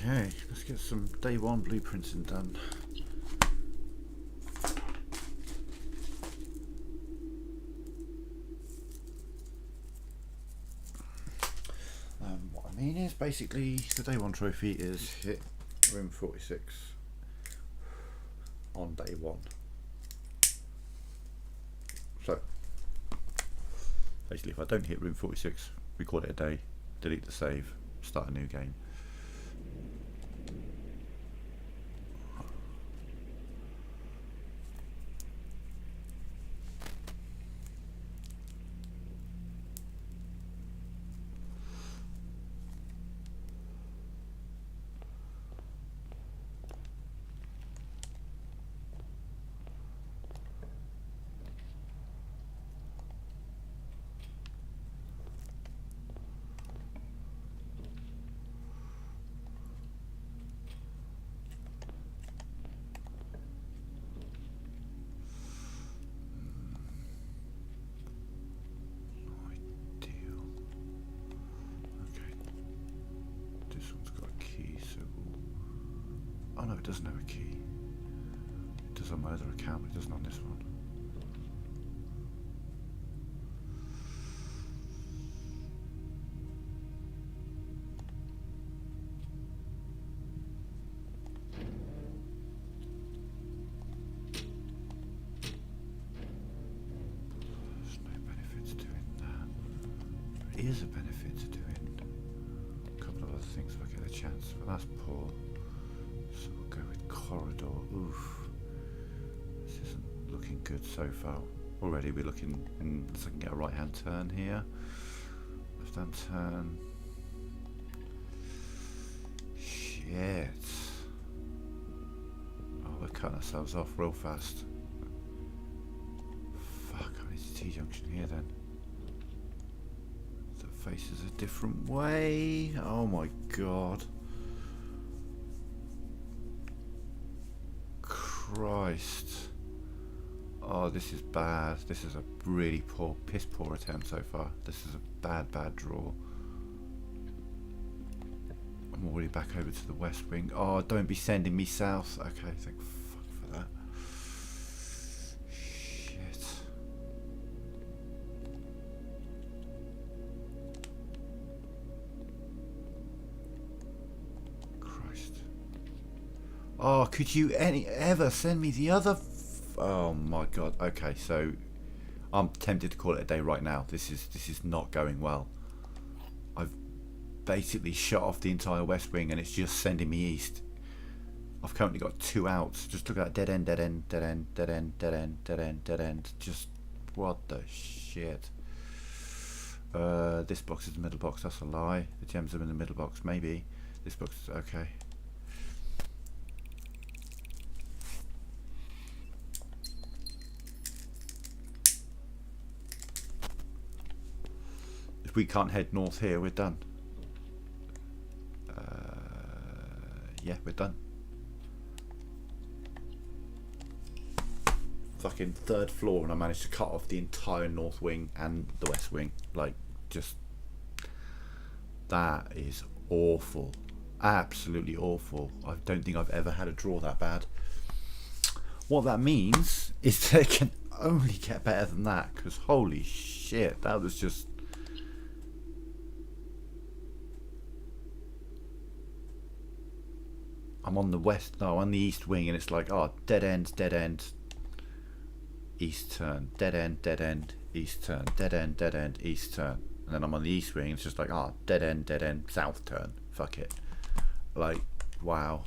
Okay, let's get some day one blueprinting done. What I mean is basically the day one trophy is hit room 46 on day one. So basically if I don't hit room 46, we call it a day, delete the save, start a new game. Oh no, it doesn't have a key. It does on my other account, but it doesn't on this one. There's no benefit to doing that. There is a benefit to doing a couple of other things if I get a chance, but that's poor. So we'll go with corridor. Oof. This isn't looking good so far. Already we're looking, unless I can get a right hand turn here. Left hand turn. Shit. Oh, we're cutting ourselves off real fast. Fuck, I need a T-junction here then. That faces a different way. Oh my god. Christ. Oh, this is bad. This is a really poor, piss poor attempt so far. This is a bad draw. I'm already back over to the west wing. Oh, don't be sending me south. Okay, thank fuck for that. Shit. Christ. Oh, could you ever send me the other? Oh my god. Okay, so I'm tempted to call it a day right now. This is not going well. I've basically shut off the entire west wing and it's just sending me east. I've currently got 2 outs. Just look at that dead end, dead end, dead end, dead end, dead end, dead end, dead end. Just what the shit. This box is the middle box. That's a lie. The gems are in the middle box. Maybe this box is okay. If we can't head north here, we're done. Yeah, we're done. Fucking 3rd floor and I managed to cut off the entire north wing and the west wing. Like, just... that is awful. Absolutely awful. I don't think I've ever had a draw that bad. What that means is that it can only get better than that, because holy shit, that was just... I'm on the west, no, on the east wing, and it's like, oh, dead end, east turn, dead end, east turn, dead end, east turn. And then I'm on the east wing, and it's just like, oh, dead end, south turn. Fuck it. Like, wow.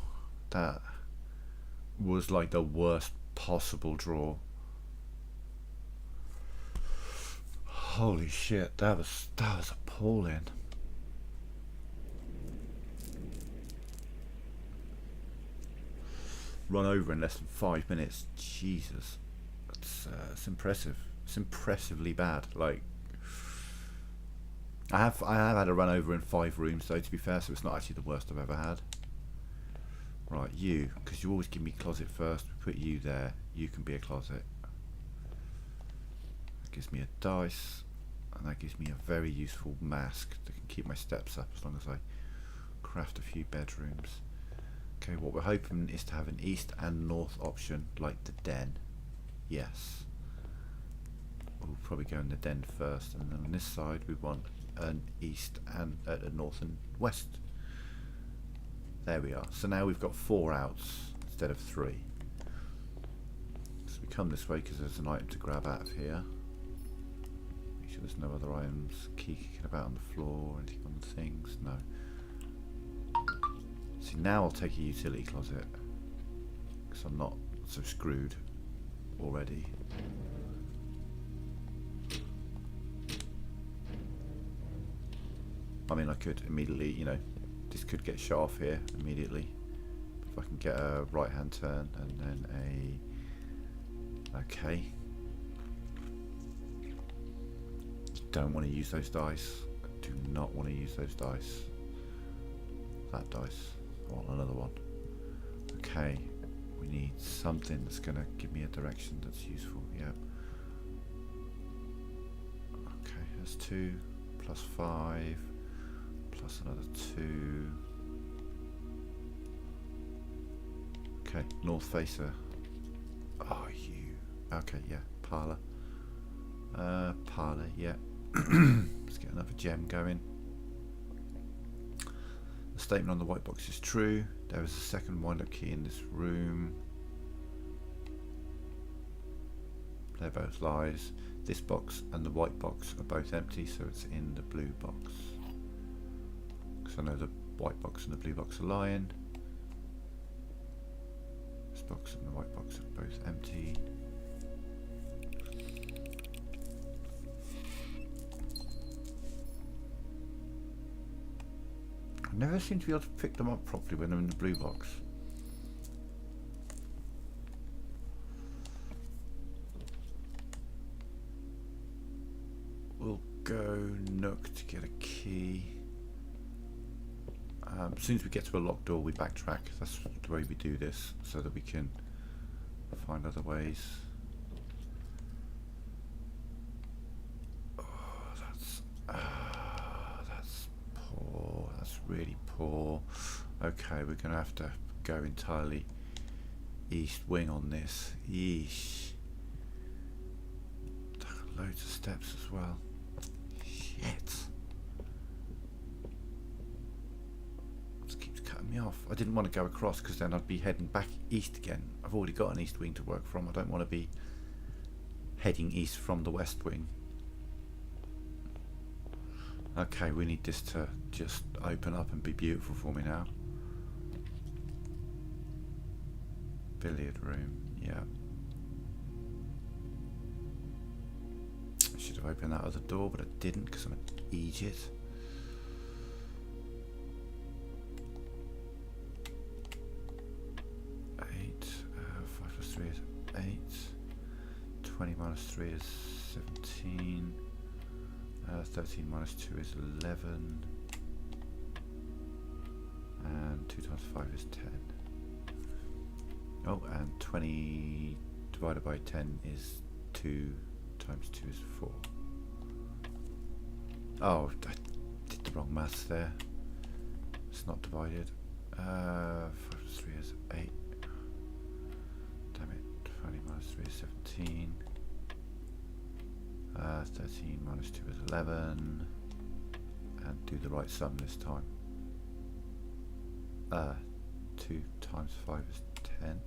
That was like the worst possible draw. Holy shit, that was appalling. Run over in less than 5 minutes. Jesus, it's impressive. It's impressively bad. Like, I have had a run over in 5 rooms though, to be fair, so it's not actually the worst I've ever had. Right, you, because you always give me closet first. We put you there. You can be a closet. That gives me a dice, and that gives me a very useful mask that can keep my steps up as long as I craft a few bedrooms. Okay, what we're hoping is to have an east and north option, like the den. Yes. We'll probably go in the den first, and then on this side we want an east and a north and west. There we are. So now we've got 4 outs instead of 3. So we come this way because there's an item to grab out of here. Make sure there's no other items kicking about on the floor or anything on the things. No. See, now I'll take a utility closet because I'm not so screwed already. I mean, I could immediately, you know, this could get shut off here immediately. If I can get a right hand turn and then a... Okay. Don't want to use those dice. I do not want to use those dice. That dice. I want another one. Okay. We need something that's going to give me a direction that's useful. Yeah. Okay, that's 2 plus 5 plus another 2. Okay, north facer. Oh, you. Okay, yeah. Parlour. Parlour, yeah. Let's get another gem going. The statement on the white box is true. There is a second wind-up key in this room. There both lies. This box and the white box are both empty, so it's in the blue box. Because I know the white box and the blue box are lying. This box and the white box are both empty. I never seem to be able to pick them up properly when they're in the blue box. We'll go Nook to get a key. As soon as we get to a locked door, we backtrack. That's the way we do this, so that we can find other ways. Oh, that's poor. That's really poor. Okay, we're going to have to go entirely east wing on this. Yeesh. Loads of steps as well. Shit. This keeps cutting me off. I didn't want to go across because then I'd be heading back east again. I've already got an east wing to work from. I don't want to be heading east from the west wing. Okay, we need this to just open up and be beautiful for me now. Billiard room, yeah. I should have opened that other door, but I didn't because I'm an idiot. Eight, 5 plus 3 is 8. 20 minus 3 is 17. 13 minus 2 is 11. And 2 times 5 is 10. Oh, and 20 divided by 10 is 2 times 2 is 4. Oh, I did the wrong maths there. It's not divided. 5 plus 3 is 8. Damn it. 20 minus 3 is 17. 13 minus 2 is 11. And do the right sum this time. 2 times 5 is 10.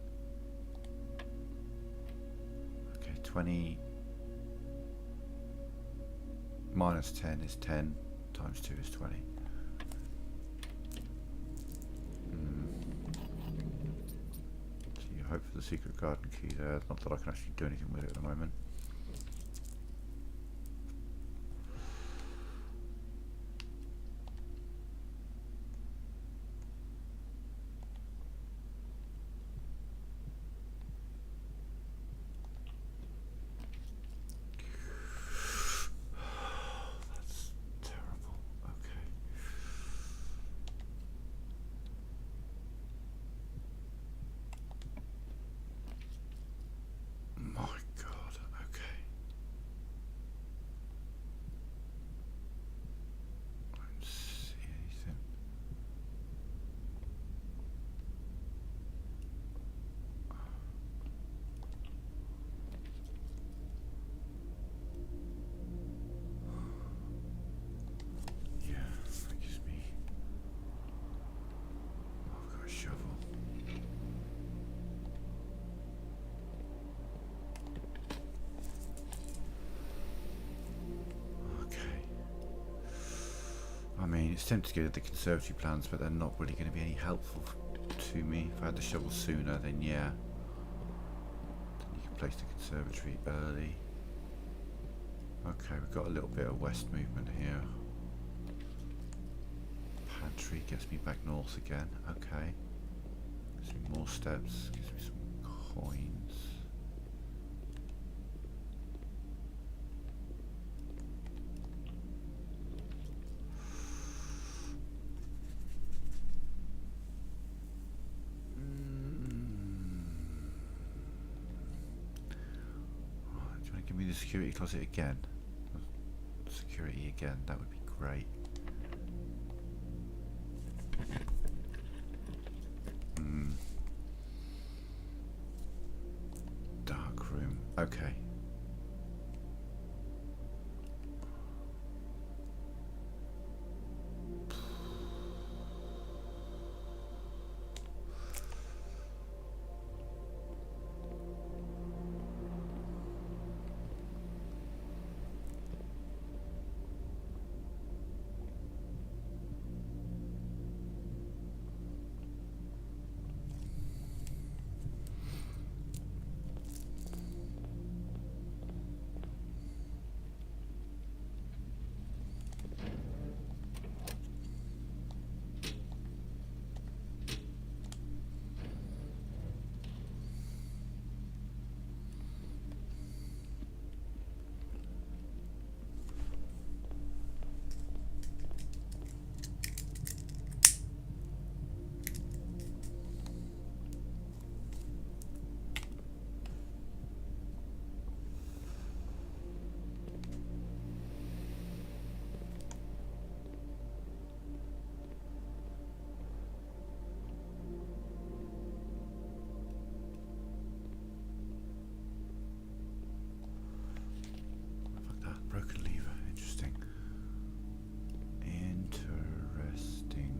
Okay, 20 minus 10 is 10 times 2 is 20. So you hope for the secret garden key there. Not that I can actually do anything with it at the moment. it's tempting to go to the conservatory plans, but they're not really going to be any helpful to me. If I had the shovel sooner, then yeah. Then you can place the conservatory early. Okay, we've got a little bit of west movement here. Pantry gets me back north again. Okay. Gives me more steps. Gives me some coins. Right, do you want to give me the security closet again? Security again, that would be great. Dark room, okay. Broken lever, interesting. Interesting.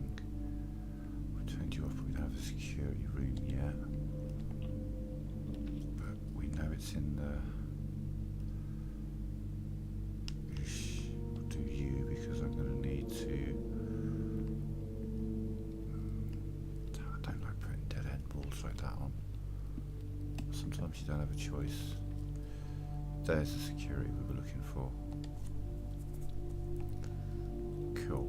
We turned you off, but we don't have a security room yet. But we know it's in the... We'll do you, because I'm going to need to... I don't like putting dead-end balls like that on. Sometimes you don't have a choice. There's the security we were looking for. Cool.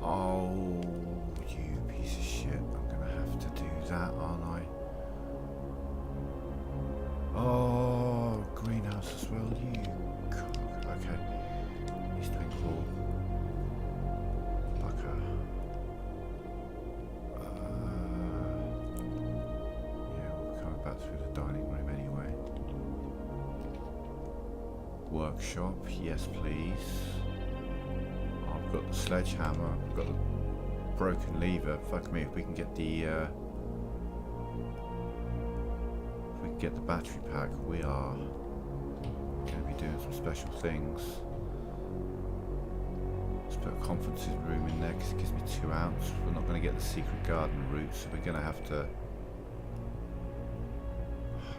Oh, you piece of shit. I'm going to have to do that, aren't I? Oh, greenhouse as well, you cock. Okay. Eastern Claw. Bucker. Yeah, we're coming back through the dining room anyway. Workshop, yes please. I've got the sledgehammer, I've got the broken lever. Fuck me, if we can get the battery pack, we are going to be doing some special things. Let's put a conference room in there because it gives me 2 ounce. We're not going to get the secret garden route, so we're going to have to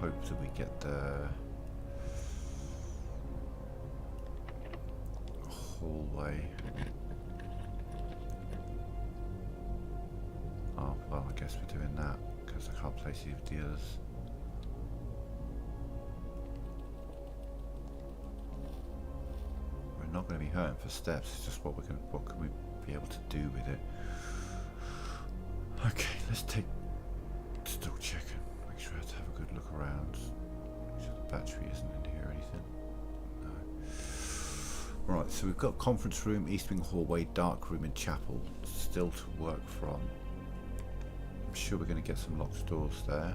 hope that we get the hallway. Oh, well, I guess we're doing that because I can't place either of the others. We're not going to be hurting for steps, it's just what can we be able to do with it. Okay, let's take still checking. Make sure I have to have a good look around. Make sure the battery isn't in here or anything. No. Right, so we've got conference room, east wing hallway, dark room and chapel still to work from. I'm sure we're going to get some locked doors there.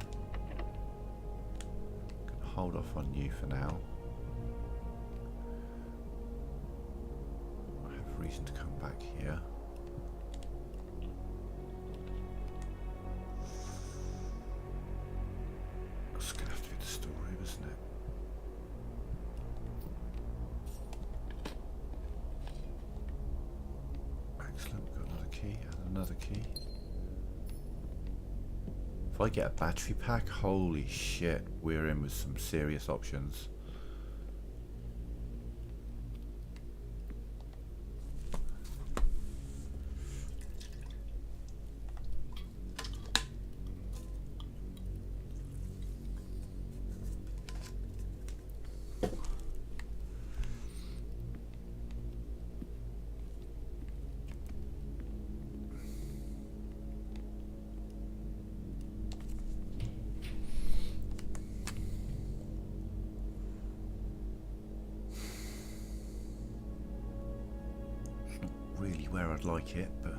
Can hold off on you for now. I have reason to come back here. It's going to have to be the storeroom, isn't it? Excellent, we've got another key and another key. If I get a battery pack, holy shit, we're in with some serious options. Really where I'd like it, but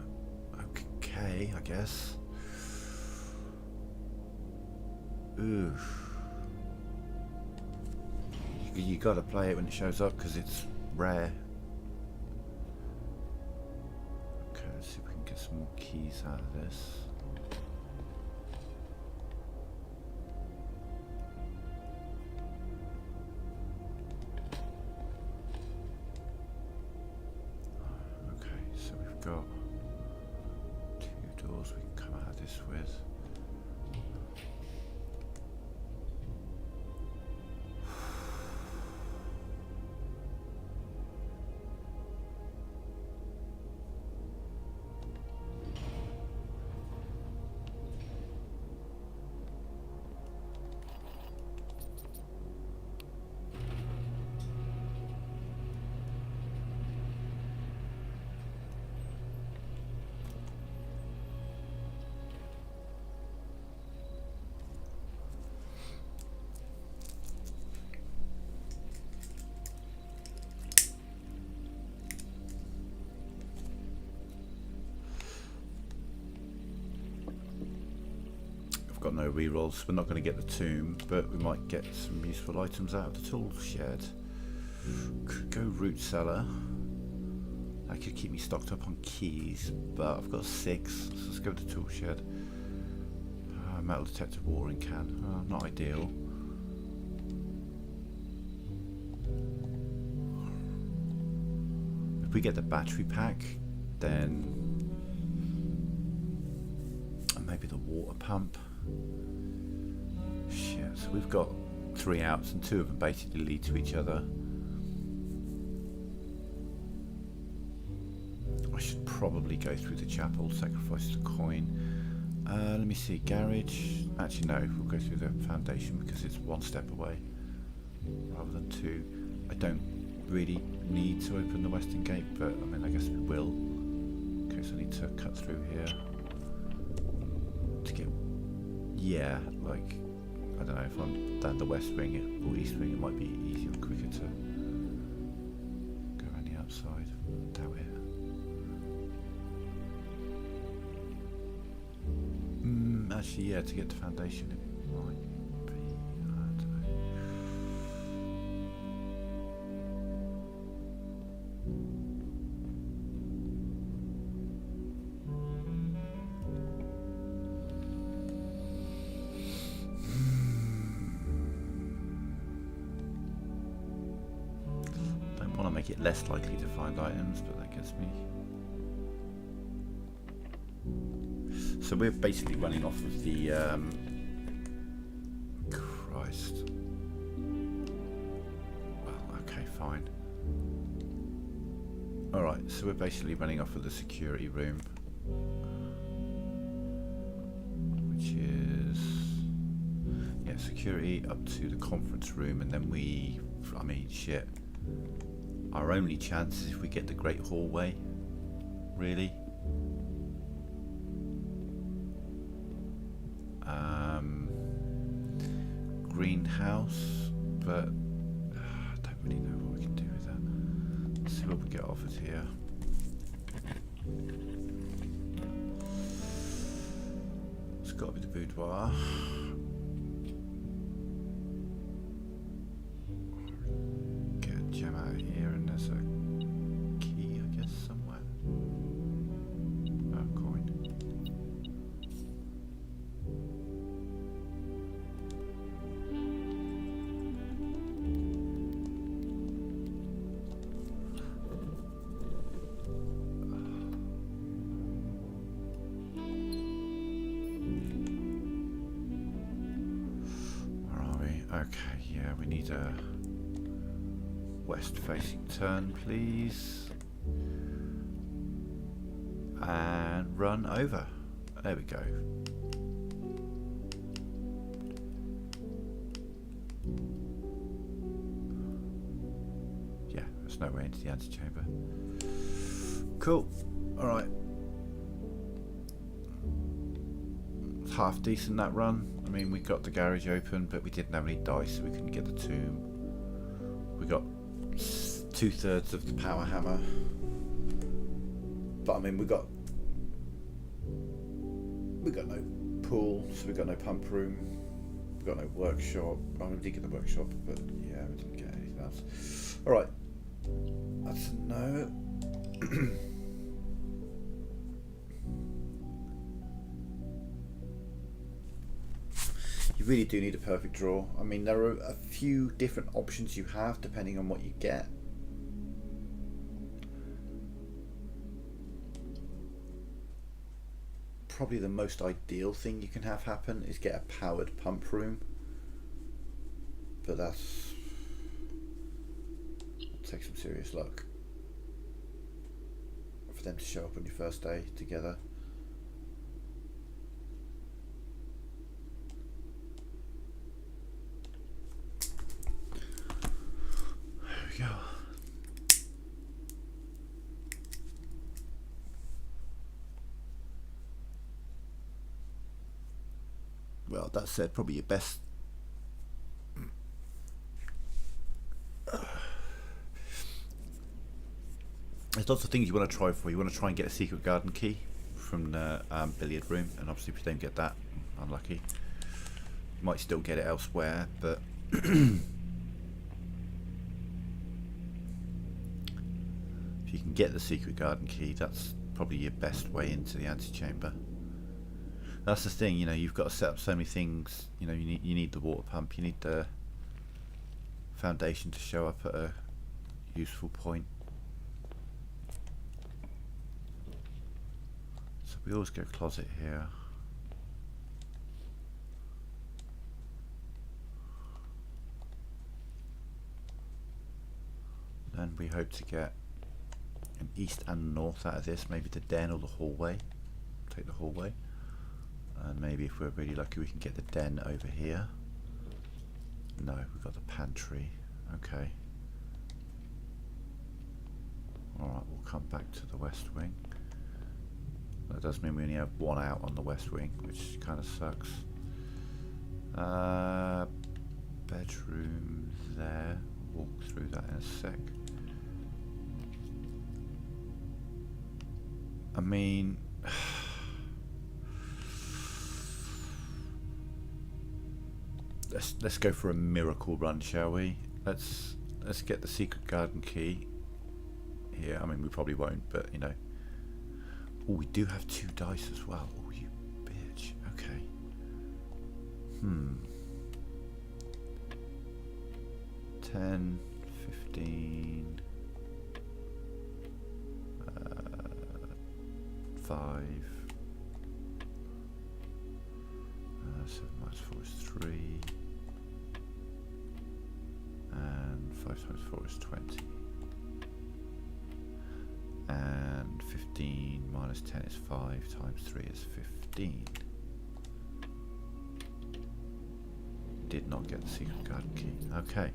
okay, I guess. Ooh. You gotta play it when it shows up because it's rare. Okay, let's see if we can get some more keys out of this. Got two doors we can come out of this with. Got no rerolls. We're not going to get the tomb, but we might get some useful items out of the tool shed. Could go root cellar. That could keep me stocked up on keys, but I've got 6. So let's go to the tool shed. Metal detector watering can. Not ideal. If we get the battery pack, then maybe the water pump. Shit, so we've got 3 outs and 2 of them basically lead to each other. I should probably go through the chapel, sacrifice the coin. Let me see, garage. Actually no, we'll go through the foundation because it's 1 step away rather than 2. I don't really need to open the western gate, but I mean I guess we will. Okay, so I need to cut through here to get. Yeah, like, I don't know, if I'm down the west wing or east wing, it might be easier and quicker to go around the outside. Doubt it. Actually, yeah, to get to foundation, it might be, I don't know. Make it less likely to find items, but that gets me. So we're basically running off of the Christ. Well, okay, fine. Alright, so we're basically running off of the security room, which is, yeah, security up to the conference room, and then we, I mean, shit. Our only chance is if we get the Great Hallway, really. Greenhouse, but I don't really know what we can do with that. Let's see Who we get offers here? It's got to be the boudoir. Get a gem out of here, and there's a key, I guess, somewhere. Oh, coin. Okay, yeah, we need a west-facing turn, please. And run over. There we go. Yeah, there's no way into the antechamber. Cool. Alright. It's half decent, that run. I mean, we got the garage open, but we didn't have any dice, so we couldn't get the tomb. We got 2/3 of the power hammer. But I mean, we got no pool, so we got no pump room. We got no workshop. I mean, we did get the workshop, but yeah, we didn't get anything else. All right, that's a no. You really do need a perfect draw. I mean, there are a few different options you have depending on what you get. Probably the most ideal thing you can have happen is get a powered pump room. But that's... take some serious luck for them to show up on your first day together. Go. Well, that said, probably your best. There's lots of things you want to try for. You want to try and get a secret garden key from the billiard room, and obviously if you don't get that, unlucky. You might still get it elsewhere, but if you can get the secret garden key, that's probably your best way into the antechamber. That's the thing, you know, you've got to set up so many things. You know, you need the water pump, you need the foundation to show up at a useful point. So we always go closet here. Then we hope to get an east and north out of this, maybe the den or the hallway. Take the hallway, and maybe if we're really lucky we can get the den over here. No, we've got the pantry. Okay. Alright, we'll come back to the west wing. That does mean we only have one out on the west wing, which kind of sucks. Bedroom there. Walk through that in a sec. I mean, let's go for a miracle run, shall we? Let's get the secret garden key here. I mean, we probably won't, but you know. Oh, we do have 2 dice as well. Oh, you bitch. Okay. 10, 15. 5. 7 minus 4 is 3. And 5 times 4 is 20. And 15 minus 10 is 5 times 3 is 15. Did not get the secret garden key. Okay.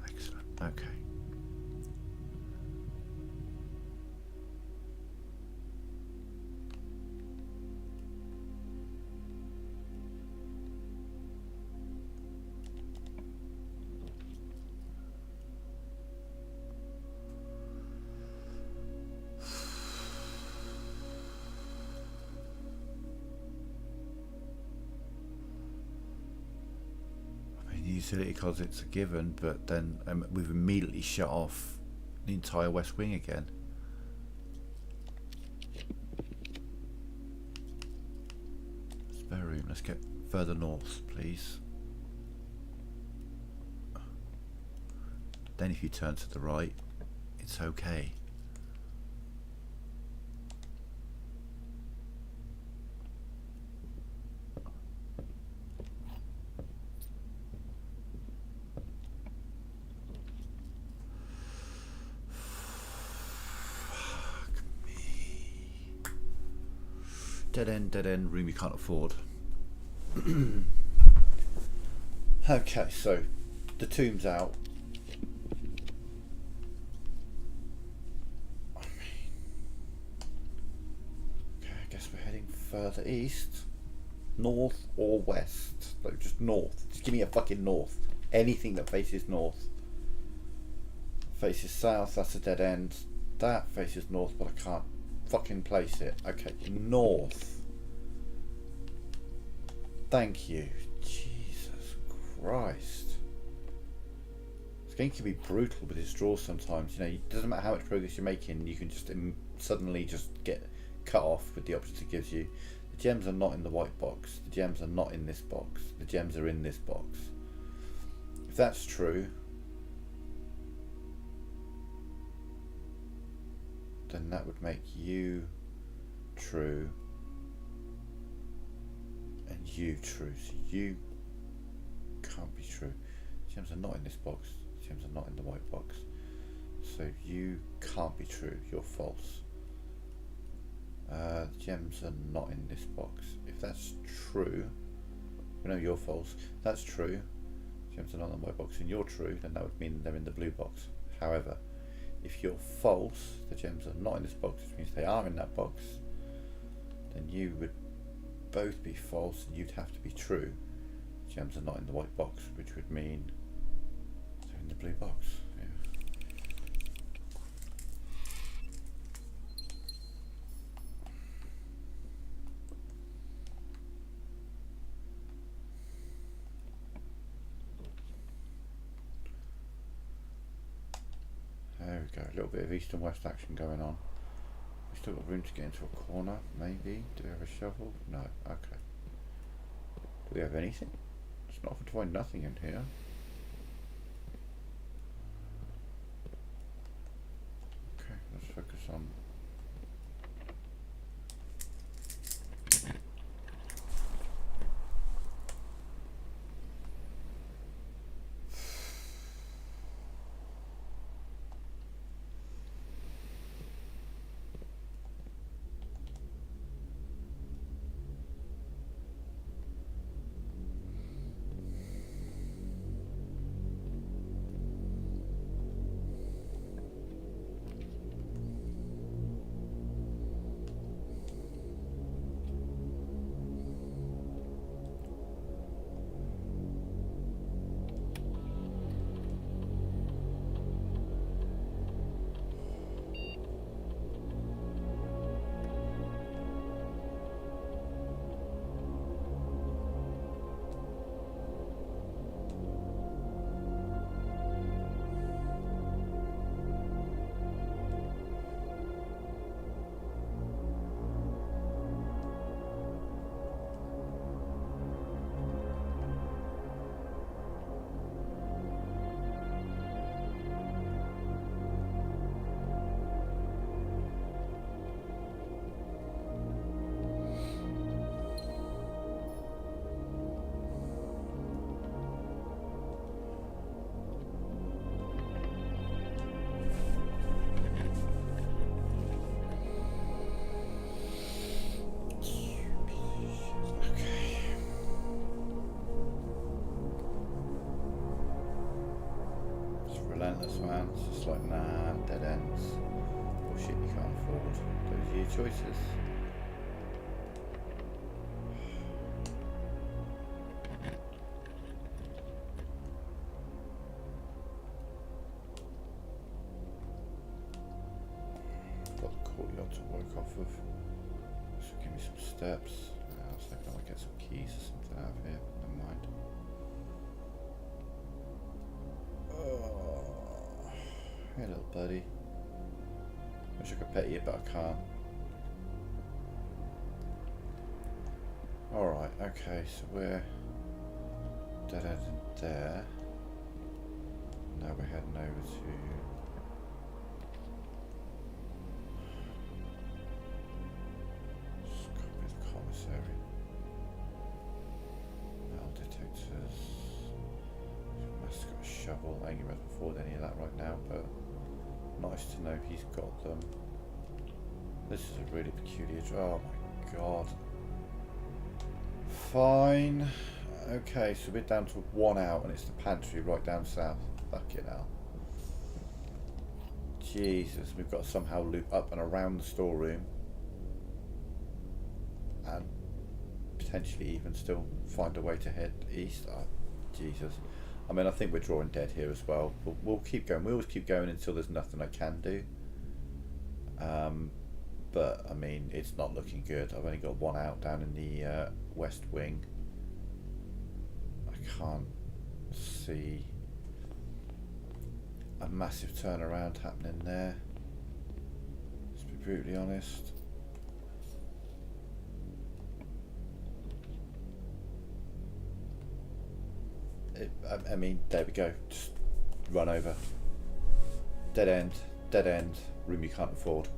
Excellent. Okay. utility because it's a given, but then we've immediately shut off the entire west wing again. Spare room. Let's get further north, please. Then if you turn to the right, it's okay. Dead end, room you can't afford. Okay, so the tomb's out. I guess we're heading further east, north or west. Like just north. Just give me a fucking north. Anything that faces north. Faces south, that's a dead end. That faces north, but I can't fucking place it. Okay, north. Thank you. Jesus Christ. This game can be brutal with its draws sometimes. You know, it doesn't matter how much progress you're making, you can just suddenly just get cut off with the options it gives you. The gems are not in the white box. The gems are not in this box. The gems are in this box. If that's true, then that would make you true and you true. So you can't be true. Gems are not in this box. Gems are not in the white box. So you can't be true. You're false. Gems are not in this box. If that's true, no, you're false. If that's true. Gems are not in the white box and you're true, then that would mean they're in the blue box. However, if you're false, the gems are not in this box, which means they are in that box, then you would both be false and you'd have to be true. Gems are not in the white box, which would mean they're in the blue box. Yeah. There we go, a little bit of east and west action going on. We still got room to get into a corner, maybe. Do we have a shovel? No, okay. Do we have anything? It's not often to find nothing in here. Okay, let's focus on relentless, man. It's just like, nah, dead ends. Or shit you can't afford. Those are your choices. Got the courtyard to work off of. So give me some steps. I was hoping I might get some keys or something out of here. Never mind. Oh, hey little buddy. Wish I could pet you, but I can't. Alright, okay, so we're dead end in there. Now we're heading over to Scotland's commissary. Metal detectors. Must have got a shovel. I ain't gonna afford any of that right now, but nice to know he's got them. This is a really peculiar. Oh my god. Fine. Okay, so we're down to one out, and it's the pantry right down south. Fucking hell. Jesus, we've got to somehow loop up and around the storeroom. And potentially even still find a way to head east. Oh, Jesus. I mean, I think we're drawing dead here as well. But we'll keep going. We always keep going until there's nothing I can do. But, I mean, it's not looking good. I've only got one out down in the west wing. I can't see a massive turnaround happening there. Let's be brutally honest. I mean, there we go. Just run over. Dead end, room you can't afford.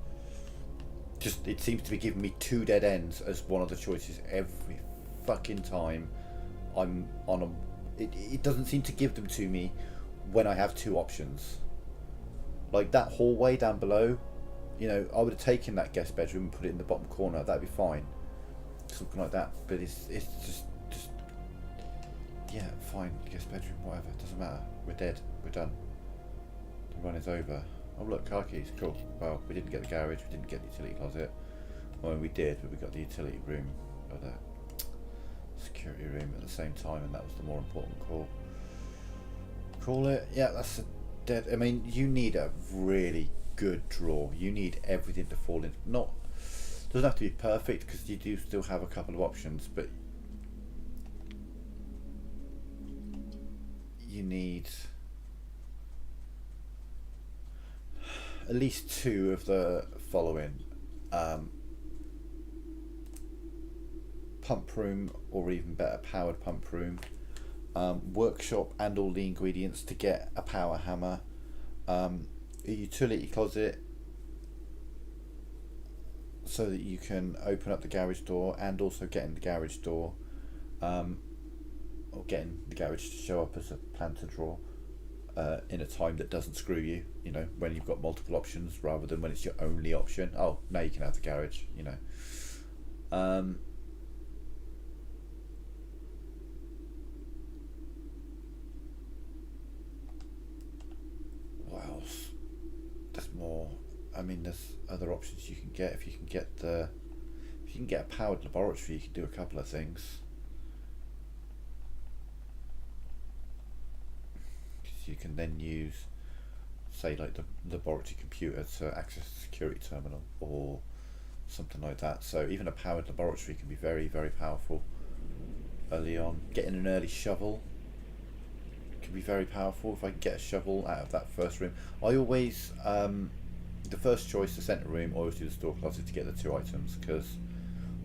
Just, it seems to be giving me two dead ends as one of the choices every fucking time I'm on a... It doesn't seem to give them to me when I have two options. Like that hallway down below, you know, I would have taken that guest bedroom and put it in the bottom corner. That'd be fine. Something like that. But it's just yeah, fine, guest bedroom, whatever. It doesn't matter. We're dead. We're done. The run is over. Oh look, car keys, cool. Well, we didn't get the garage, we didn't get the utility closet. Well, we did, but we got the utility room, or the security room at the same time, and that was the more important call. Call it, yeah, that's a dead. I mean, you need a really good draw. You need everything to fall in. Not, doesn't have to be perfect, because you do still have a couple of options, but you need at least two of the following: pump room, or even better, powered pump room, workshop and all the ingredients to get a power hammer, a utility closet so that you can open up the garage door and also get in the garage door, or getting the garage to show up as a plan to draw. In a time that doesn't screw you, you know, when you've got multiple options rather than when it's your only option. Oh, now you can have the garage, you know. What else? There's more. I mean, there's other options you can get. If you can get a powered laboratory, you can do a couple of things. You can then use, say, like the laboratory computer to access the security terminal or something like that. So even a powered laboratory can be very, very powerful early on. Getting an early shovel can be very powerful. If I can get a shovel out of that first room, I always, the first choice, the centre room, I always do the store closet to get the two items, because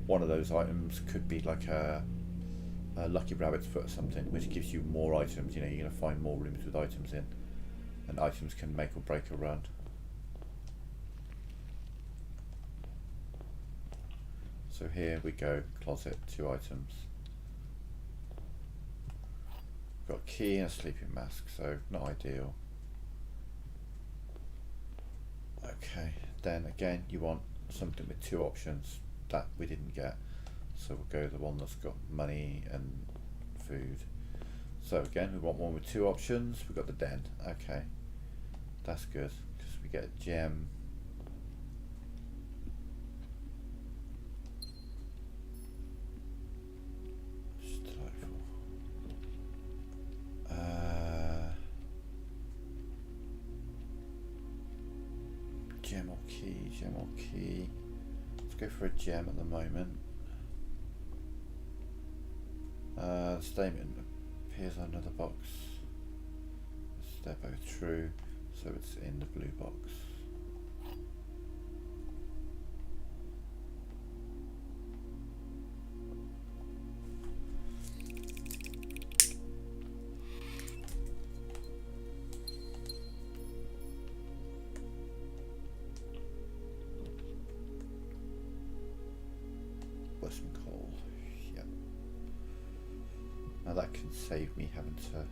one of those items could be like a lucky rabbit's foot or something, which gives you more items. You know, you're going to find more rooms with items in, and items can make or break a run. So here we go, closet, two items. Got a key and a sleeping mask, so not ideal. Okay, then again, you want something with two options. That we didn't get. So we'll go the one that's got money and food. So again, we want one with two options. We've got the den. Okay, that's good, because we get a gem. Just delightful. Gem or key, gem or key. Let's go for a gem at the moment. Statement appears on another box. they're both true, so it's in the blue box. Western Coal, yep. Now that can save me having to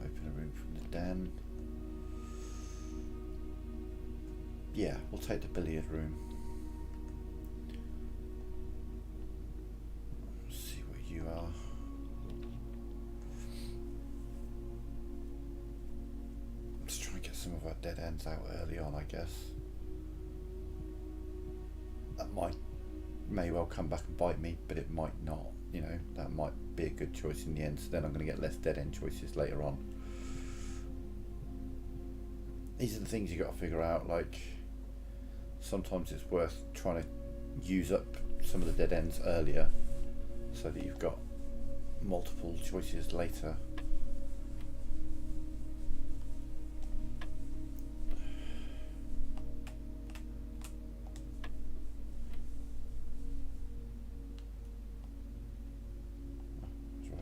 open a room from the den. Yeah, we'll take the billiard room. Let's see where you are. Let's try and get some of our dead ends out early on, I guess. That may well come back and bite me, but it might not. You know, that might be a good choice in the end, so then I'm going to get less dead end choices later on. These are the things you got to figure out. Like, sometimes it's worth trying to use up some of the dead ends earlier so that you've got multiple choices later.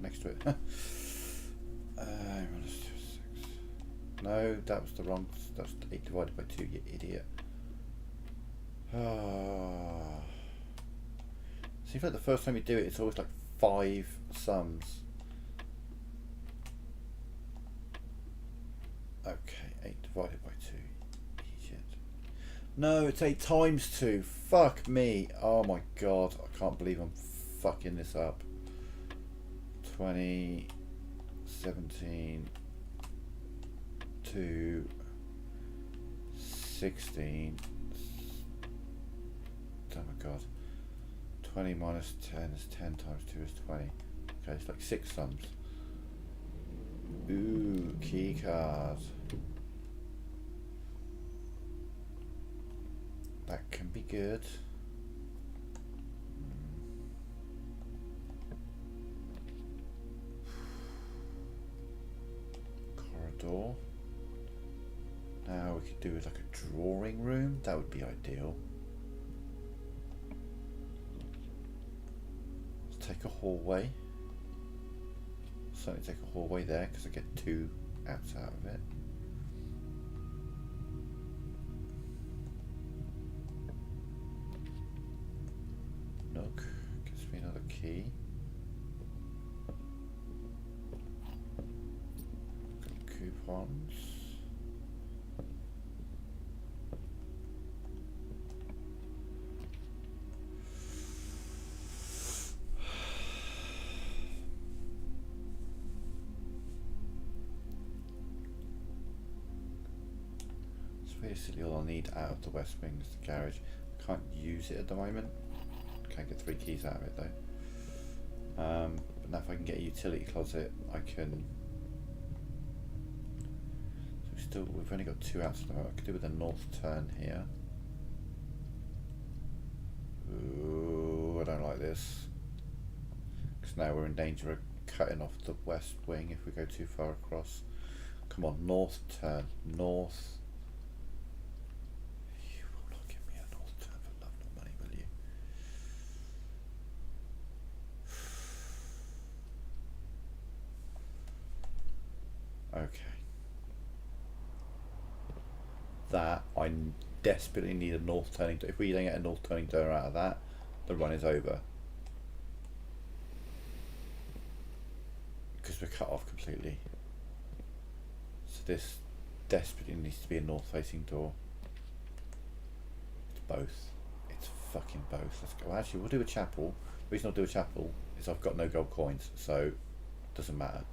Next to it. No, that was the wrong. That's 8 divided by 2, you idiot. Seems like the first time you do it, it's always like 5 sums. Okay, 8 divided by 2. Idiot. No, it's 8 times 2. Fuck me. Oh my god, I can't believe I'm fucking this up. 20, 17, 2, 16, oh my god, 20 minus 10 is 10 times 2 is 20. Okay, it's like 6 sums. Ooh, key card. That can be good. Corridor. Now we could do with like a drawing room. That would be ideal. Let's take a hallway. Certainly take a hallway there because I get 2 outs out of it. Nook gives me another key. Got coupons. Basically all I need out of the west wing is the garage. I can't use it at the moment. Can't get 3 keys out of it though. But now if I can get a utility closet, I can. So we've only got 2 outs at the moment. I could do with a north turn here. Ooh, I don't like this. Because now we're in danger of cutting off the west wing if we go too far across. Come on, north turn, north. Okay. That, I desperately need a north turning door. If we don't get a north turning door out of that, the run is over. Because we're cut off completely. So this desperately needs to be a north facing door. It's both. It's fucking both. Let's go. Actually, we'll do a chapel. The reason I'll do a chapel is I've got no gold coins, so it doesn't matter.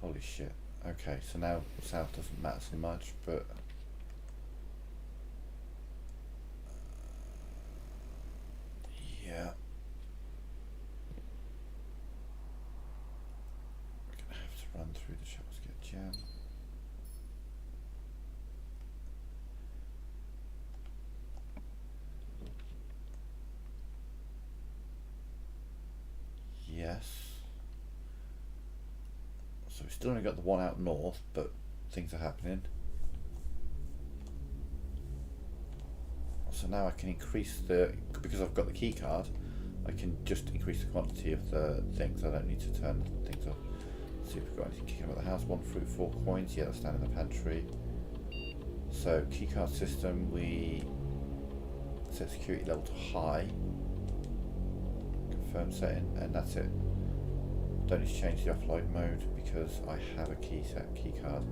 Holy shit. Okay, so now south doesn't matter so much, but yeah. We're gonna have to run through the shops, get jam. Yes. So we've still only got the one out north, but things are happening. So now I can increase because I've got the key card, I can just increase the quantity of the things. I don't need to turn things off. Let's see if we've got anything kicking about the house. 1 fruit, 4 coins. Yeah, that's down in the pantry. So key card system, we set security level to high. Confirm setting, and that's it. Don't need to change the offload mode because I have a key card.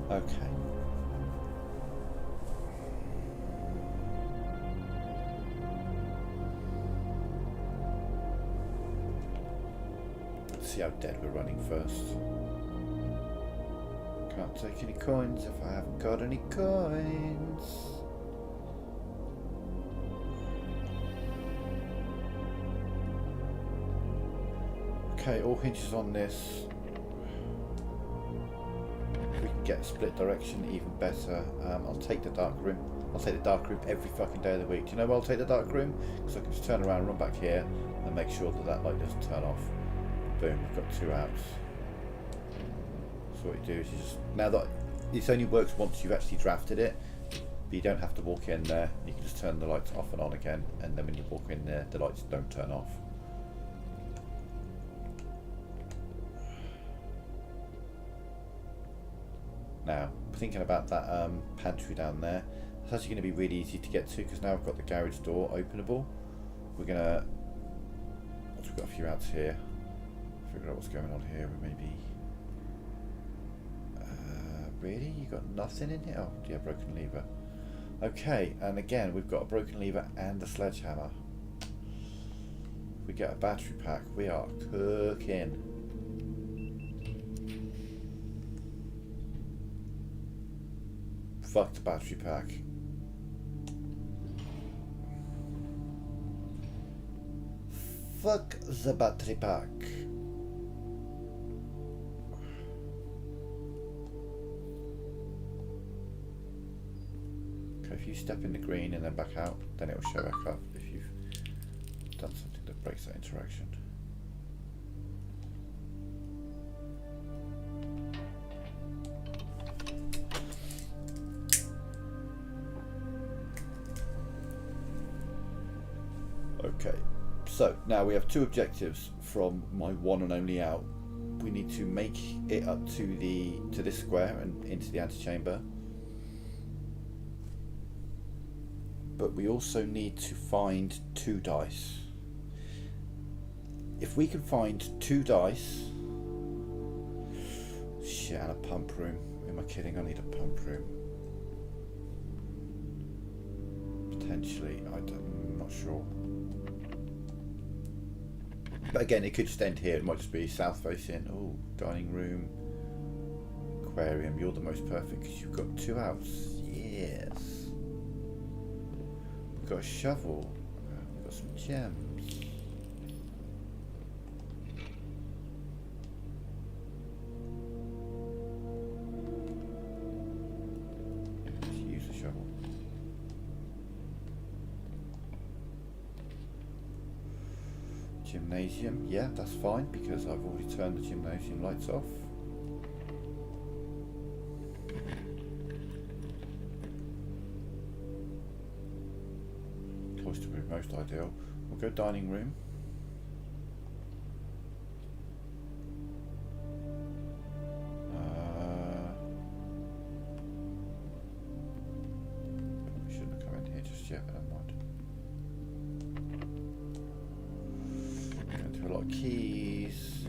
Okay. Let's see how dead we're running first. Can't take any coins if I haven't got any coins. Okay, all hinges on this. We can get split direction even better. I'll take the dark room. I'll take the dark room every fucking day of the week. Do you know why I'll take the dark room? Because I can just turn around, run back here, and make sure that that light doesn't turn off. Boom, we've got 2 outs. So what you do is you just, now that this only works once you've actually drafted it, but you don't have to walk in there. You can just turn the lights off and on again, and then when you walk in there, the lights don't turn off. Now, thinking about that pantry down there, it's actually going to be really easy to get to because now I've got the garage door openable. We're going to, once we've got a few outs here, figure out what's going on here. We maybe, really? You got nothing in here? Oh, yeah, broken lever. Okay, and again, we've got a broken lever and a sledgehammer. If we get a battery pack, we are cooking. Fuck the battery pack. Fuck the battery pack. Okay, if you step in the green and then back out, then it will show back up if you've done something that breaks that interaction. Okay, so now we have 2 objectives from my one and only out. We need to make it up to this square and into the antechamber. But we also need to find 2 dice. If we can find 2 dice, shit, and a pump room. Am I kidding? I need a pump room. Potentially, I'm not sure. But again, it could just end here. It might just be south facing. Oh, dining room, aquarium. You're the most perfect because you've got 2 outs. Yes. We've got a shovel. We've got some gems. Let's use the shovel. Gymnasium, yeah, that's fine because I've already turned the gymnasium lights off. Cloister room, most ideal. We'll go dining room. We shouldn't have come in here just yet, but never mind. A lot of keys.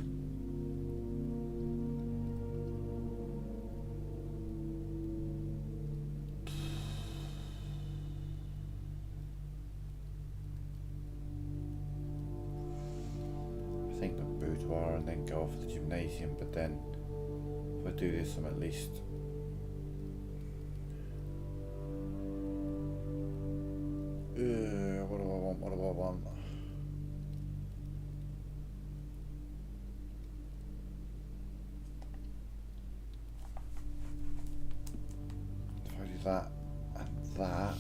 I think the boudoir and then go off the gymnasium, but then if I do this, I'm at least what do I want? that and that.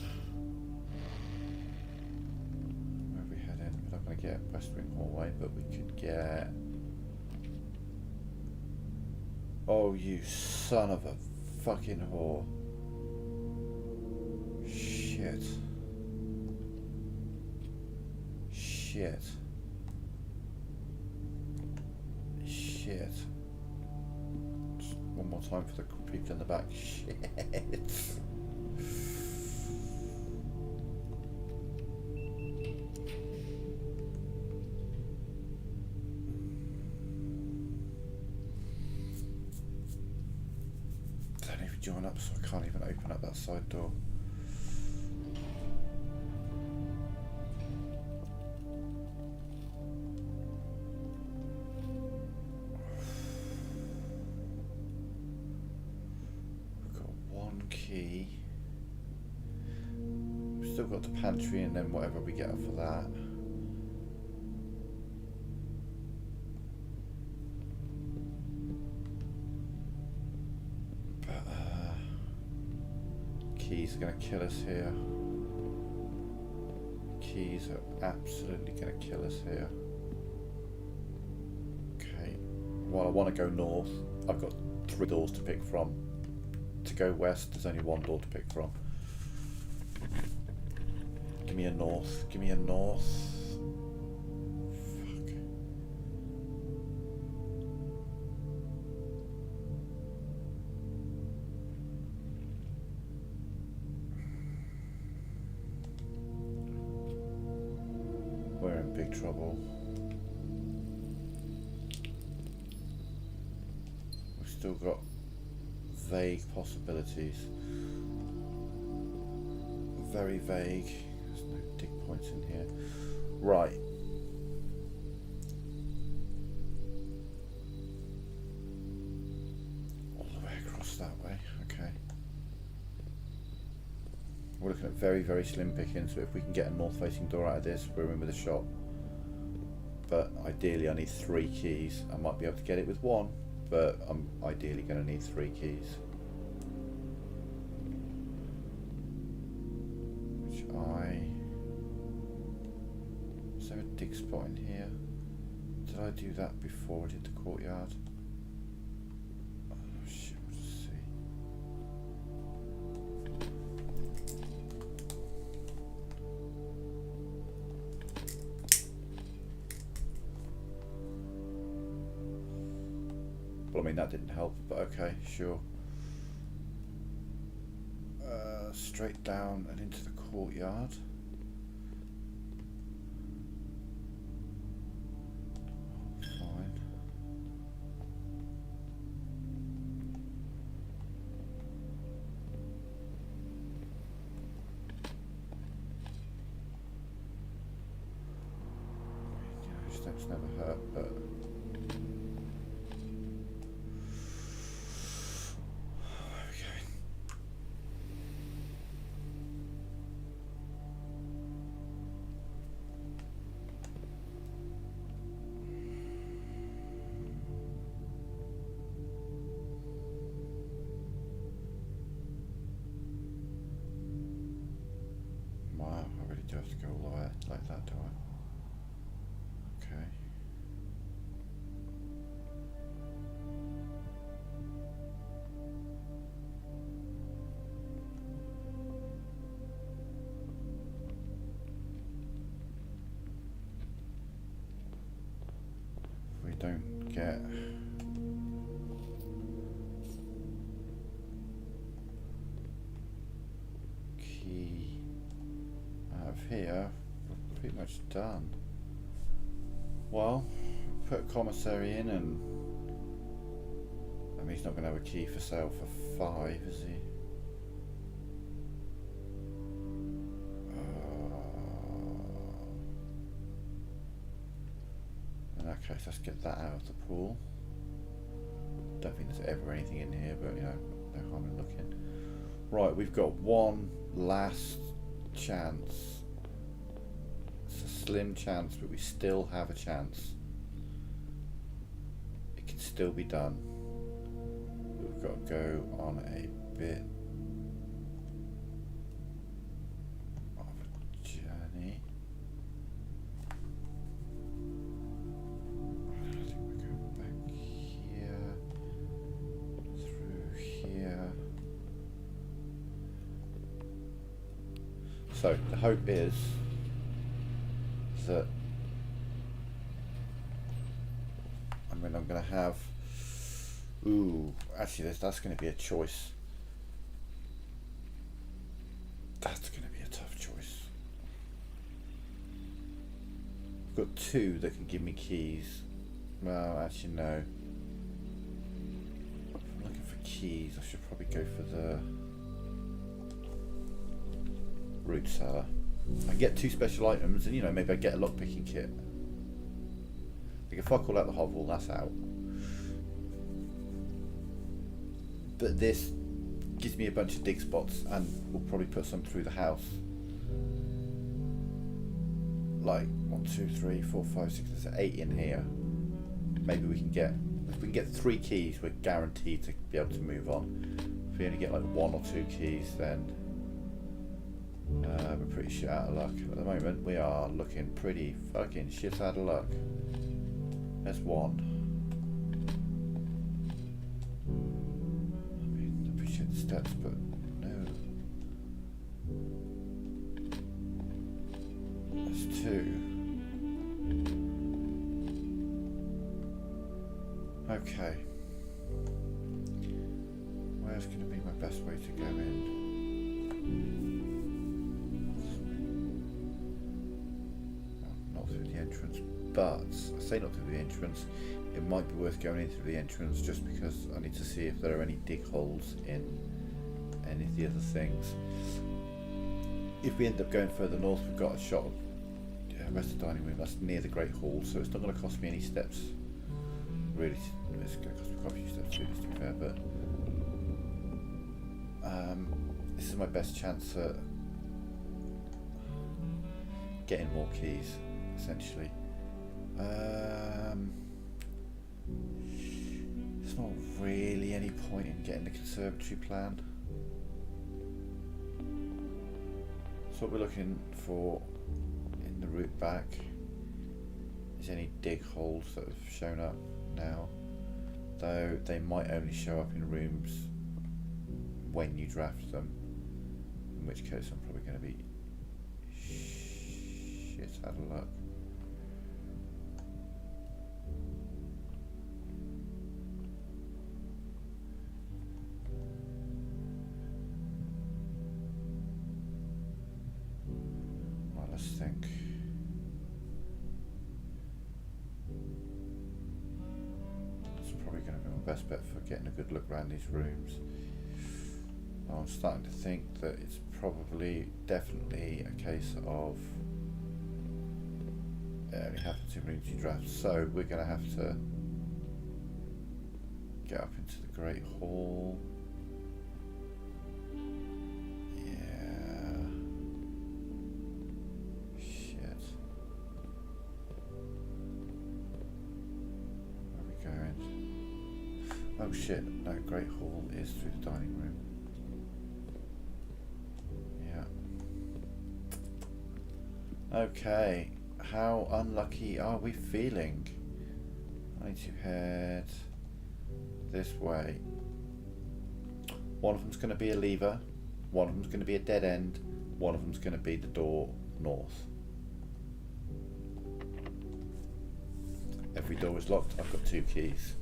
Where are we heading? We're not going to get West Wing Hallway, but we could get... Oh, you son of a fucking whore. Shit. Shit. Shit. Just one more time for the people in the back. Shit. Don't even join up, so I can't even open up that side door. Key. We've still got the pantry and then whatever we get for that. But keys are going to kill us here. Keys are absolutely going to kill us here. Okay. Well, I want to go north. I've got 3 doors to pick from. To go west, there's only 1 door to pick from. Give me a north. Give me a north. Fuck. We're in big trouble. We've still got vague possibilities. Very vague. There's no dig points in here. Right. All the way across that way. Okay. We're looking at very, very slim pickings, so if we can get a north-facing door out of this, we're in with a shot. But ideally I need 3 keys. I might be able to get it with 1. But I'm ideally going to need 3 keys. Is there a dig spot in here? Did I do that before I did the courtyard? Oh shit, let's see. Well, I mean, that didn't help, but okay, sure. Straight down and into the courtyard. Fine. You know, steps never hurt, but... Do I have to go all the way like that, do I? Okay. If we don't get... key out of here, we're pretty much done. Well, put a commissary in, and I mean, he's not going to have a key for sale for 5, is he? In that case, let's get that out of the pool. Don't think there's ever anything in here, but you know, no harm in looking. Right, we've got one last chance. It's a slim chance, but we still have a chance. It can still be done. We've got to go on a bit So the hope is that I'm going to have. Ooh, actually, that's going to be a choice. That's going to be a tough choice. I've got two that can give me keys. Well, actually, no. If I'm looking for keys, I should probably go for the root cellar. I get two special items, and you know, maybe I get a lockpicking kit. Like if I call out the hovel, that's out. But this gives me a bunch of dig spots, and we'll probably put some through the house. Like 1, 2, 3, 4, 5, 6, there's 8 in here. Maybe we can get, if we can get 3 keys, we're guaranteed to be able to move on. If we only get like 1 or 2 keys, then we're pretty shit out of luck. At the moment, we are looking pretty fucking shit out of luck. There's 1. I mean, I appreciate the steps, but no. There's 2. Okay. Where's going to be my best way to go in? Not through the entrance, but I say not through the entrance. It might be worth going in through the entrance just because I need to see if there are any dig holes in any of the other things. If we end up going further north, we've got a shot of rest of the dining room. That's near the Great Hall, so it's not going to cost me any steps. Really, it's going to cost me quite a few steps to be fair, but this is my best chance at getting more keys, essentially. There's not really any point in getting the conservatory planned. So what we're looking for in the route back is any dig holes that have shown up now, though they might only show up in rooms when you draft them, in which case I'm probably going to be shit out of luck. Right, let's think. Probably going to be my best bet for getting a good look around these rooms. I'm starting to think that it's probably definitely a case of only having 2 rooms you draft, so we're going to have to get up into the Great Hall. Oh shit, no, Great Hall is through the dining room. Yeah. Okay, how unlucky are we feeling? I need to head this way. One of them's going to be a lever, one of them's going to be a dead end, one of them's going to be the door north. Every door is locked, I've got 2 keys.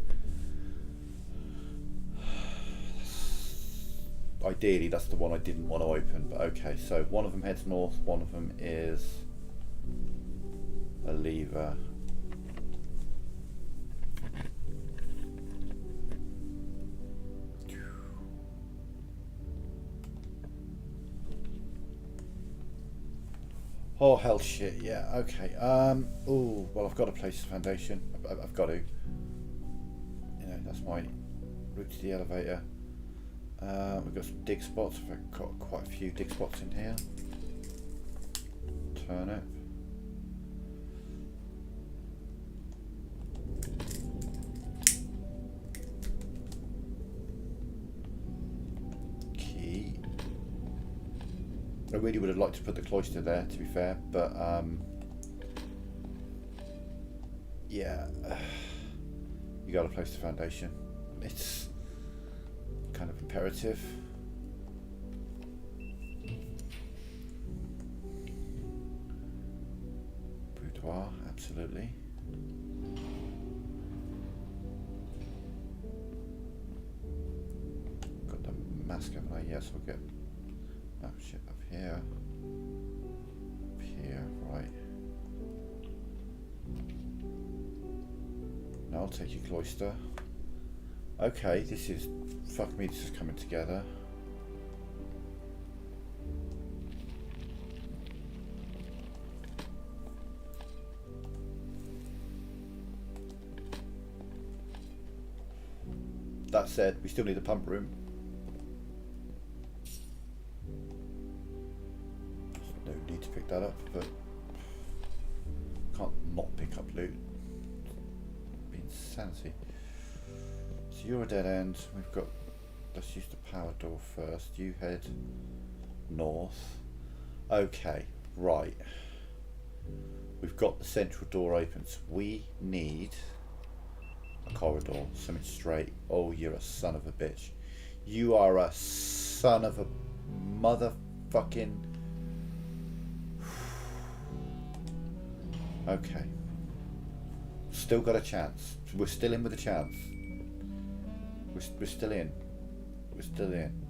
Ideally, that's the one I didn't want to open, but okay, so one of them heads north, one of them is a lever. Oh, hell shit, yeah, okay. Oh, well, I've got to place the foundation. I've got to. You know, that's my route to the elevator. We've got some dig spots. We've got quite a few dig spots in here. Turnip. Key. I really would have liked to put the cloister there, to be fair, but yeah, you got to place the foundation. It's kind of imperative. reservoir, absolutely. Got the mask, haven't I? Yes, we'll get... Oh shit, up here. Up here, right. No, I'll take your cloister. Okay, this is... Fuck me, this is coming together. That said, we still need a pump room. There's no need to pick that up, but can't not pick up loot. It'd be insanity. So you're a dead end. We've got. Let's use the power door first. You head north. Okay, right. We've got the central door open, so we need a corridor, something straight. Oh, you're a son of a bitch. You are a son of a motherfucking... Okay. Still got a chance. We're still in with a chance. We're still in. We're still in.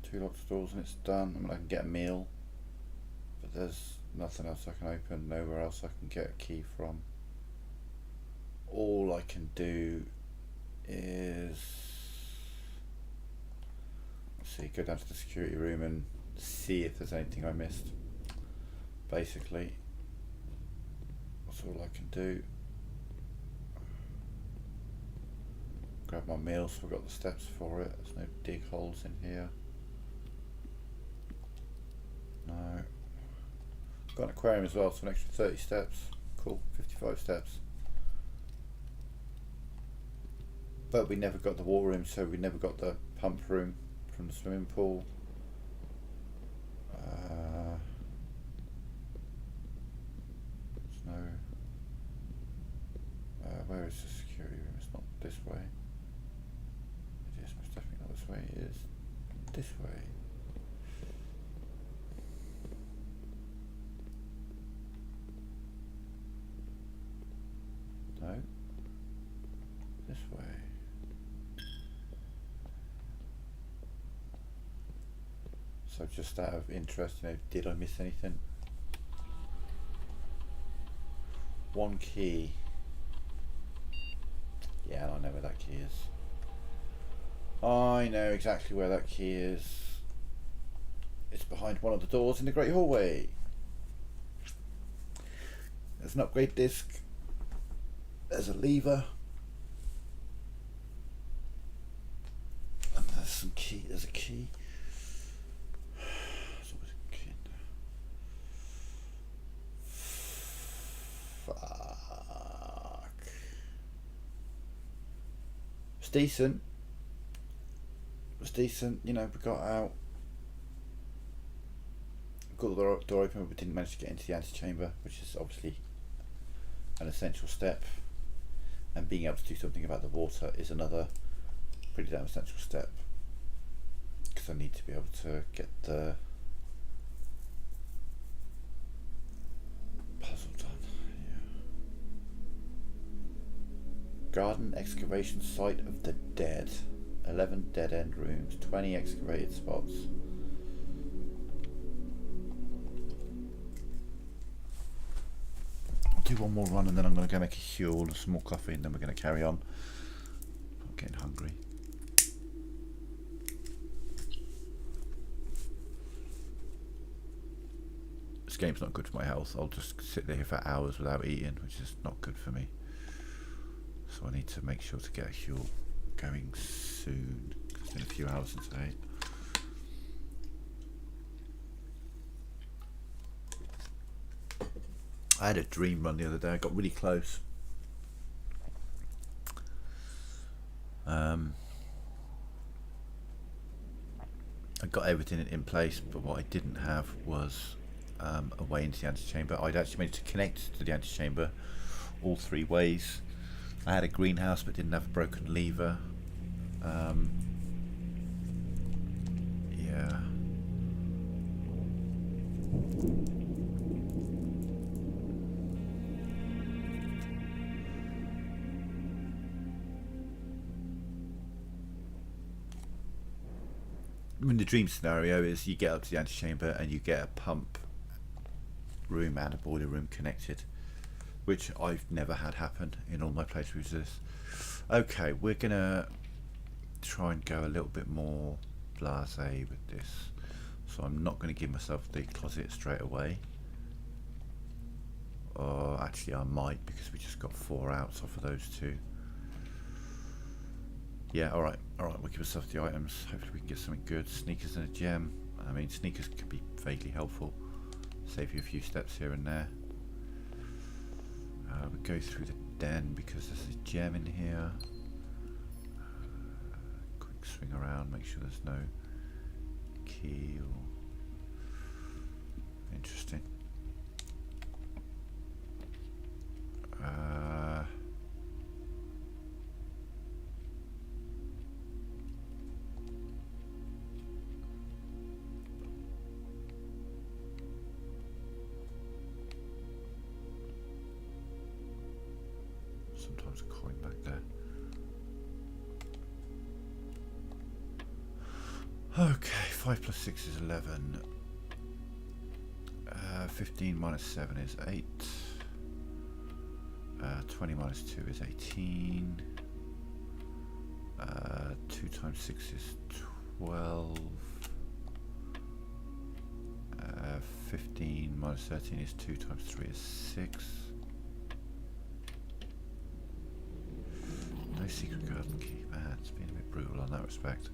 Two locked doors and it's done. I mean, I can get a meal, but there's nothing else I can open, nowhere else I can get a key from. All I can do is, let's see, go down to the security room and see if there's anything I missed. Basically, that's all I can do. Grab my meal, so we've got the steps for it. There's no dig holes in here. No. Got an aquarium as well, so an extra 30 steps. Cool, 55 steps. But we never got the water room, so we never got the pump room from the swimming pool. There's no... where is the security room? It's not this way. It is most definitely not this way. It is this way. No. This way. So just out of interest, you know, did I miss anything? One key. Yeah, I know where that key is. I know exactly where that key is. It's behind one of the doors in the Great Hallway. There's an upgrade disc. There's a lever. And there's some key. There's a key. decent. It was decent. You know, we got out, got the door open, but we didn't manage to get into the antechamber, which is obviously an essential step. And being able to do something about the water is another pretty damn essential step. Because I need to be able to get the puzzle done. Yeah. Garden excavation site of the dead. 11 dead end rooms, 20 excavated spots. I'll do one more run and then I'm going to go make a huel and some more coffee and then we're going to carry on. I'm getting hungry. This game's not good for my health. I'll just sit there for hours without eating, which is not good for me. So I need to make sure to get a huel going soon. It's been a few hours since I ate. I had a dream run the other day. I got really close. I got everything in place, but what I didn't have was a way into the antechamber. I'd actually managed to connect to the antechamber all three ways. I had a greenhouse but didn't have a broken lever. Yeah. I mean, the dream scenario is you get up to the antechamber and you get a pump room and a boiler room connected, which I've never had happen in all my playthroughs of this. Okay, we're gonna try and go a little bit more blasé with this, so I'm not going to give myself the closet straight away. Or actually I might, because we just got 4 outs off of those 2. Yeah, alright, we'll give ourselves the items. Hopefully we can get something good. Sneakers and a gem. I mean, sneakers could be vaguely helpful. Save you a few steps here and there. We go through the den because there's a gem in here. Quick swing around, make sure there's no key or... Interesting. Sometimes a coin back there. Okay, 5 plus 6 is 11. 15 minus 7 is 8. 20 minus 2 is 18. 2 times 6 is 12. 15 minus 13 is 2 times 3 is 6. No secret garden key. Man, it's been a bit brutal on that respect.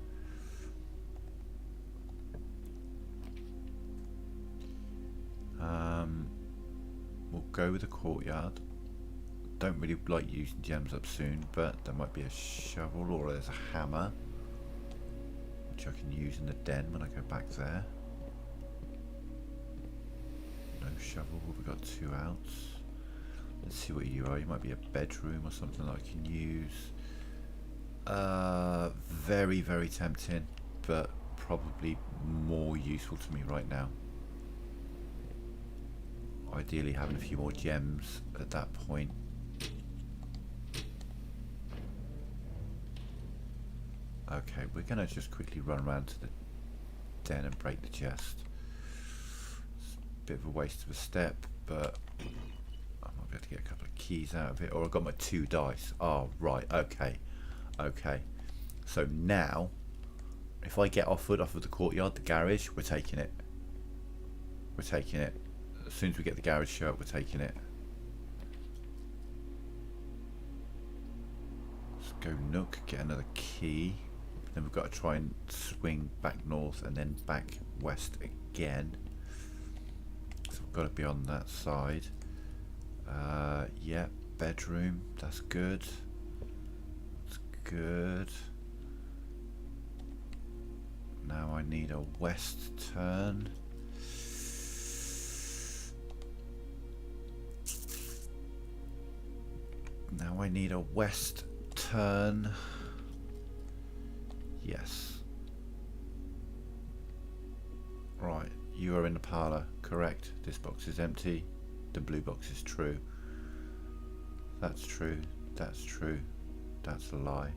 We'll go with the courtyard. Don't really like using gems up soon, but there might be a shovel or there's a hammer, which I can use in the den when I go back there. No shovel, we've got 2 outs. Let's see what you are. You might be a bedroom or something that I can use. Very, very tempting, but probably more useful to me right now. Ideally having a few more gems at that point. Okay, we're going to just quickly run around to the den and break the chest. It's a bit of a waste of a step, but I might be able to get a couple of keys out of it. Or I've got my 2 dice. Oh, right, okay. Okay. So now, if I get offered off of the courtyard, the garage, we're taking it. We're taking it. As soon as we get the garage show up, we're taking it. Let's go Nook, get another key. Then we've got to try and swing back north and then back west again. So we've got to be on that side. Yeah, bedroom, that's good. Let's good. Now I need a west turn. Now I need a west turn. Yes. Right, you are in the parlour. Correct. This box is empty. The blue box is true. That's true. That's true. That's a lie.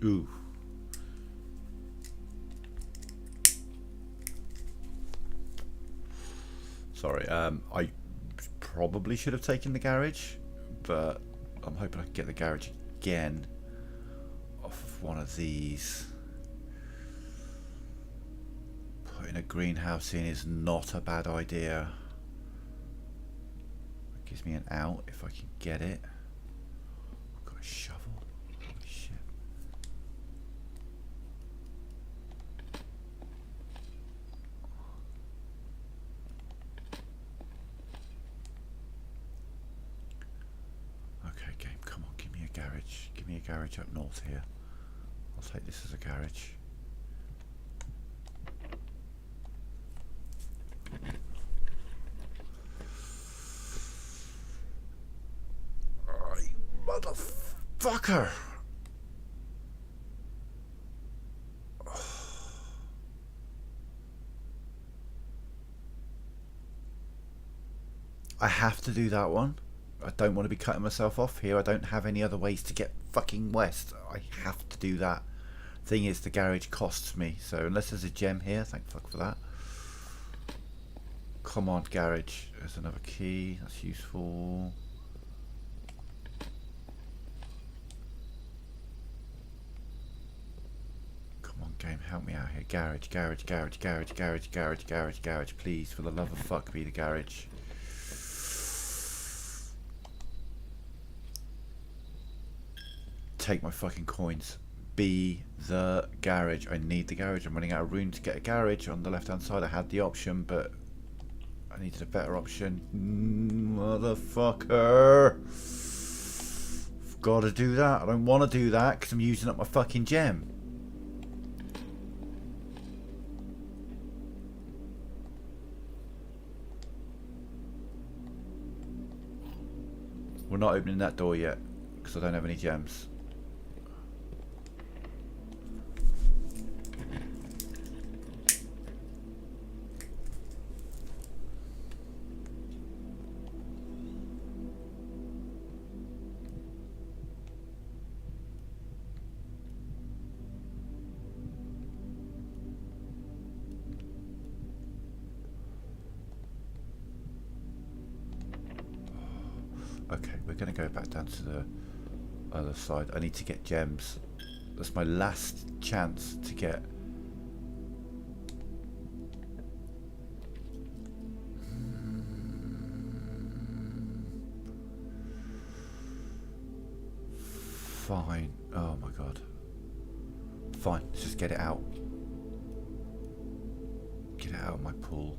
Ooh. Sorry, I probably should have taken the garage, but I'm hoping I can get the garage again off of one of these. Putting a greenhouse in is not a bad idea. It gives me an out if I can get it. I've got a shovel. Holy shit. Okay, game, come on, give me a garage. Give me a garage up north here. I'll take this as a garage. Motherfucker! I have to do that one. I don't want to be cutting myself off here. I don't have any other ways to get fucking west. I have to do that. Thing is, the garage costs me, so unless there's a gem here, thank fuck for that. Come on, garage. There's another key. That's useful. Come on, game, help me out here. Garage, garage, garage, garage, garage, garage, garage, garage. Please, for the love of fuck, be the garage. Take my fucking coins. Be the garage. I need the garage. I'm running out of room to get a garage. On the left hand side I had the option, but I needed a better option. Motherfucker. I've got to do that. I don't want to do that because I'm using up my fucking gem. We're not opening that door yet because I don't have any gems. Okay, we're going to go back down to the other side. I need to get gems. That's my last chance to get... Fine. Oh my god. Fine, let's just get it out. Get it out of my pool.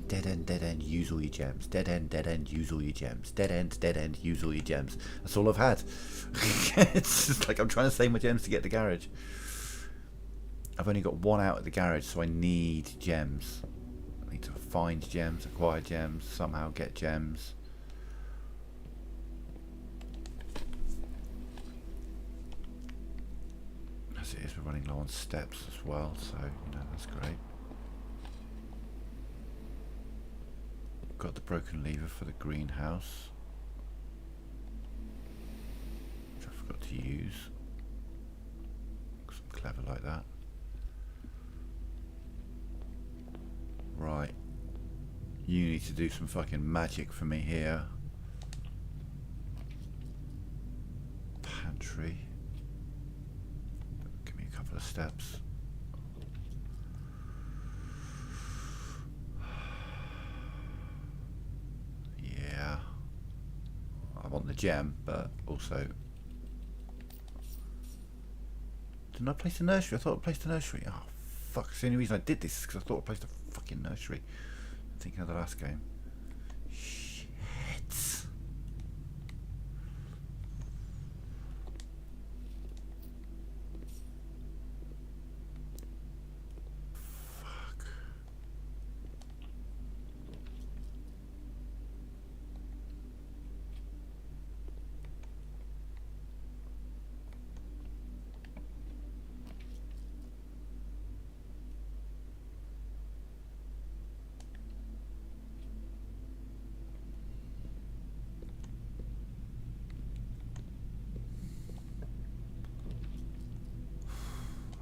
Dead end, use all your gems. Dead end, use all your gems. Dead end, use all your gems. That's all I've had. It's just like I'm trying to save my gems to get the garage. I've only got one out at the garage, so I need gems. I need to find gems, acquire gems, somehow get gems. As it is, we're running low on steps as well, so you know that's great. Got the broken lever for the greenhouse, which I forgot to use. Cause I'm clever like that. Right. You need to do some fucking magic for me here. Pantry. Give me a couple of steps. gem, but also... Didn't I place the nursery? I thought I placed the nursery. Oh, fuck. The only reason I did this is because I thought I placed a fucking nursery. I'm thinking of the last game. Shit. Fuck.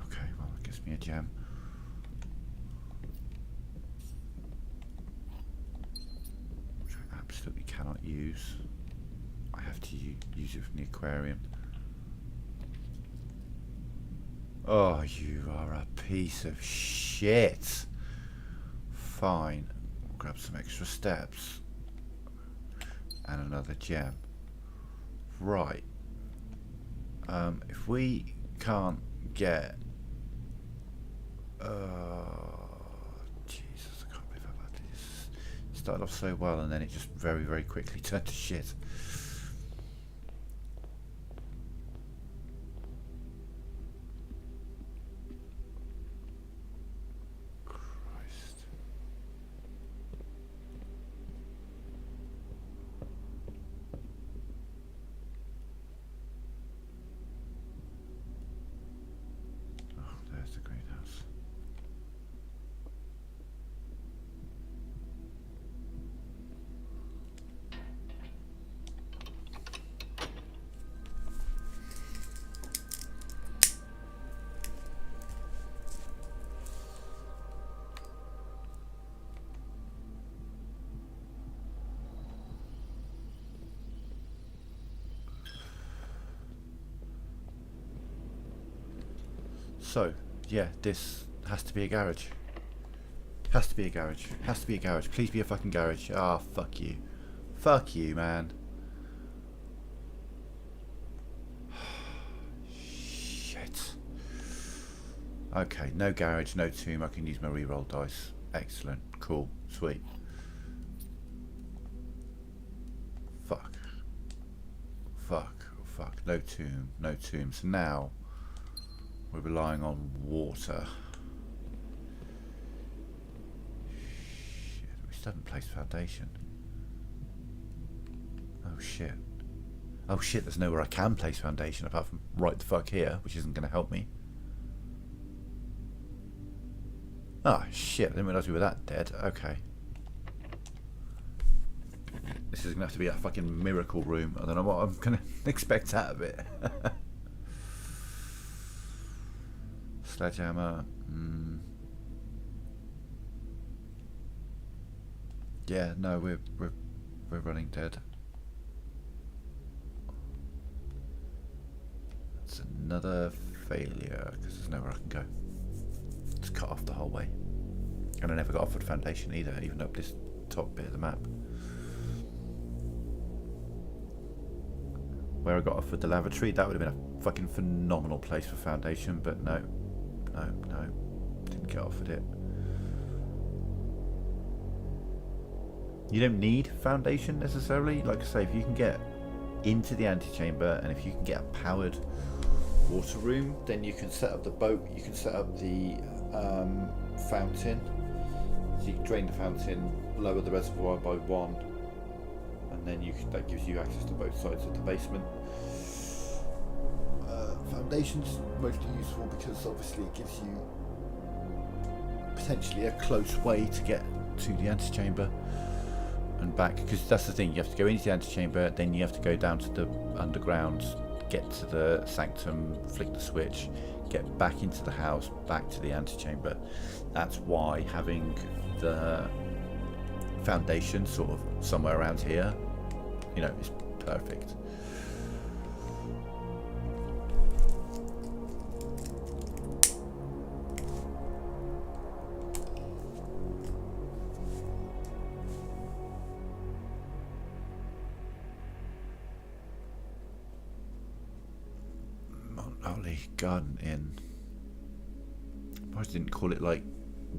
Okay, well, that gives me a gem. Which I absolutely cannot use. I have to use it from the aquarium. Oh, you are a piece of shit. Fine. We'll grab some extra steps. And another gem. Right. If we can't get... Jesus, I can't believe how bad this started off so well and then it just very, very quickly turned to shit. Christ. Oh, there's the greenhouse. So, yeah, this has to be a garage. Has to be a garage. Has to be a garage. Please be a fucking garage. Ah, fuck you. Fuck you, man. Shit. Okay, no garage, no tomb. I can use my reroll dice. Excellent. Cool. Sweet. Fuck. Fuck. Fuck. No tomb. No tomb. So now... we're relying on water. Shit, we still haven't placed foundation. Oh shit. Oh shit, there's nowhere I can place foundation apart from right the fuck here, which isn't going to help me. Ah, shit, I didn't realise we were that dead. Okay. This is going to have to be a fucking miracle room. I don't know what I'm going to expect out of it. Sledgehammer. Yeah, no, we're running dead. That's another failure because there's nowhere I can go. It's cut off the whole way, and I never got offered foundation either, even up this top bit of the map. Where I got offered the lavatory, that would have been a fucking phenomenal place for foundation, but no. No, didn't get offered it. You don't need foundation necessarily. Like I say, if you can get into the antechamber and if you can get a powered water room, then you can set up the boat, you can set up the fountain. So you can drain the fountain, lower the reservoir by 1, and then that gives you access to both sides of the basement. Foundation's mostly useful because obviously it gives you potentially a close way to get to the antechamber and back, because that's the thing, you have to go into the antechamber, then you have to go down to the underground, get to the sanctum, flick the switch, get back into the house, back to the antechamber. That's why having the foundation sort of somewhere around here, you know, is perfect. Why Garden Inn? I didn't call it like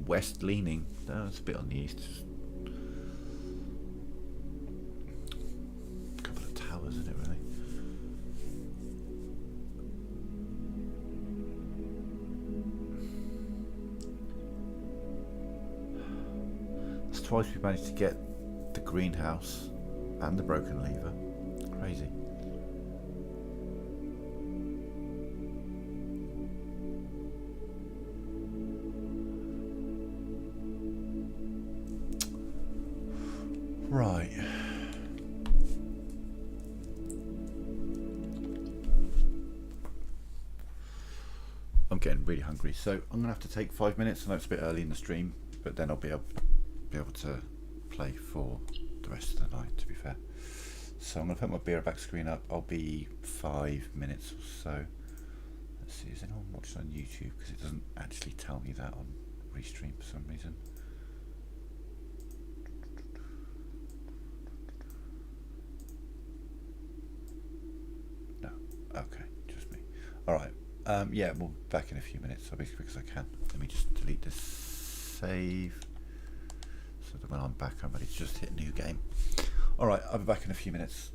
west leaning. No, it's a bit on the east. A couple of towers, isn't it really? That's twice we managed to get the greenhouse and the broken lever. Crazy. Right. I'm getting really hungry, so I'm gonna have to take 5 minutes. I know it's a bit early in the stream, but then I'll be able to play for the rest of the night, to be fair. So I'm gonna put my beer back screen up. I'll be 5 minutes or so. Let's see, is anyone watching on YouTube? Because it doesn't actually tell me that on Restream for some reason. No. Okay, just me. Alright. Yeah, we'll be back in a few minutes. I'll be as quick as I can. Let me just delete this save so that when I'm back I'm ready to just hit new game. Alright, I'll be back in a few minutes.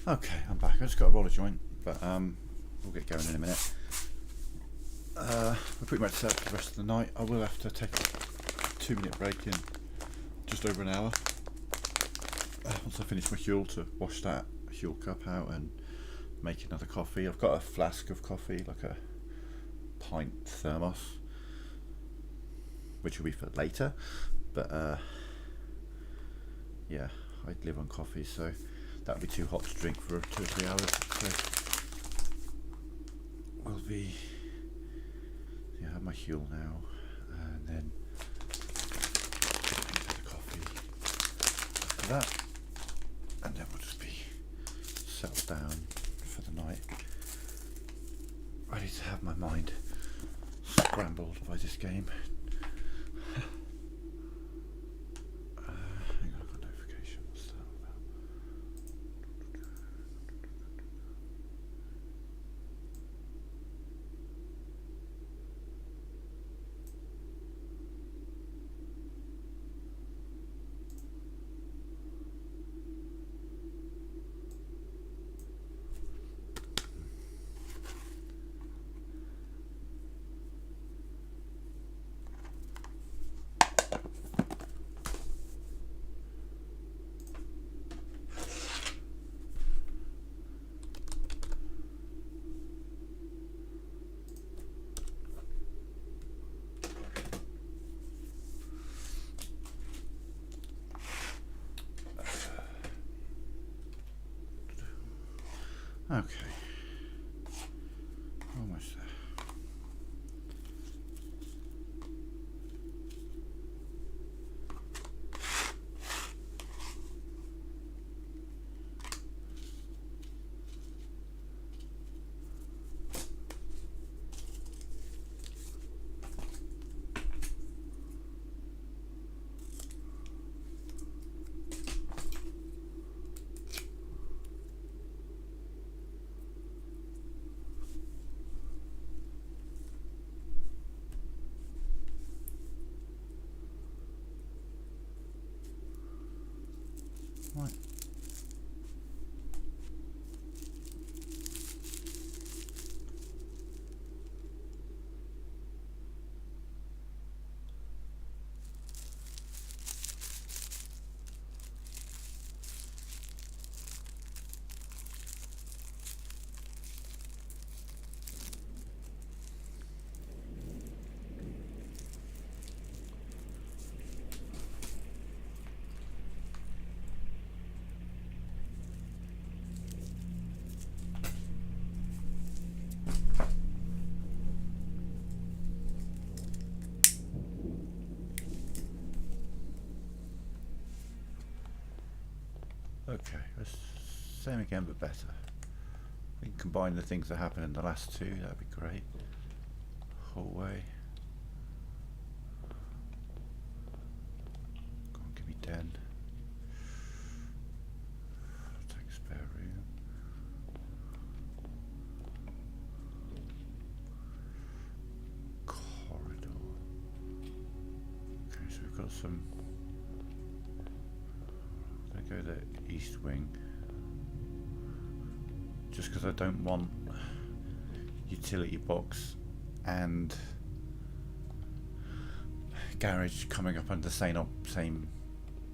Okay, I'm back. I just got a roller joint, but we'll get going in a minute. We're pretty much set for the rest of the night. I will have to take a 2-minute break in just over an hour. Once I finish my Huel, to wash that Huel cup out and make another coffee. I've got a flask of coffee, like a pint thermos, which will be for later, but yeah, I live on coffee, so that would be too hot to drink for 2 or 3 hours. So we'll be, yeah, I have my Huel now, and then the coffee after that, and then we'll just be settled down for the night, ready to have my mind scrambled by this game. Hang on, I've got a notification. What's that about? Okay, almost there. Right. Okay, let's same again but better. We can combine the things that happened in the last two, that'd be great. Hallway. Go on, give me 10. Take spare room. Corridor. Okay, so we've got some. I'm gonna go the east wing. Just because I don't want utility box and garage coming up under the same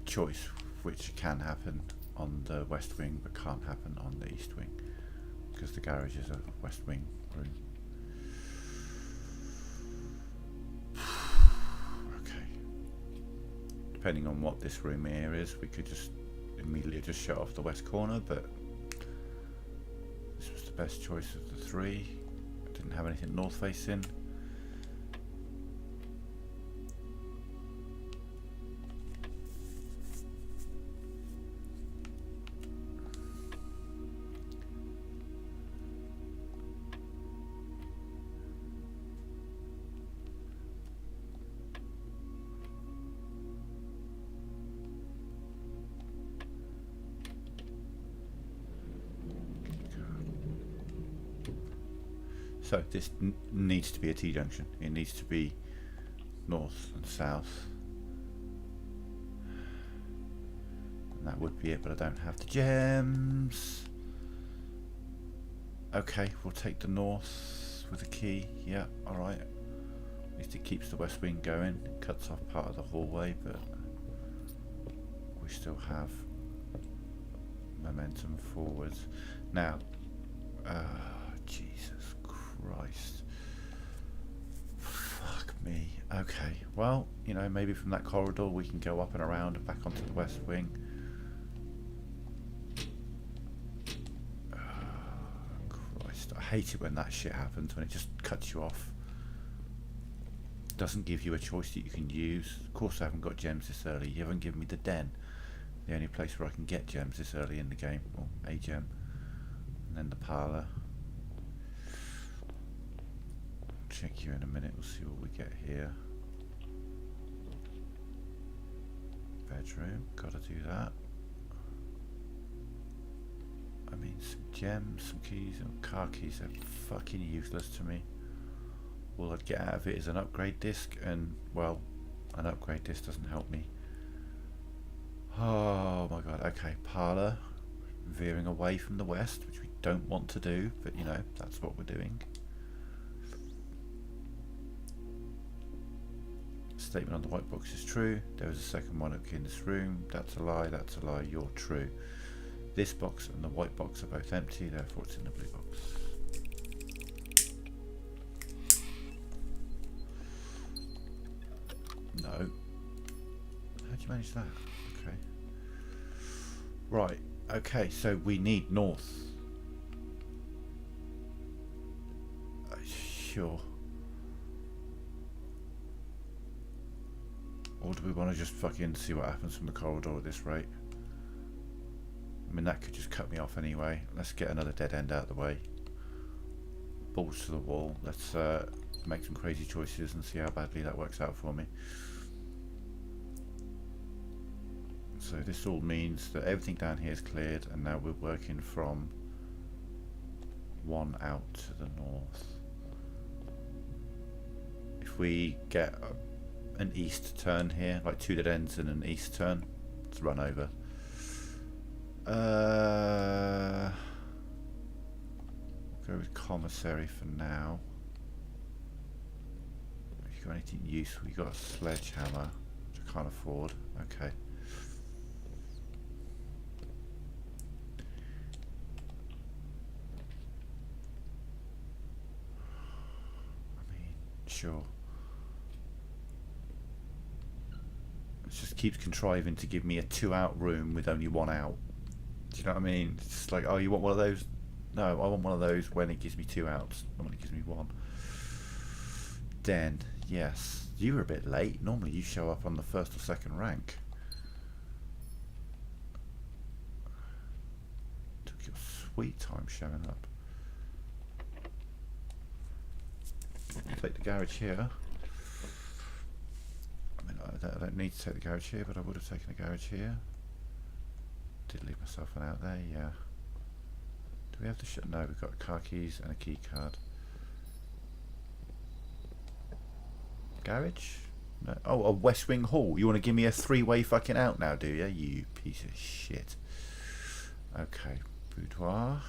choice, which can happen on the west wing but can't happen on the east wing because the garage is a west wing room. Okay, depending on what this room here is, we could just immediately just shut off the west corner, but this was the best choice of the three. I didn't have anything north facing. So this needs to be a T-junction. It needs to be north and south. And that would be it, but I don't have the gems. Okay, we'll take the north with a key. Yeah, alright. At least it keeps the west wing going. It cuts off part of the hallway, but we still have momentum forwards. Now, Jesus Christ. Fuck me. Okay, well, you know, maybe from that corridor we can go up and around and back onto the west wing. Christ, I hate it when that shit happens, when it just cuts you off. Doesn't give you a choice that you can use. Of course I haven't got gems this early. You haven't given me the den. The only place where I can get gems this early in the game. Or a gem. And then the parlour. Check you in a minute, we'll see what we get here. Bedroom, gotta do that. I mean, some gems, some keys, and car keys are fucking useless to me. All I'd get out of it is an upgrade disc, and, well, an upgrade disc doesn't help me. Oh my god, okay, parlour. Veering away from the west, which we don't want to do, but you know, that's what we're doing. Statement on the white box is true. There is a second monarch in this room. That's a lie, you're true. This box and the white box are both empty, therefore it's in the blue box. No. How'd you manage that? Okay. Right, okay, so we need north. Sure. Or do we want to just fucking see what happens from the corridor at this rate? I mean, that could just cut me off anyway. Let's get another dead end out of the way. Balls to the wall. Let's make some crazy choices and see how badly that works out for me. So this all means that everything down here is cleared, and now we're working from one out to the north. If we get an east turn here, like two dead ends and an east turn, let's run over. Go with commissary for now. If you got anything useful, you got a sledgehammer, which I can't afford. Okay. I mean, sure. It just keeps contriving to give me a 2-out room with only 1 out. Do you know what I mean? It's just like, oh, you want one of those? No, I want one of those when it gives me 2 outs, not when it gives me 1. Den, yes. You were a bit late. Normally you show up on the 1st or 2nd rank. Took your sweet time showing up. Take the garage here. I mean, I don't need to take the garage here, but I would have taken the garage here. Did leave myself one out there, yeah. Do we have to no, we've got car keys and a key card. Garage? No. Oh, a West Wing Hall. You want to give me a 3-way fucking out now, do you? You piece of shit. Okay, boudoir.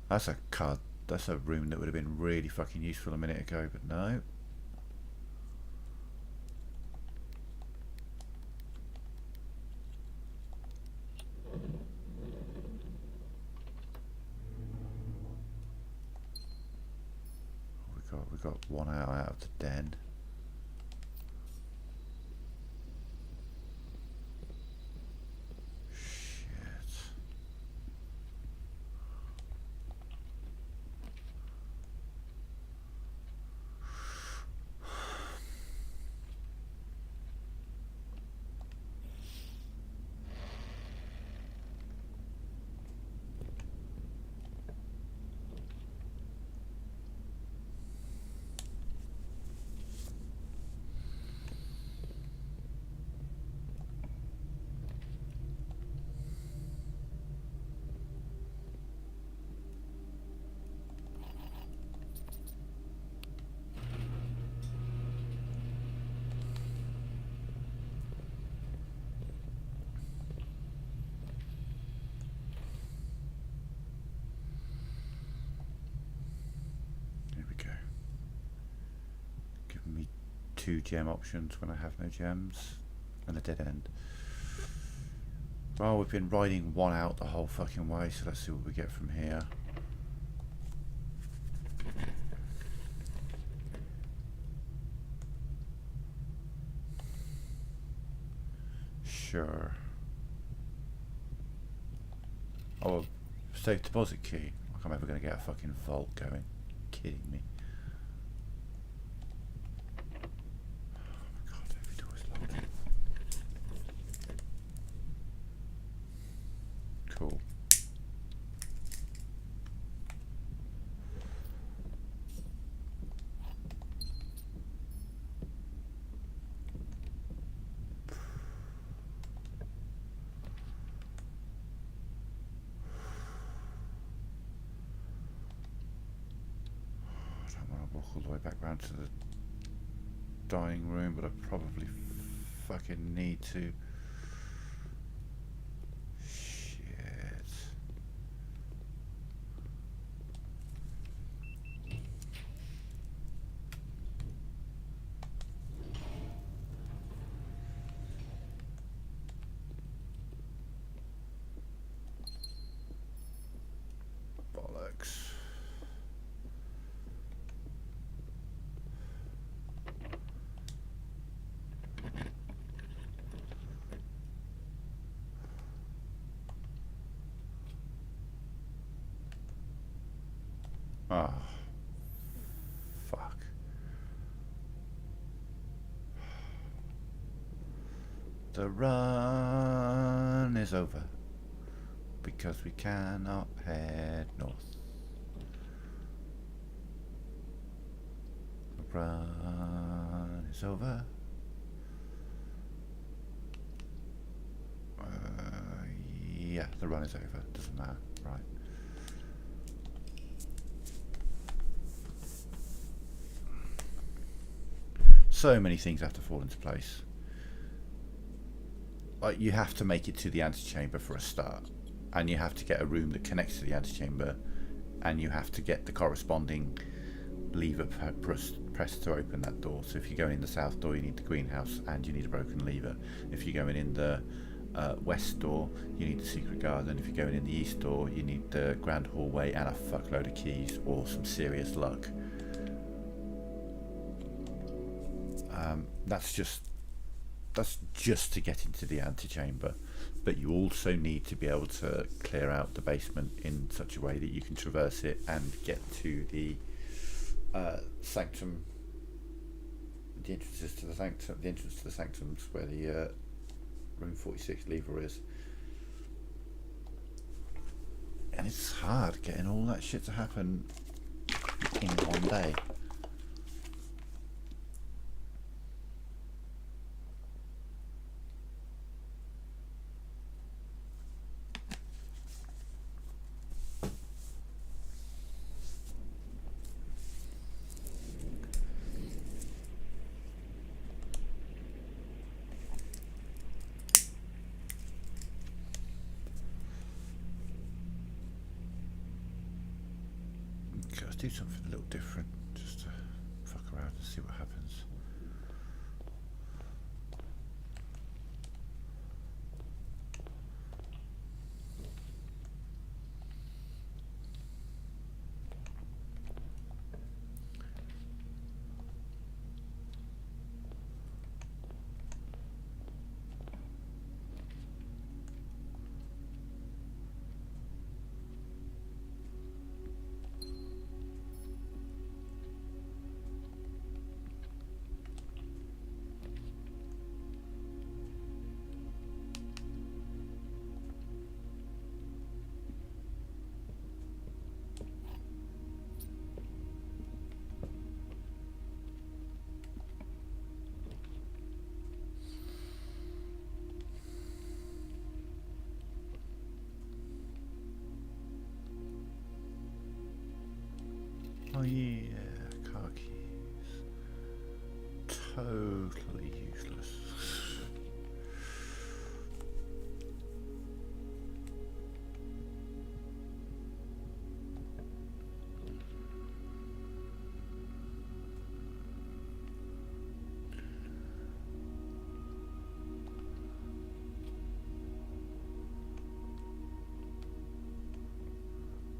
That's a card. That's a room that would have been really fucking useful a minute ago, but no. We got 1 out of the den. Shit. 2 gem options when I have no gems, and a dead end. Well, we've been riding one out the whole fucking way, so let's see what we get from here. Sure. Oh, safe deposit key. Like I'm ever going to get a fucking vault going. Kidding me. Oh my god, every door is locked. Cool. Walk all the way back round to the dining room, but I probably fucking need to. Shit. Bollocks. Ah, fuck. The run is over because we cannot head north. The run is over. Yeah, the run is over. Doesn't matter. Right. So many things have to fall into place. Like, you have to make it to the antechamber for a start, and you have to get a room that connects to the antechamber, and you have to get the corresponding lever pressed to open that door. So if you're going in the south door, you need the greenhouse and you need a broken lever. If you're going in the west door, you need the secret garden. If you're going in the east door, you need the grand hallway and a fuckload of keys or some serious luck. That's just to get into the antechamber, but you also need to be able to clear out the basement in such a way that you can traverse it and get to the sanctum, the entrances to the sanctum, the entrance to the sanctums where the room 46 lever is. And it's hard getting all that shit to happen in one day. Let's do something a little different, just to fuck around and see what happens.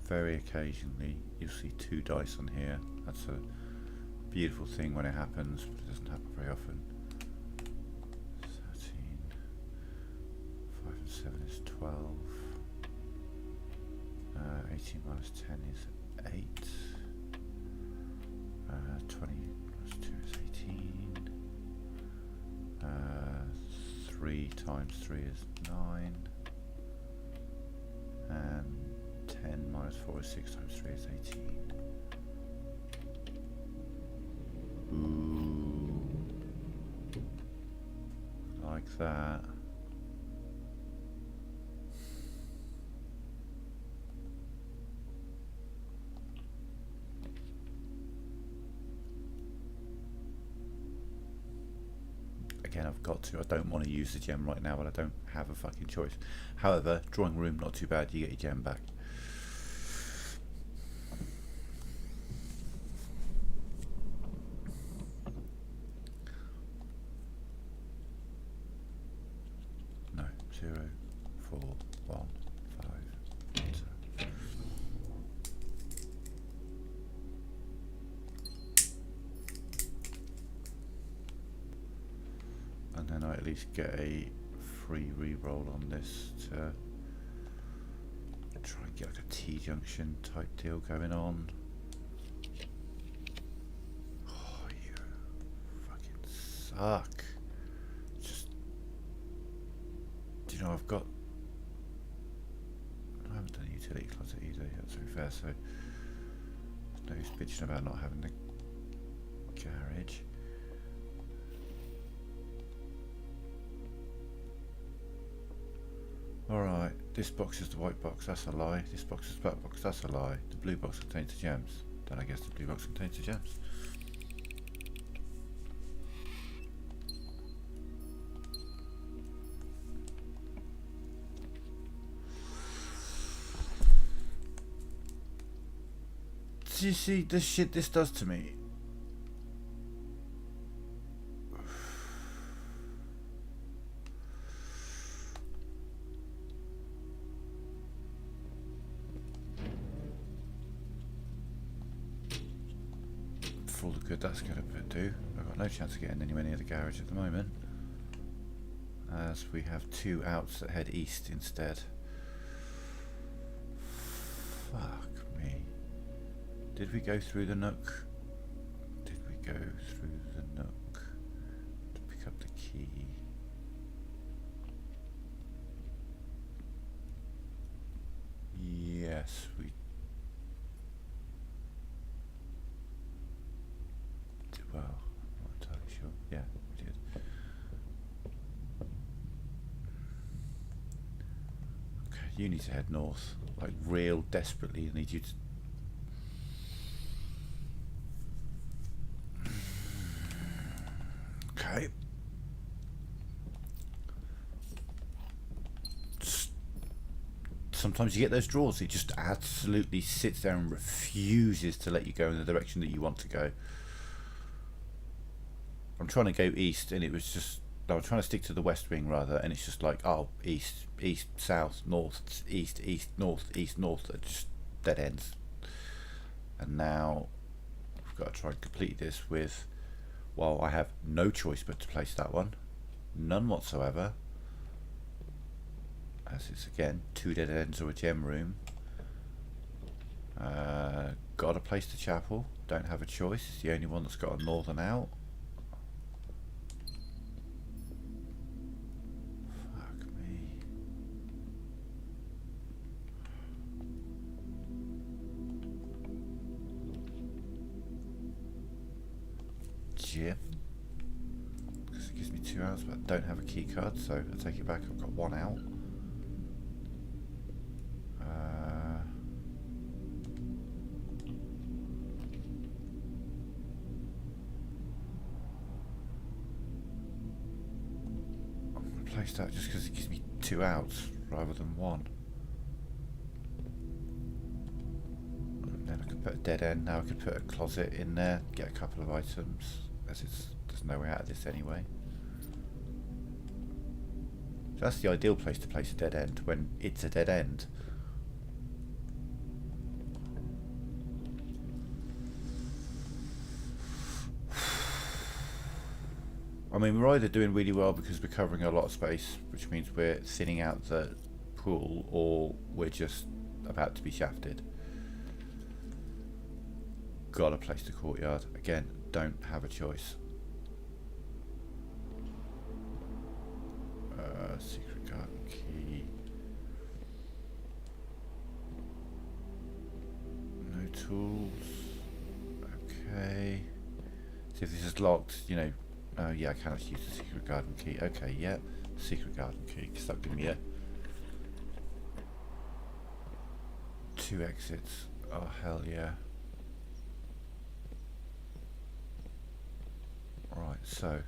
very occasionally you'll see 2 dice on here. That's a beautiful thing when it happens, but it doesn't happen very often. 13, 5 and 7 is 12. 18 minus 10 is 8. 20 plus 2 is 18. 3 times 3 is 9. And 10 minus 4 is 6 times 3 is 18. Ooh. Like that. Again, I've got to. I don't want to use the gem right now, but I don't have a fucking choice. However, drawing room, not too bad. You get your gem back. No, 0, 4, 1, 5, enter. And then I at least get a free re-roll on this to try and get like a T-junction type deal going on. Oh, you fucking suck. Just, do you know, I haven't done a utility closet either, that's very fair, so there's no use bitching about not having the garage. Alright, this box is the white box, that's a lie. This box is the black box, that's a lie. The blue box contains the gems. Then I guess the blue box contains the gems. Do you see the shit this does to me? For all the good that's going to do. I've got no chance of getting anywhere near the garage at the moment, as we have 2 outs that head east instead. Fuck me. Did we go through the nook? Did we go through the nook to pick up the key? Yes, we did. Well, I'm not entirely sure. Yeah, we did. Okay, you need to head north. Like, real desperately need you to. Okay. Sometimes you get those draws, it just absolutely sits there and refuses to let you go in the direction that you want to go. I'm trying to go east and it was just, no, I'm trying to stick to the west wing rather, and it's just like, oh, east, east, south, north, east, east, north, east, north, it just dead ends. And now we've got to try and complete this with, well, I have no choice but to place that one, none whatsoever, as it's again 2 dead ends or a gem room. Got to place the chapel, don't have a choice, it's the only one that's got a northern out. Fuck me. Gem, because it gives me 2 outs, but I don't have a key card, so I take it back, I've got 1 out. Place that just because it gives me 2 outs rather than 1. And then I could put a dead end. Now I could put a closet in there, get a couple of items, as there's no way out of this anyway. So that's the ideal place to place a dead end, when it's a dead end. I mean, we're either doing really well because we're covering a lot of space, which means we're thinning out the pool, or we're just about to be shafted. Gotta place the courtyard. Again, don't have a choice. Secret garden key. No tools. Okay. See if this is locked, you know. Yeah, I cannot use the secret garden key. Okay, yep. Secret garden key. Because that'll give me a 2 exits. Oh, hell yeah. Right, so.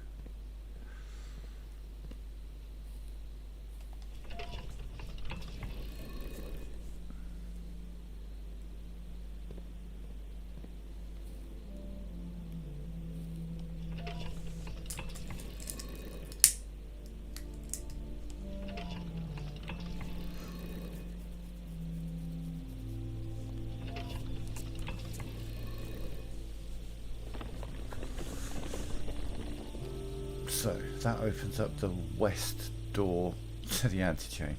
So that opens up the west door to the antechamber.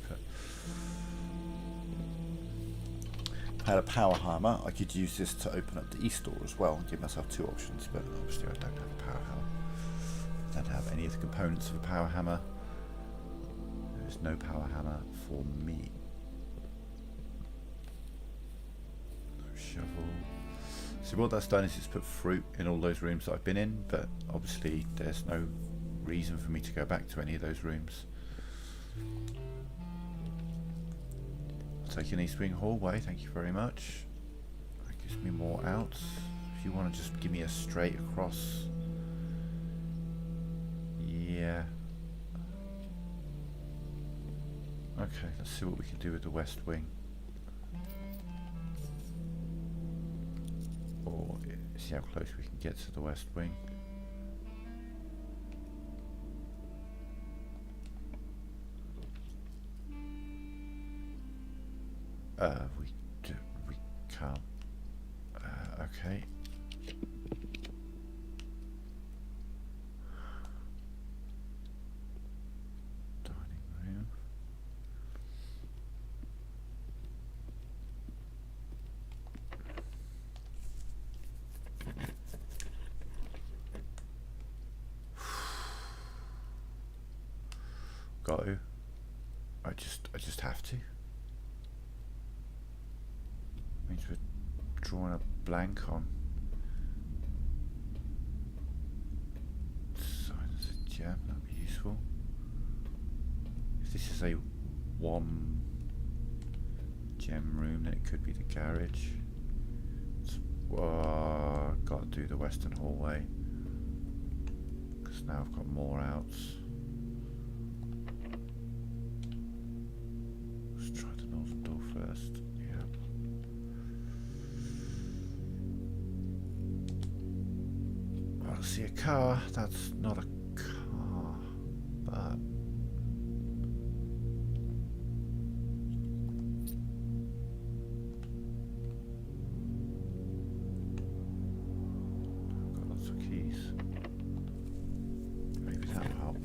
If I had a power hammer, I could use this to open up the east door as well and give myself 2 options, but obviously I don't have a power hammer. I don't have any of the components of a power hammer. There is no power hammer for me. No shovel. So what that's done is it's put fruit in all those rooms that I've been in, but obviously there's no reason for me to go back to any of those rooms. I'll take an east wing hallway, thank you very much. That gives me more outs. If you want to just give me a straight across. Yeah. Okay, let's see what we can do with the west wing. Or see how close we can get to the west wing. We can't. Okay. Dining room. Got to. I just have to. Means we're drawing a blank on sign as a gem. That'd be useful. If this is a 1 gem room, then it could be the garage. Got to do the western hallway because now I've got more outs. Let's try the northern door first. I see a car. That's not a car, but I've got lots of keys. Maybe that'll help.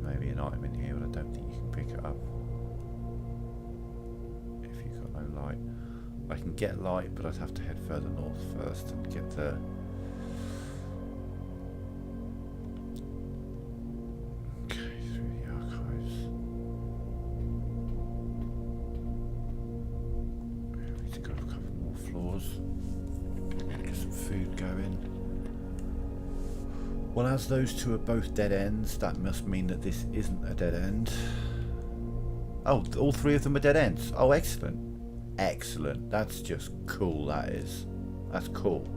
Maybe an item in here, but I don't think you can pick it up if you've got no light. I can get light, but I'd have to head further north first and get the... Okay, through the archives. We need to go a couple more floors. Get some food going. Well, as those two are both dead ends, that must mean that this isn't a dead end. Oh, all 3 of them are dead ends. Oh, excellent. Excellent. That's just cool, that is. That's cool.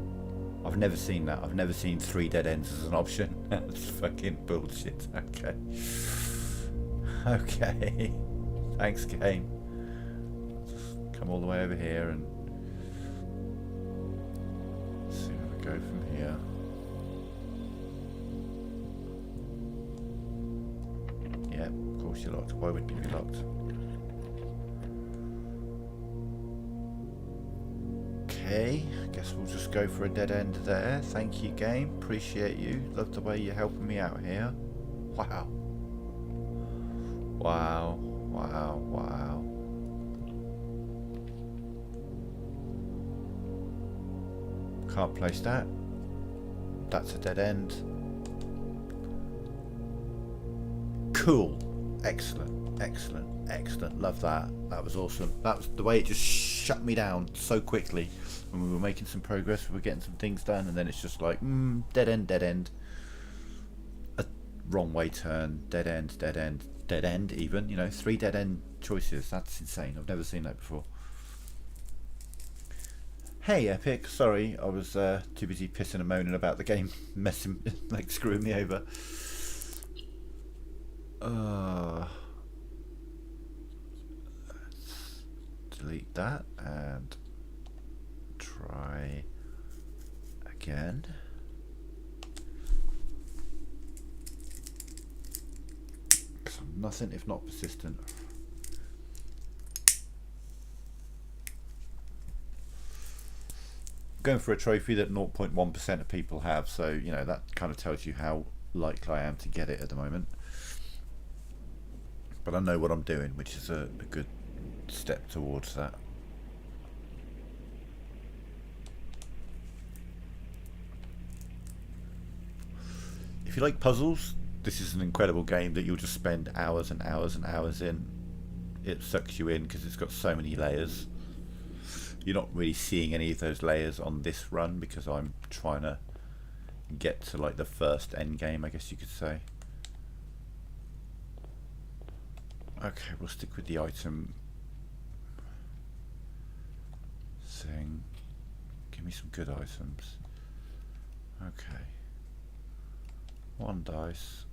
I've never seen that. I've never seen 3 dead ends as an option. That's fucking bullshit. Okay. Okay. Thanks, game. Just come all the way over here and see where we go from here. course you're locked. Why wouldn't you be locked? Okay, I guess we'll just go for a dead end there. Thank you, game. Appreciate you. Love the way you're helping me out here. Wow. Wow. Wow. Wow. Can't place that. That's a dead end. Cool. Excellent. Excellent. Excellent. Love that. That was awesome. That was the way it just shut me down so quickly. When we were making some progress, we were getting some things done, and then it's just like, dead end, dead end. A wrong way turn, dead end, dead end, dead end even. You know, 3 dead end choices. That's insane. I've never seen that before. Hey Epic, sorry, I was too busy pissing and moaning about the game messing, like screwing me over. Let's delete that and try again. So nothing if not persistent. Going for a trophy that 0.1% of people have, so you know that kind of tells you how likely I am to get it at the moment. But I know what I'm doing, which is a good step towards that. If you like puzzles, this is an incredible game that you'll just spend hours and hours and hours in. It sucks you in because it's got so many layers. You're not really seeing any of those layers on this run because I'm trying to get to like the first end game, I guess you could say. Okay, we'll stick with the item thing. Give me some good items. Okay. 1 dice.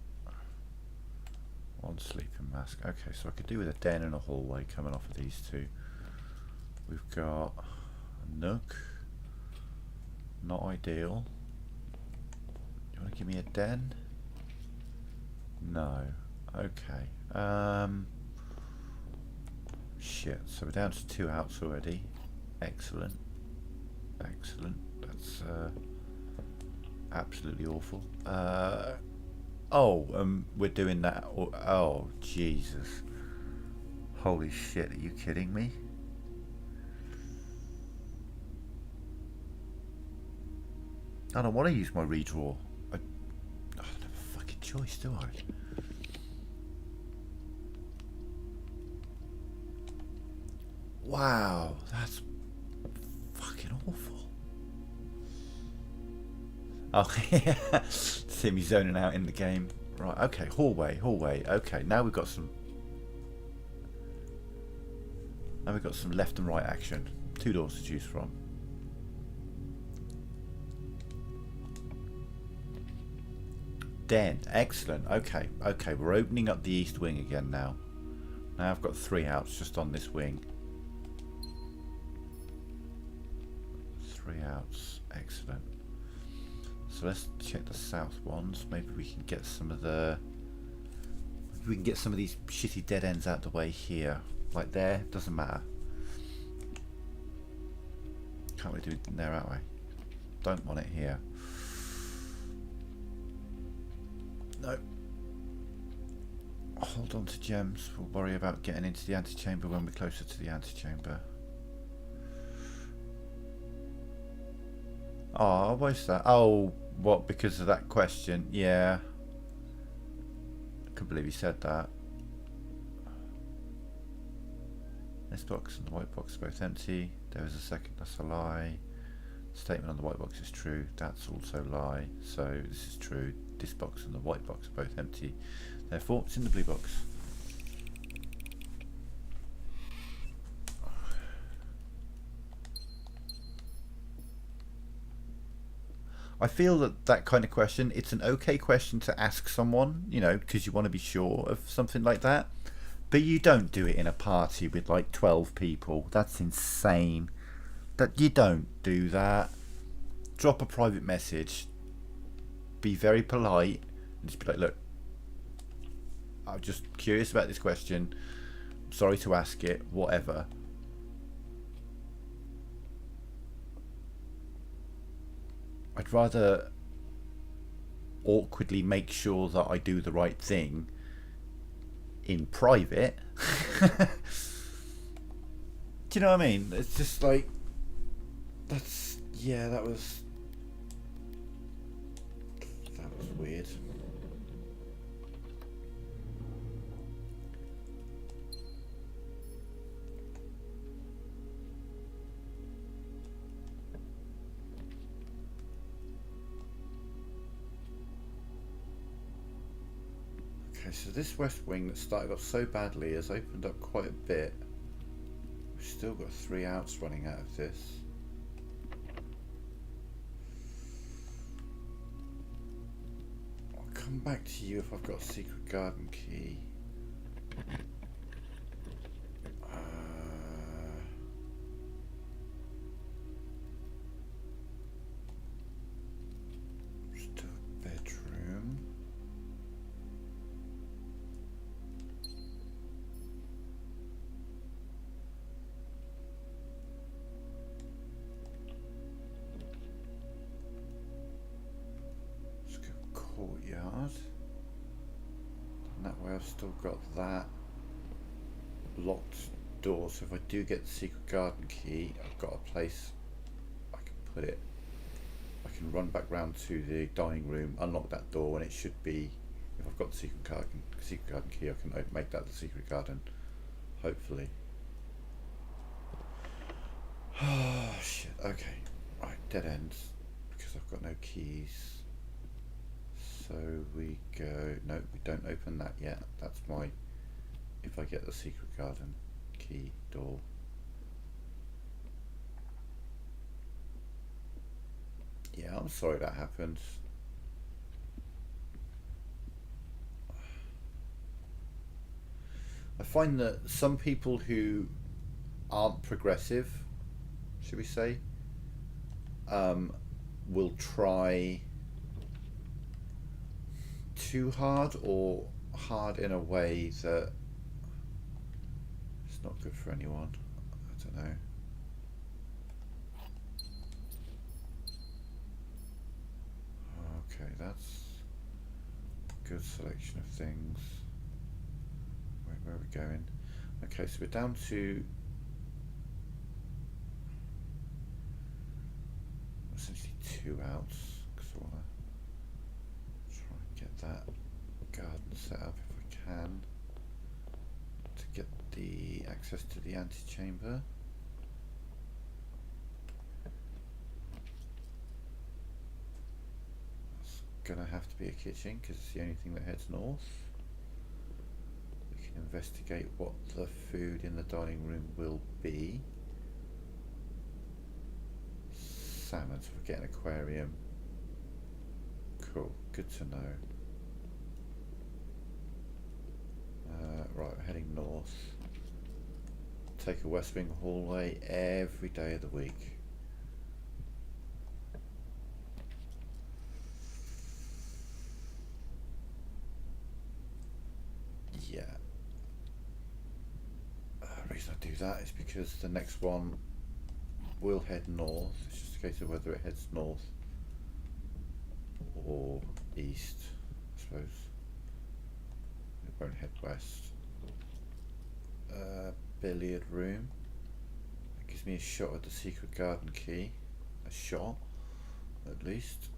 1 sleeping mask. Okay, so I could do with a den and a hallway coming off of these two. We've got a nook. Not ideal. You want to give me a den? No. Okay. Shit. So we're down to 2 outs already. Excellent. Excellent. That's absolutely awful. We're doing that. Oh, Jesus. Holy shit, are you kidding me? I don't want to use my redraw. I don't have a fucking choice, do I? Wow, that's fucking awful. Oh, yeah. See me zoning out in the game. Right, okay, hallway. Okay, now we've got some left and right action. 2 doors to choose from. Den, excellent. Okay, we're opening up the east wing again now. Now I've got 3 outs just on this wing. 3 outs, excellent. So let's check the south ones. Maybe we can get some of these shitty dead ends out the way here. Like there, doesn't matter. Can't we do it there, aren't we? Don't want it here. No. Hold on to gems. We'll worry about getting into the antechamber when we're closer to the antechamber. Oh, what's that? Oh, what? Because of that question? Yeah. I couldn't believe he said that. This box and the white box are both empty. There was a second. That's a lie. Statement on the white box is true. That's also a lie. So this is true. This box and the white box are both empty. Therefore, it's in the blue box. I feel that kind of question, it's an okay question to ask someone, you know, because you want to be sure of something like that. But you don't do it in a party with like 12 people. That's insane. That you don't do that. Drop a private message. Be very polite and just be like, look, I'm just curious about this question. Sorry to ask it. Whatever. I'd rather awkwardly make sure that I do the right thing in private. Do you know what I mean? It's just like, that's, yeah, that was weird. Okay, so this west wing that started off so badly has opened up quite a bit. We've still got 3 outs running out of this. I'll come back to you if I've got a secret garden key. Still a bedroom. Courtyard, and that way I've still got that locked door, so if I do get the secret garden key, I've got a place I can put it. I can run back round to the dining room, unlock that door, and it should be, if I've got the secret garden key, I can make that the secret garden, hopefully. Oh shit, okay, right, dead ends, because I've got no keys. So we go, no, we don't open that yet. That's my, if I get the secret garden key door. Yeah, I'm sorry that happened. I find that some people who aren't progressive, should we say, will try too hard, or hard in a way that it's not good for anyone. I don't know. Okay, that's a good selection of things. Where are we going? Okay, so we're down to essentially 2 outs, because I want to try and get that garden set up if I can, to get the access to the antechamber. It's gonna have to be a kitchen because it's the only thing that heads north. We can investigate what the food in the dining room will be. Salmon, so we get an aquarium. Cool, good to know. Right, we're heading north. Take a west wing hallway every day of the week. Yeah. The reason I do that is because the next one will head north. It's just a case of whether it heads north or east, I suppose. It won't head west. Billiard room. That gives me a shot at the secret garden key. A shot, at least.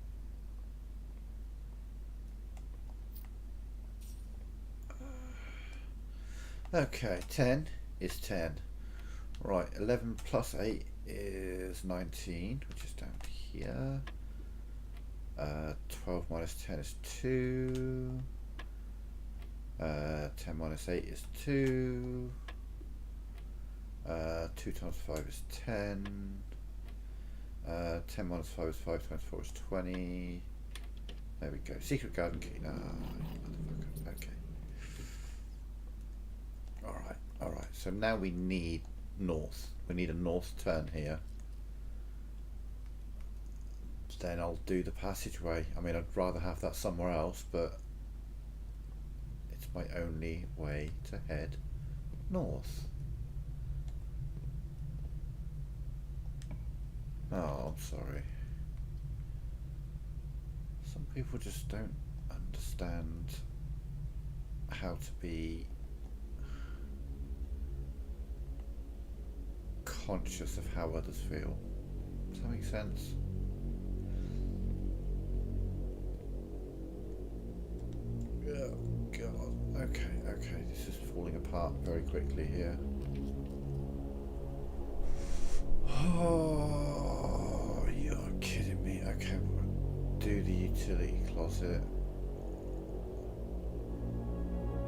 Okay, 10 is 10. Right, 11 plus 8 is 19, which is down here. 12 minus 10 is 2. 10 minus 8 is 2. 2 times 5 is 10. 10 minus 5 is 5 times 4 is 20. There we go. Secret garden key. No, motherfucker. Okay. Alright. So now we need north. We need a north turn here. Then I'll do the passageway. I mean, I'd rather have that somewhere else, but it's my only way to head north. Oh, I'm sorry. Some people just don't understand how to be conscious of how others feel. Does that make sense? Oh God. Okay, this is falling apart very quickly here. Oh, you're kidding me. Okay, we'll do the utility closet.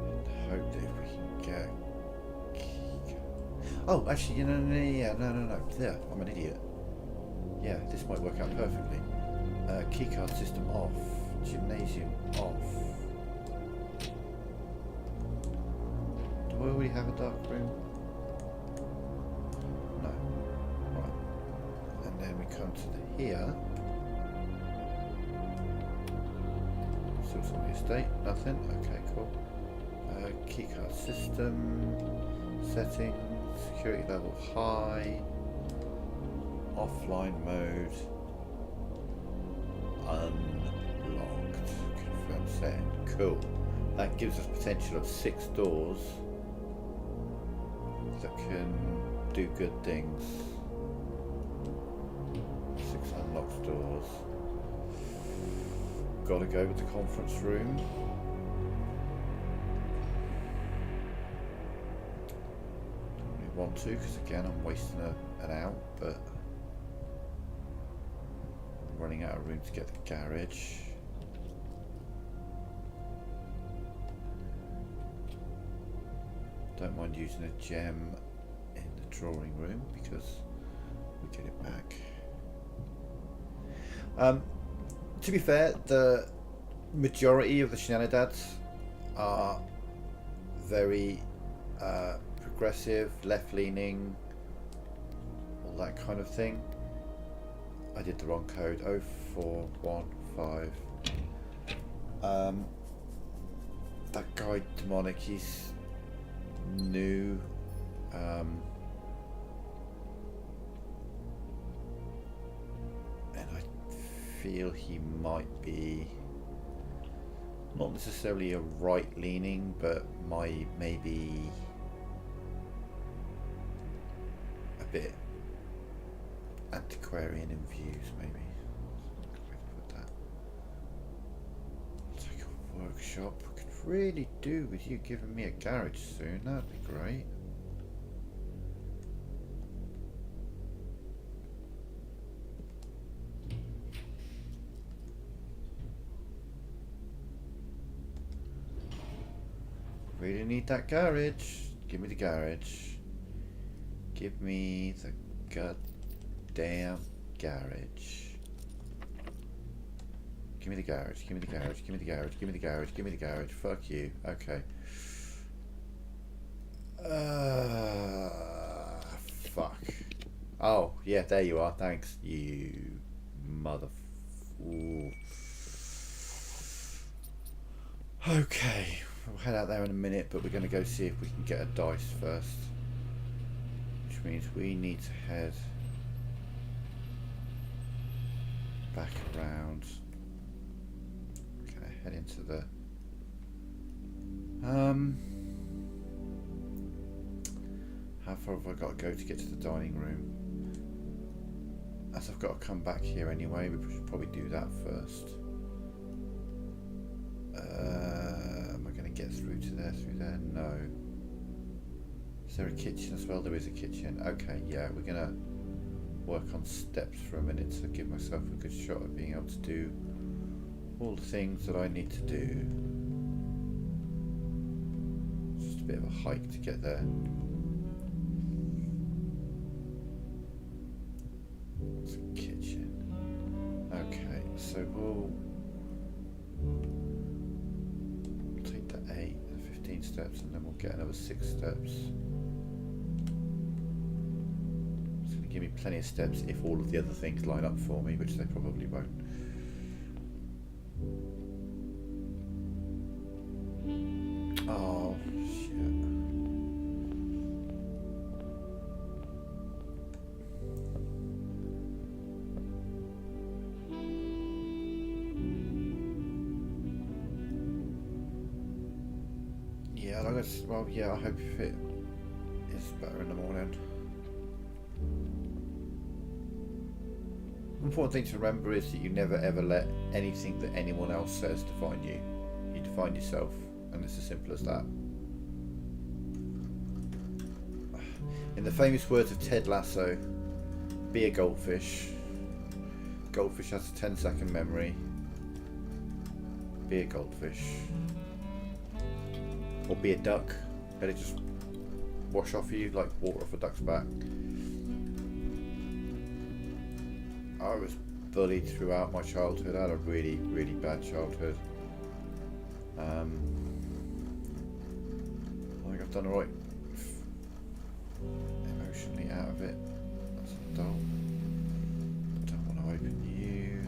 And hope that if we can get... Oh, actually, no. There, I'm an idiot. Yeah, this might work out perfectly. Keycard system off. Gymnasium off. Do I already have a dark room? No. Right. And then we come to the here. Source on the estate. Nothing. Okay, cool. Keycard system. Settings. Security level high. Offline mode. Unlocked. Confirm setting. Cool. That gives us potential of 6 doors that can do good things. 6 unlocked doors. Gotta go with the conference room. Don't really want to, because again I'm wasting an out, but I'm running out of room to get the garage. Don't mind using a gem in the drawing room because we get it back. To be fair, the majority of the Shenanidads are very progressive, left-leaning, all that kind of thing. I did the wrong code. 0415. That guy Demonic, he's new. And I feel he might be not necessarily a right-leaning, but maybe a bit antiquarian in views, maybe. Put that. Take a workshop. I could really do with you giving me a garage soon. That'd be great. Really need that garage. Give me the garage. Give me the goddamn garage. Give me the garage. Give me the garage. Give me the garage. Give me the garage. Give me the garage. Fuck you. Okay. Fuck. Oh, yeah, there you are. Thanks. You mother... Ooh. Okay. We'll head out there in a minute, but we're going to go see if we can get a dice first. Which means we need to head back around. Okay, head into the... How far have I got to go to get to the dining room? As I've got to come back here anyway, we should probably do that first. Am I going to get through to there, through there? No. Is there a kitchen as well? There is a kitchen. Okay, yeah, we're going to work on steps for a minute to give myself a good shot at being able to do all the things that I need to do. It's just a bit of a hike to get there. It's a kitchen. Okay, so we'll take the 8 and 15 steps and then we'll get another 6 steps. It's going to give me plenty of steps if all of the other things line up for me, which they probably won't. Oh, I guess, well, yeah, I hope it is better in the morning. The important thing to remember is that you never ever let anything that anyone else says define you. You define yourself, and it's as simple as that. In the famous words of Ted Lasso, be a goldfish. Goldfish has a 10-second memory. Be a goldfish. Or be a duck. Let it just wash off you like water off a duck's back. I was bullied throughout my childhood. I had a really, really bad childhood. I think I've done alright emotionally out of it as an adult. I don't want to open you.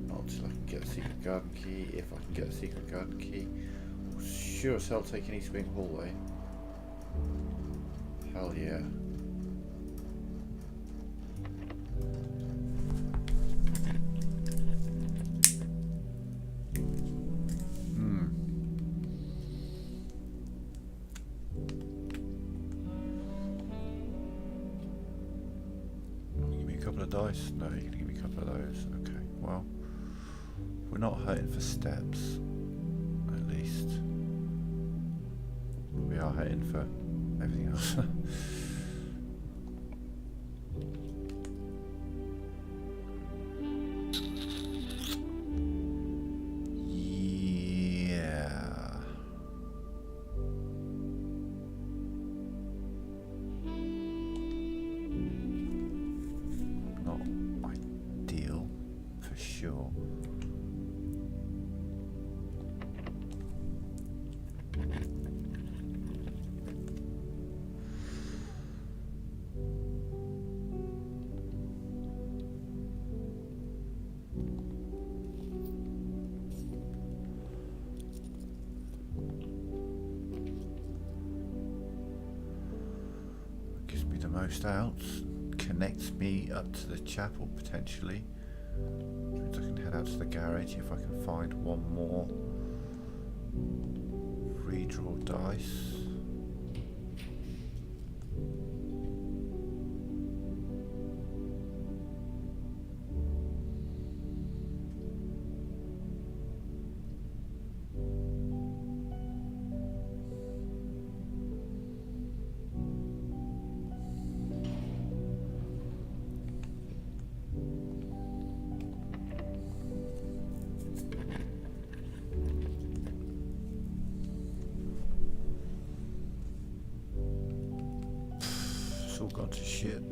Not until I can get a secret garden key. If I can get a secret garden key. Sure as hell take an East Wing hallway. Hell yeah. Dice? No, you can give me a couple of those. Okay, well, we're not hurting for steps, at least. We are hurting for everything else. Most outs, connects me up to the chapel potentially. Means I can head out to the garage if I can find one more redraw dice. All gone to shit.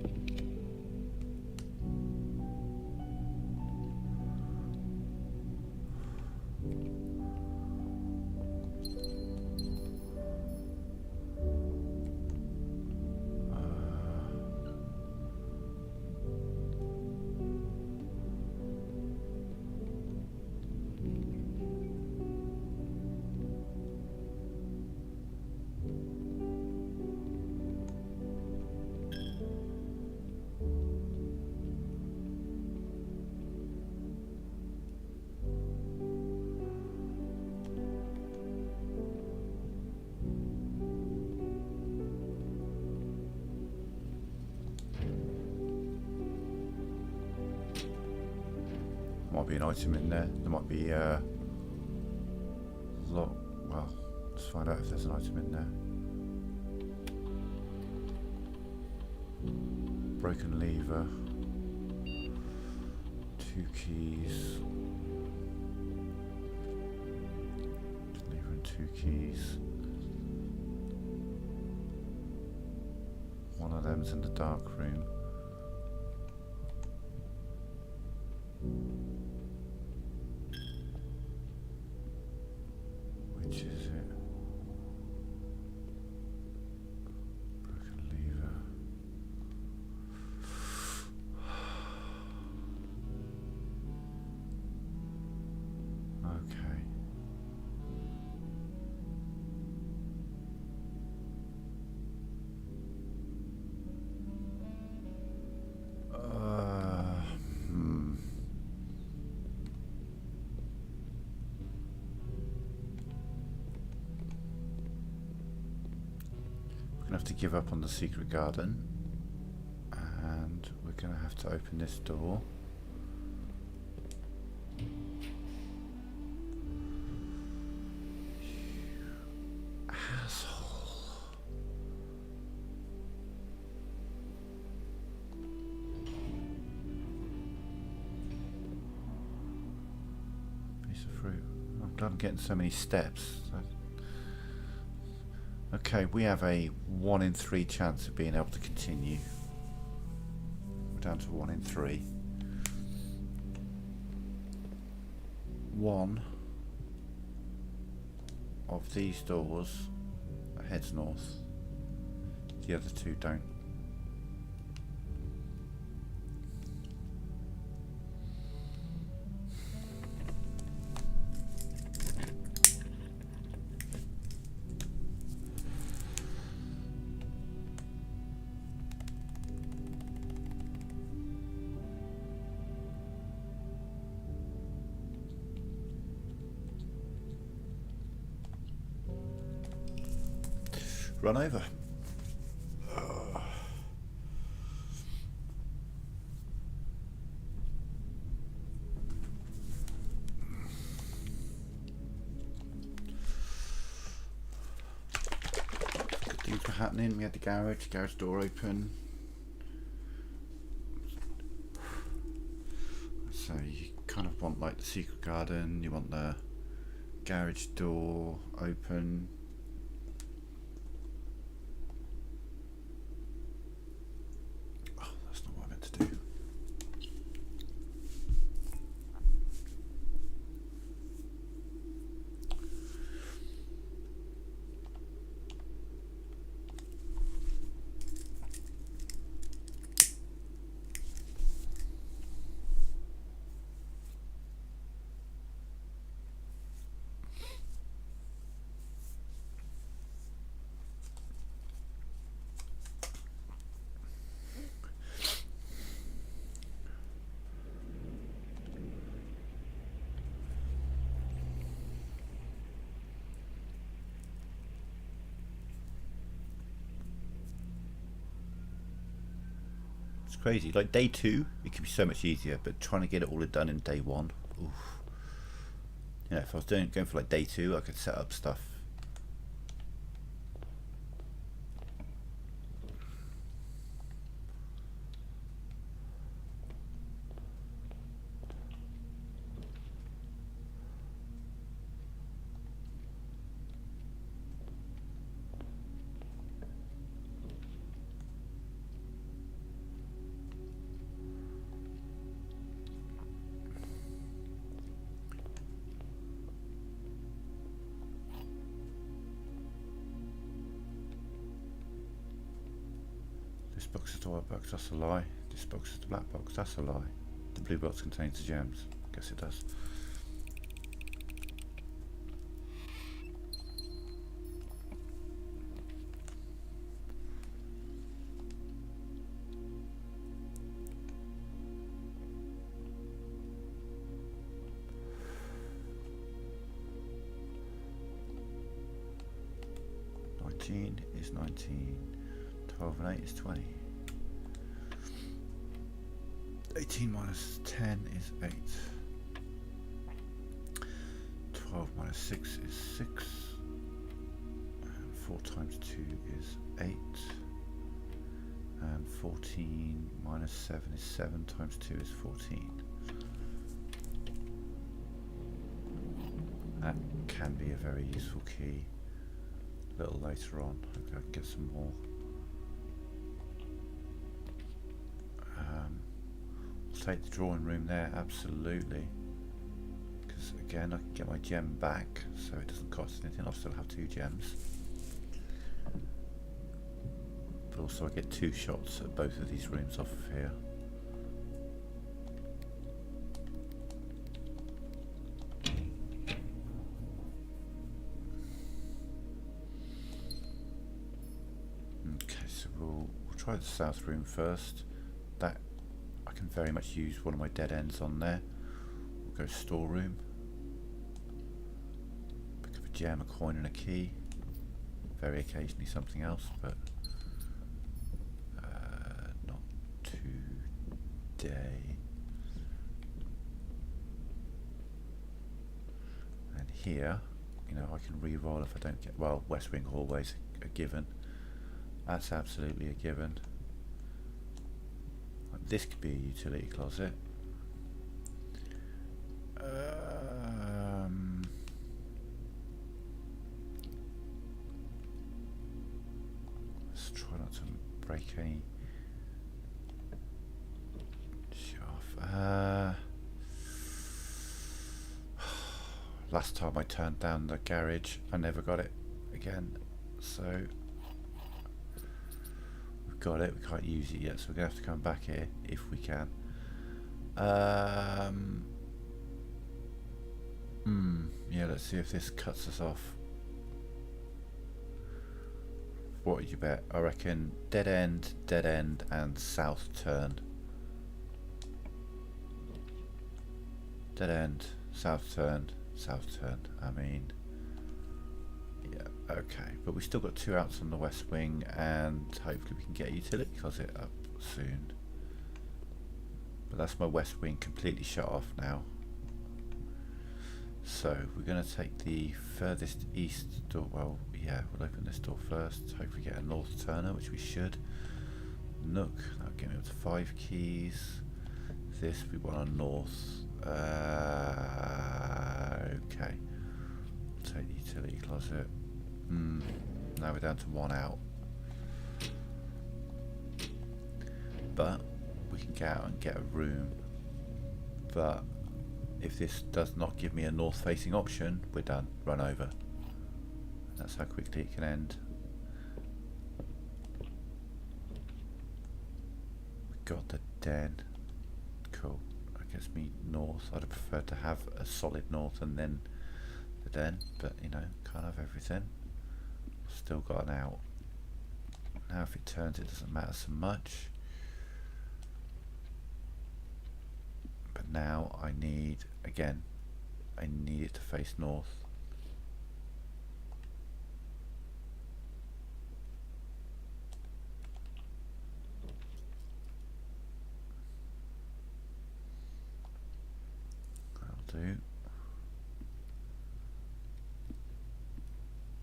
Might be an item in there. There might be well, let's find out if there's an item in there. Broken lever. 2 keys. Lever and 2 keys. One of them's in the dark room. Which is it? Broken lever. Okay. have to give up on the secret garden, and we're going to have to open this door. I'm getting so many steps. Okay, we have a 1 in 3 chance of being able to continue. We're down to 1 in 3. One of these doors heads north. The other two don't. Run over. Good things were happening. We had the garage door open. So you kind of want like the secret garden, you want the garage door open. It's crazy. Like day 2, it could be so much easier, but trying to get it all done in day 1, oof. You know, if I was going for like day 2, I could set up stuff. This box is the white box, that's a lie. This box is the black box, that's a lie. The blue box contains the gems. Guess it does. Is 19, 12 and 8 is 20. 18 minus 10 is 8. 12 minus 6 is 6. And 4 times 2 is 8. And 14 minus 7 is 7 times 2 is 14. That can be a very useful key. A little later on, I can get some more. I'll take the drawing room there, absolutely. Because again, I can get my gem back, so it doesn't cost anything. I'll still have 2 gems. But also I get 2 shots at both of these rooms off of here. Try the south room first. That I can very much use one of my dead ends on there. We'll go storeroom. Pick up a gem, a coin and a key. Very occasionally something else, but day. And here, you know, I can re-roll if I don't get, well, west wing hallways a given. That's absolutely a given. This could be a utility closet. Let's try not to break any shaft. Last time I turned down the garage, I never got it again. So we've got it. We can't use it yet, so we're gonna have to come back here if we can. Yeah, let's see if this cuts us off. What would you bet? I reckon dead end, and south turn. Dead end, south turn, south turn. I mean, yeah, okay. But we've still got 2 outs on the west wing, and hopefully we can get a utility closet up soon. But that's my west wing completely shut off now. So we're going to take the furthest east door. Well, yeah, we'll open this door first. Hopefully get a north turner, which we should. Nook, that'll get me up to 5 keys. This we want a north. Okay. Take the utility closet. Now we're down to 1 out. But we can get out and get a room. But if this does not give me a north facing option, we're done. Run over. That's how quickly it can end. We got the den. Cool. That gets me north. I'd have preferred to have a solid north and then the den, but you know, can't have everything. Still got an out. Now if it turns, it doesn't matter so much. But now I need, again, I need it to face north. That'll do.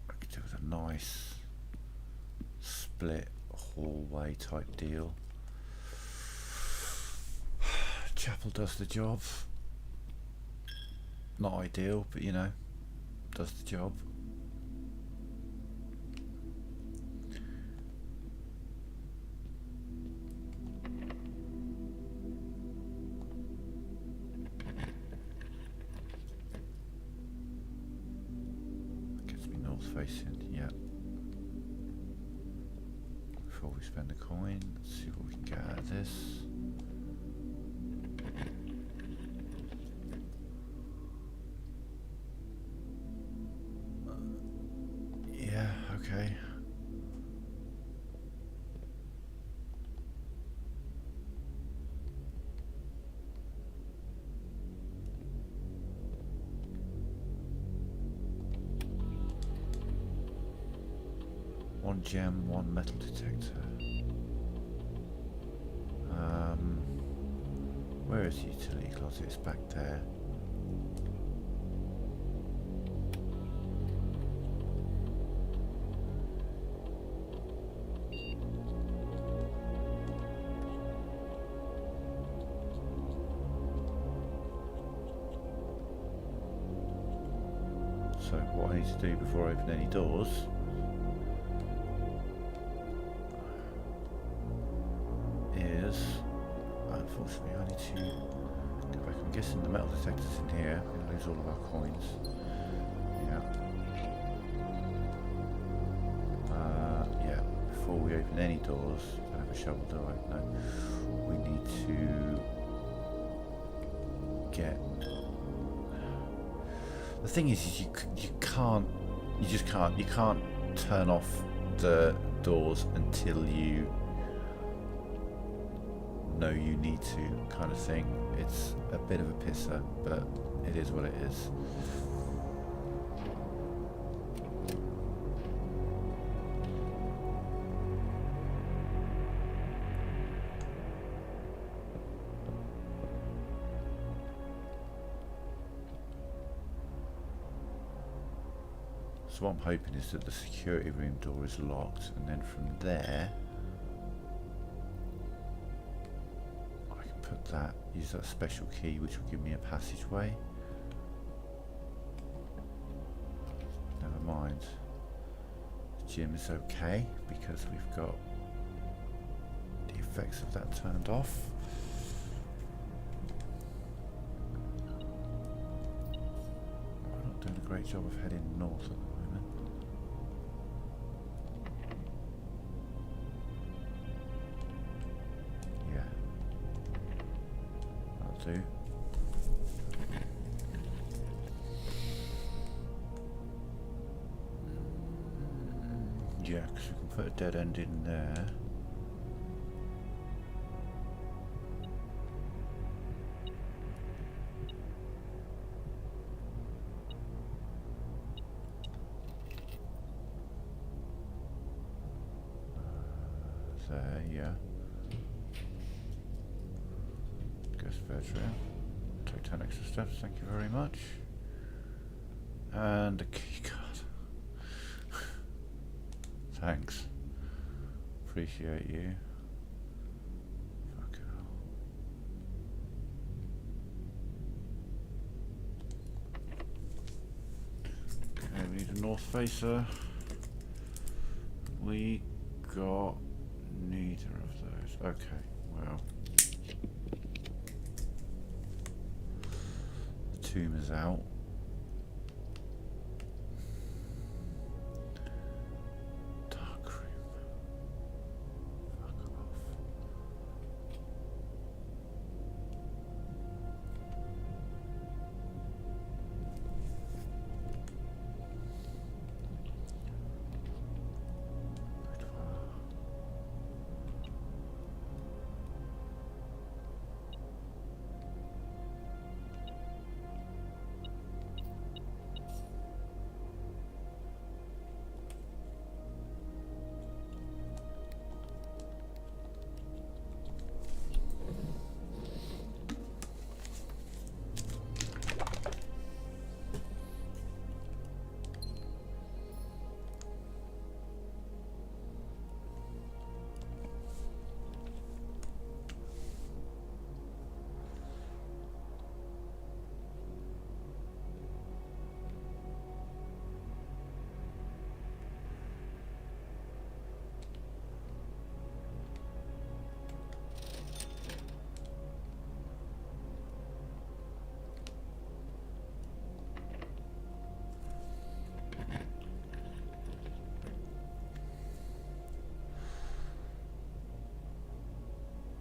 I could do with a nice split hallway type deal. Chapel does the job. Not ideal, but you know, does the job. Gets me north facing, yeah. Before we spend the coin, let's see what we can get out of this. Okay. One gem, one metal detector. Where is the utility closet? It's back there. So what I need to do before I open any doors is, unfortunately I need to go back. I'm guessing the metal detector's in here. We're going to lose all of our coins. Yeah. Yeah, before we open any doors, don't have a shovel, do I? No. We need to get... The thing is you can't turn off the doors until you know you need to, kind of thing. It's a bit of a pisser, but it is what it is. So what I'm hoping is that the security room door is locked, and then from there I can put that, use that special key which will give me a passageway. Never mind. The gym is okay because we've got the effects of that turned off. We're not doing a great job of heading north at the moment. Yeah, that'll do. Yeah, because we can put a dead end in there. There, yeah. Guest bedroom. Take 10 extra steps, thank you very much. And a key card. Thanks. Appreciate you. Fucking hell. Okay, we need a north facer. We got neither of those. Okay, well. The tomb is out. Dark room. Fuck off.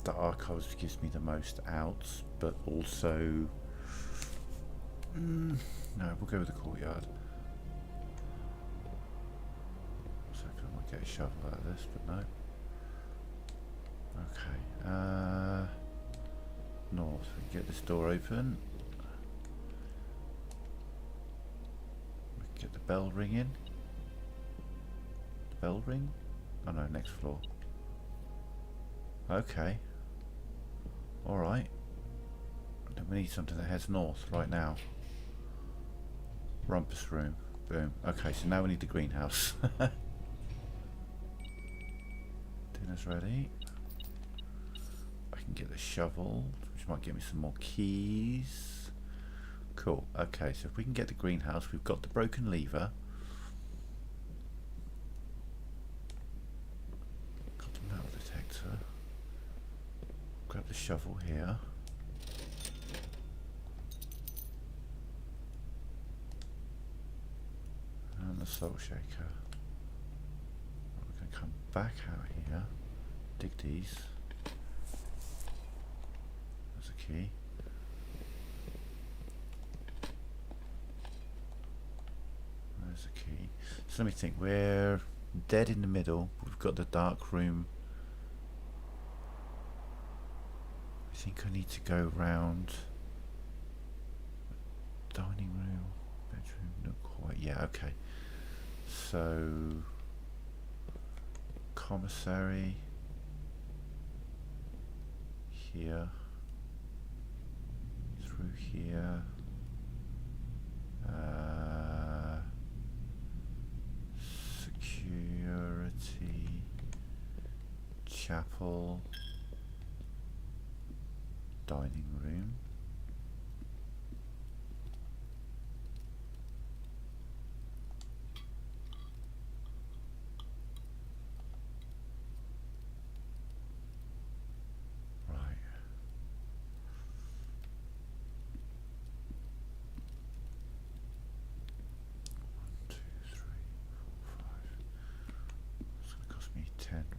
The archives gives me the most outs, but also no, we'll go with the courtyard. So I might get a shovel out of this, but no. Okay, north. We can get this door open. We can get the bell ringing. The bell ring? Oh no, next floor. Okay. Alright. Then we need something that heads north right now. Rumpus room. Boom. Okay, so now we need the greenhouse. Dinner's ready. I can get the shovel, which might give me some more keys. Cool. Okay, so if we can get the greenhouse, we've got the broken lever. Got the metal detector. Grab the shovel here. And the salt shaker. We're going to come back out here. Dig these. There's a key. There's a key. So let me think. We're dead in the middle. We've got the dark room. I think I need to go round dining room, bedroom, not quite. Yeah, okay. So commissary here, through here, chapel, dining room.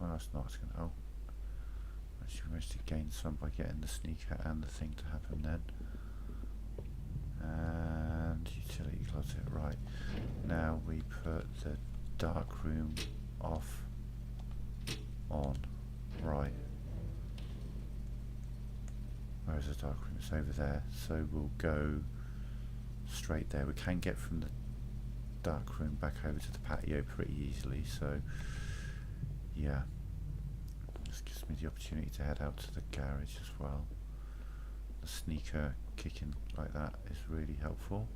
Well, that's not. It's going to. Oh, actually, we managed to gain some by getting the sneaker and the thing to happen then. And utility closet. Right. Now we put the dark room off. On. Right. Where's the dark room? It's over there. So we'll go straight there. We can get from the dark room back over to the patio pretty easily. So. Yeah, this gives me the opportunity to head out to the garage as well. The sneaker kicking like that is really helpful.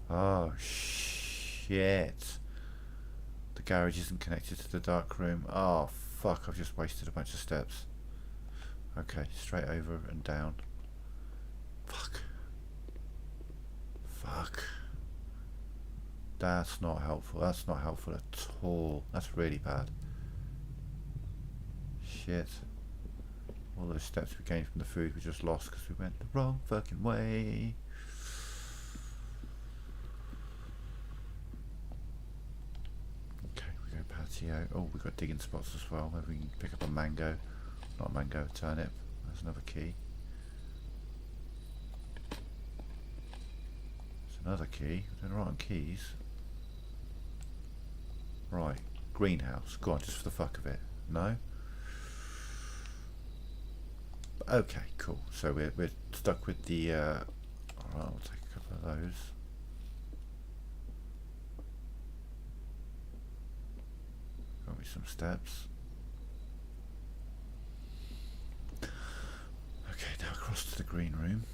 Oh shit! The garage isn't connected to the dark room. Oh fuck, I've just wasted a bunch of steps. Okay, straight over and down. Fuck. Fuck. That's not helpful. That's not helpful at all. That's really bad. Shit. All those steps we gained from the food we just lost because we went the wrong fucking way. Okay, we go patio. Oh, we've got digging spots as well. Maybe we can pick up a mango. Not a mango, a turnip. There's another key. Another key. We're doing right on keys. Right. Greenhouse. Go on, just for the fuck of it. No? Okay, cool. So we're stuck with the... Alright, I'll take a couple of those. Got me some steps. Okay, now across to the green room.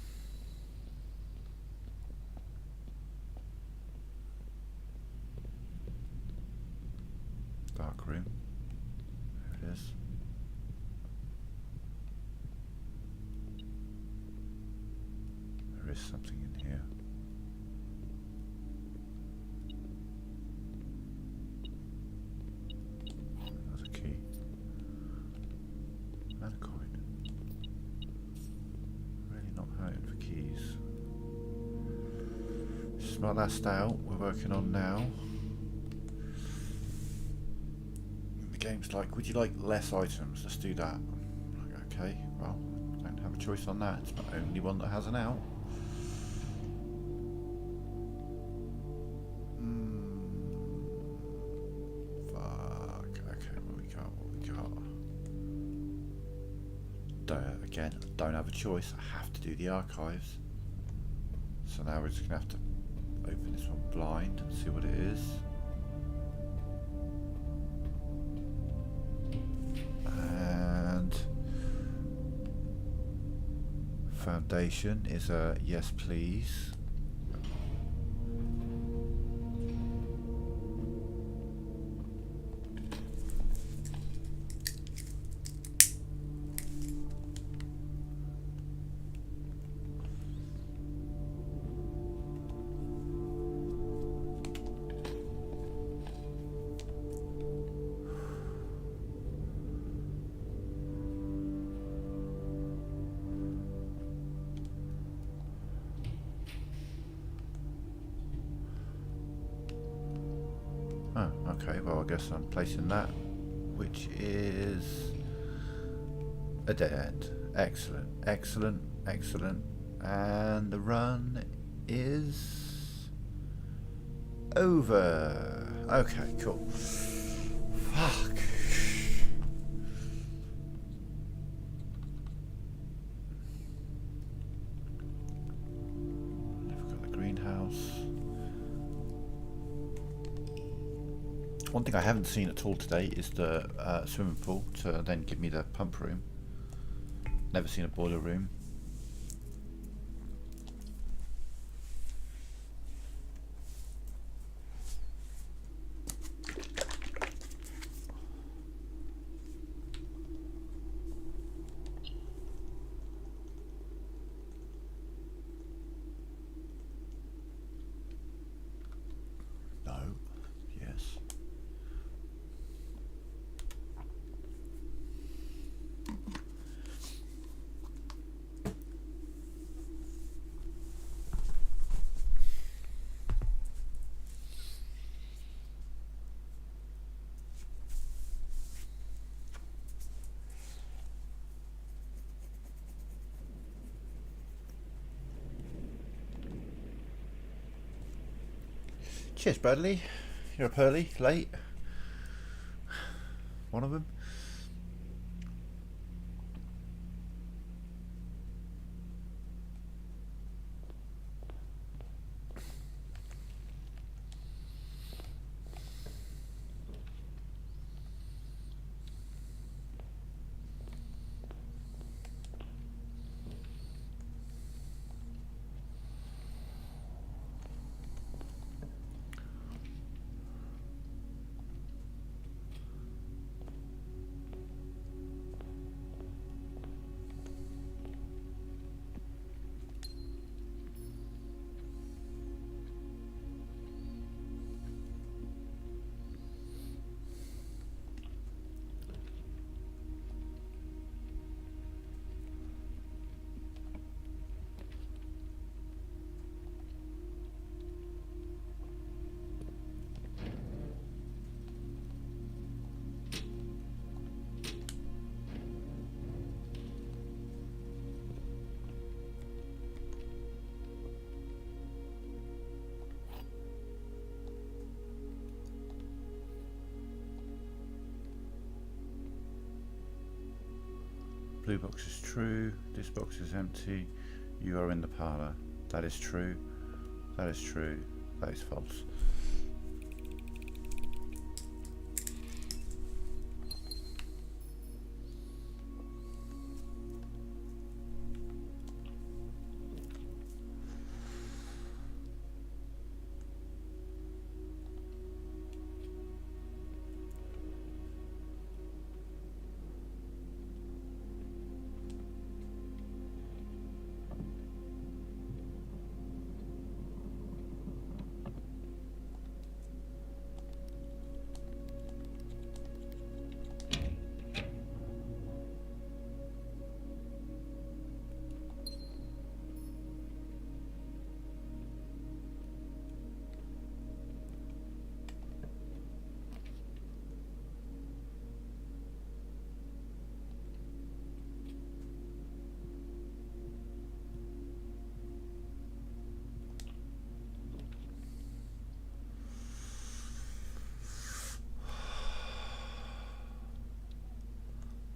Dark room. There it is. There is something in here. Another key. And a coin. Really not hurting for keys. Smell that stout we're working on now. Game's like, would you like less items? Let's do that. Okay, well, I don't have a choice on that. It's the only one that has an out. Fuck. Okay, what we got? Again, don't have a choice. I have to do the archives. So now we're just going to have to open this one blind and see what it is. Foundation is a yes please. Oh, okay, well I guess I'm placing that, which is a dead end. Excellent, excellent, excellent. And the run is over. Okay, cool. Fuck. Never got the greenhouse. One thing I haven't seen at all today is the swimming pool to then give me the pump room. Never seen a boiler room. Cheers, Bradley. You're up early, late. One of them. Blue box is true. This box is empty. You are in the parlour. That is true. That is true. That is false.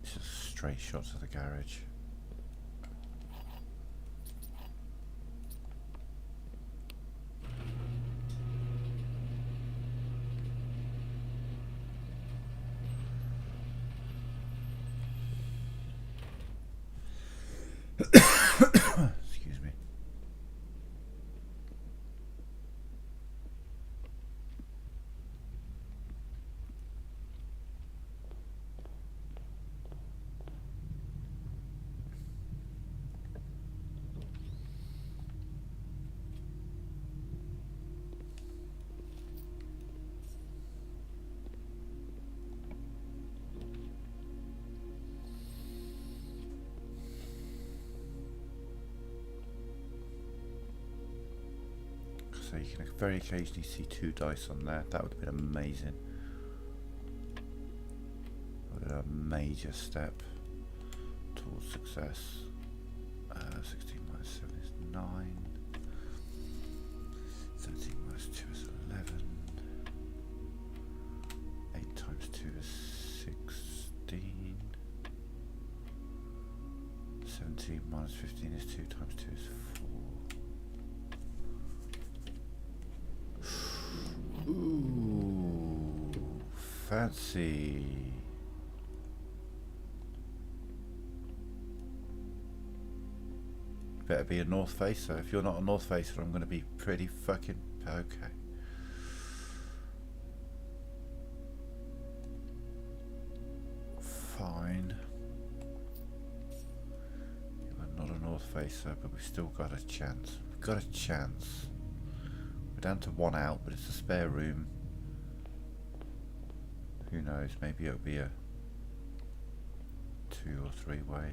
Just straight shots of the garage. Excuse me. So you can very occasionally see 2 dice on there. That would have been amazing. That would have been a major step towards success. 16 minus 7 is 9. 17 minus 2 is 11. 8 times 2 is 16. 17 minus 15 is 2 times 2 is 4. Ooh, fancy. Better be a North Facer. If you're not a North Facer, I'm going to be pretty fucking okay. Fine. You're not a North Facer, but we've still got a chance. We've got a chance. We're down to 1 out, but it's a spare room. Who knows? Maybe it'll be a 2 or 3 way.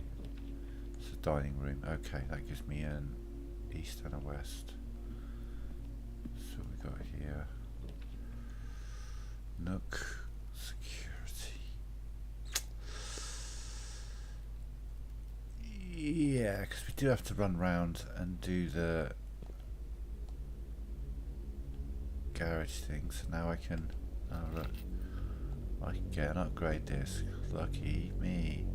It's a dining room. Okay, that gives me an east and a west. So we got here Nook security. Yeah, because we do have to run round and do the garage thing, so now I can, oh look, I can get an upgrade disc. Lucky me.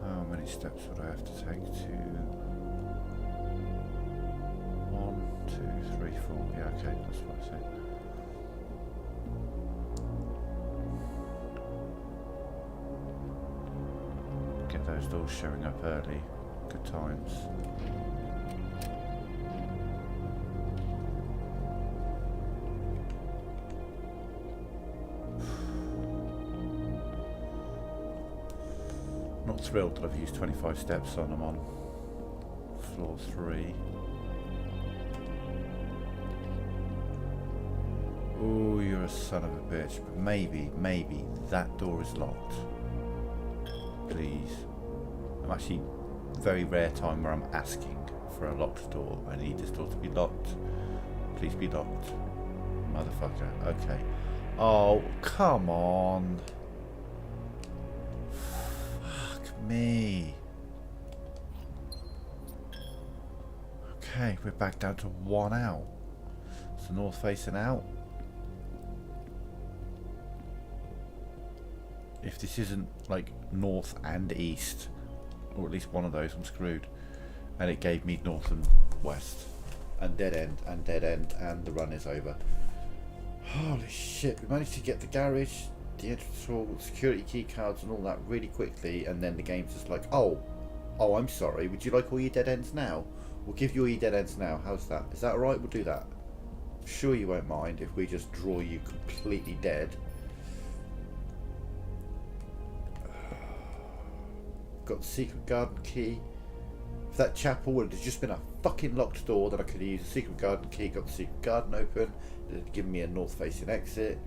How many steps would I have to take to 1, 2, 3, 4? Yeah, okay, that's what I said. Get those doors showing up early. Good times. Not thrilled that I've used 25 steps on them on floor 3. Oh, you're a son of a bitch. But maybe that door is locked. Please. I'm actually very rare time where I'm asking for a locked door. I need this door to be locked. Please be locked. Motherfucker. Okay. Oh, come on. Me. Okay, we're back down to 1 out. So north facing out. If this isn't like north and east, or at least one of those, I'm screwed. And it gave me north and west. And dead end, and the run is over. Holy shit, we managed to get the garage, the entrance hall, security key cards and all that really quickly, and then the game's just like, oh, I'm sorry, would you like all your dead ends now? We'll give you all your dead ends now, how's that? Is that alright? We'll do that. I'm sure you won't mind if we just draw you completely dead. Got the secret garden key. If that chapel would have just been a fucking locked door, then I could have used the secret garden key, got the secret garden open, it had given me a north facing exit.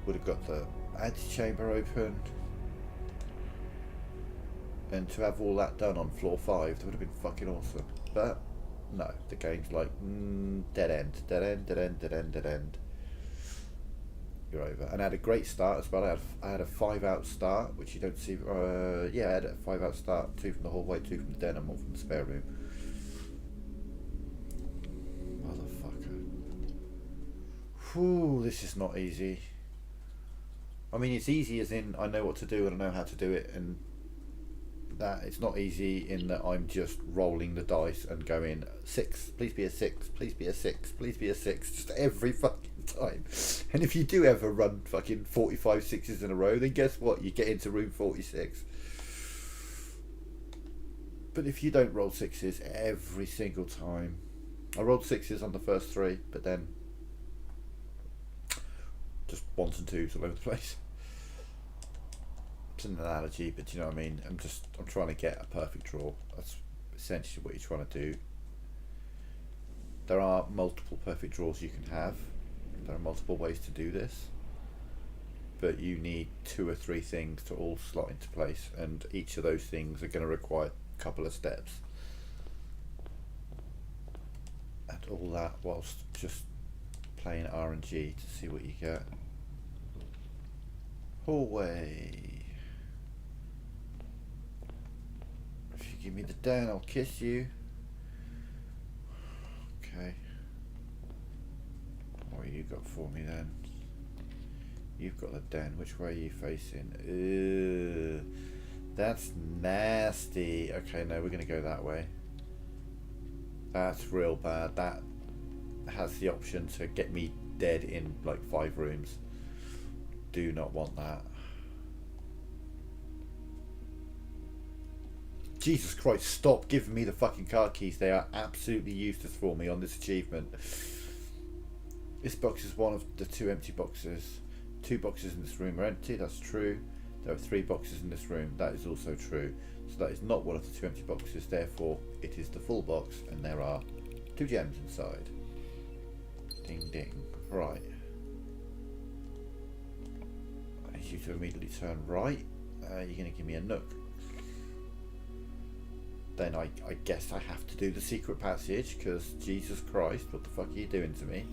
Would have got the antechamber open, and to have all that done on floor 5, that would have been fucking awesome. But no, the game's like dead end, dead end, dead end, dead end, dead end. You're over. And I had a great start as well. I had a 5 out start, which you don't see. Yeah, I had a 5 out start, 2 from the hallway, 2 from the den, and 1 from the spare room. Motherfucker. Whew, this is not easy. I mean, it's easy as in I know what to do and I know how to do it, and that it's not easy in that I'm just rolling the dice and going 6, please be a 6, please be a 6, please be a 6, just every fucking time. And if you do ever run fucking 45 6s in a row, then guess what? You get into room 46. But if you don't roll 6s every single time, I rolled 6s on the first 3, but then just 1s and 2s all over the place. It's an analogy, but you know what I mean. I'm trying to get a perfect draw. That's essentially what you're trying to do. There are multiple perfect draws you can have. There are multiple ways to do this, but you need 2 or 3 things to all slot into place, and each of those things are going to require a couple of steps, and all that whilst just playing RNG to see what you get. Hallway. If you give me the den, I'll kiss you. Okay. What you got for me then? You've got the den. Which way are you facing? Ew, that's nasty. Okay, no, we're going to go that way. That's real bad. That has the option to get me dead in like 5 rooms. Do not want that. Jesus Christ, stop giving me the fucking car keys. They are absolutely useless for me on this achievement. This box is one of the 2 empty boxes. 2 boxes in this room are empty, that's true. There are 3 boxes in this room, that is also true. So that is not one of the 2 empty boxes, therefore it is the full box, and there are 2 gems inside. Ding ding. Right. I need you to immediately turn right. You're going to give me a nook. Then I guess I have to do the secret passage, because Jesus Christ, what the fuck are you doing to me?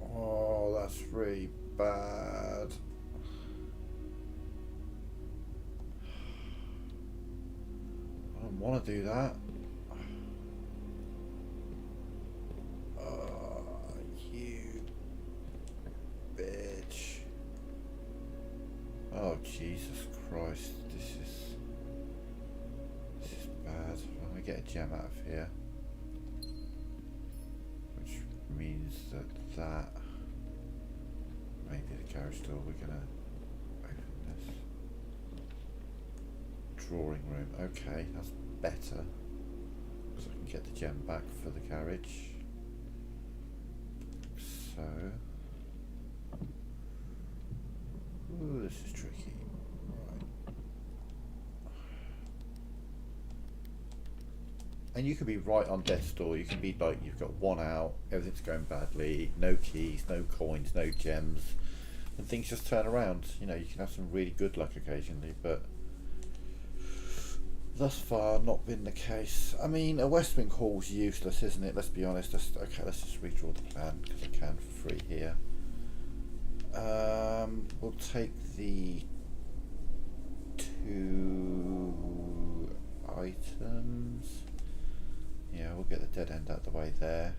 Oh, that's really bad. I don't want to do that. You bitch. Oh, Jesus Christ. This is bad. I'm going to get a gem out of here. Which means that maybe the garage door, we're going to open this. Drawing room. Okay, that's better. Because I can get the gem back for the garage. So, ooh, this is tricky. Right. And you can be right on death's door. You can be like, you've got one out, everything's going badly, no keys, no coins, no gems, and things just turn around. You know, you can have some really good luck occasionally, but thus far not been the case. I mean, a Westwing Hall's useless, isn't it? Let's be honest. Okay, let's just redraw the plan because I can for free here. We'll take the 2 items. Yeah, we'll get the dead end out of the way there.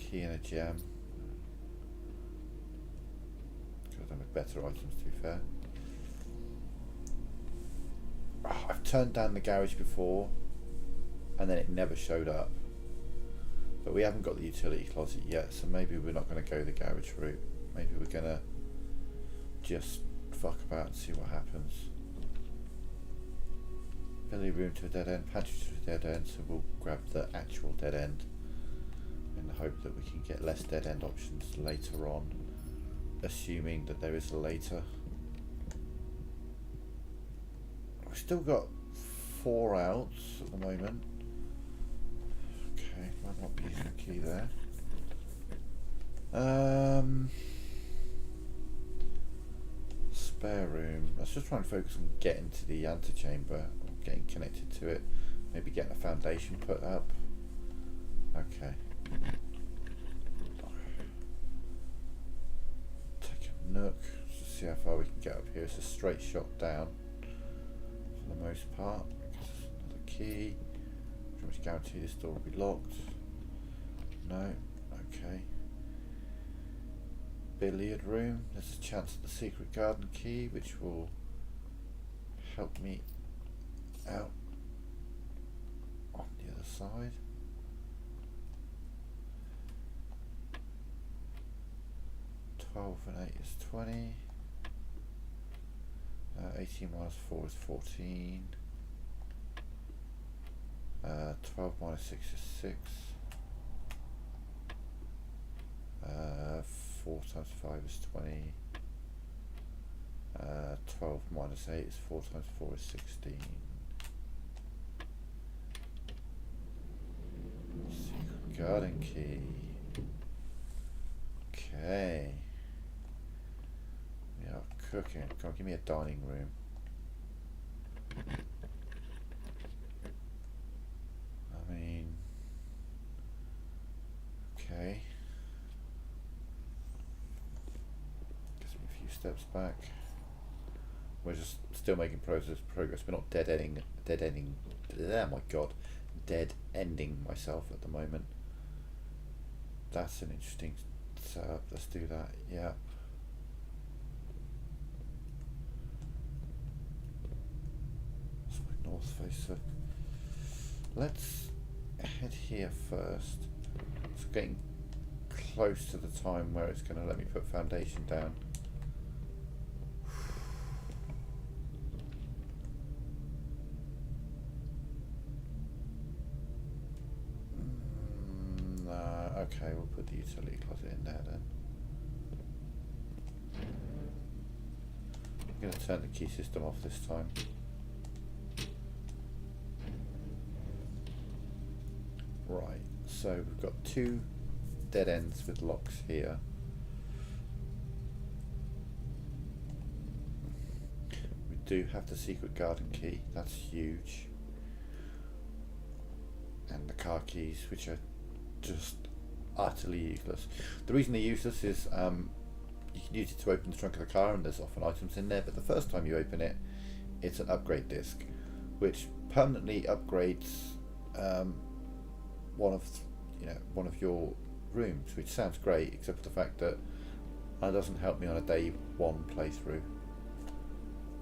Key and a gem. Could have done with better items, to be fair. I've turned down the garage before and then it never showed up, but we haven't got the utility closet yet, so maybe we're not going to go the garage route. Maybe we're going to just fuck about and see what happens. Billy room to a dead end, pantry to a dead end, so we'll grab the actual dead end in the hope that we can get less dead end options later on, assuming that there is a later. We've still got 4 outs at the moment. Okay, might not be using the key there. Spare room. Let's just try and focus on getting to the antechamber, or getting connected to it. Maybe getting a foundation put up. Okay. Take a nook. Just see how far we can get up here. It's a straight shot down. For the most part. Another key. Pretty much guarantee this door will be locked. No. Okay. Billiard room. There's a chance at the secret garden key, which will help me out on the other side. $12 and 8 is 20. 18 minus 4 is 14. 12 minus 6 is 6. 4 times 5 is 20. 12 minus 8 is 4 times 4 is 16. Secret garden key. Okay. We are cooking. Come on, give me a dining room. I mean, okay. Gives me a few steps back. We're just still making progress. We're not dead ending. Oh my god, dead ending myself at the moment. That's an interesting setup. Let's do that. Yeah. That's my north face. So let's head here first. It's getting close to the time where it's going to let me put foundation down. Okay, we'll put the utility closet in there then. I'm going to turn the key system off this time. Right, so we've got 2 dead ends with locks here. We do have the secret garden key, that's huge. And the car keys, which are just utterly useless. The reason they're useless is you can use it to open the trunk of the car and there's often items in there, but the first time you open it, it's an upgrade disc, which permanently upgrades one of your rooms, which sounds great, except for the fact that it doesn't help me on a day 1 playthrough.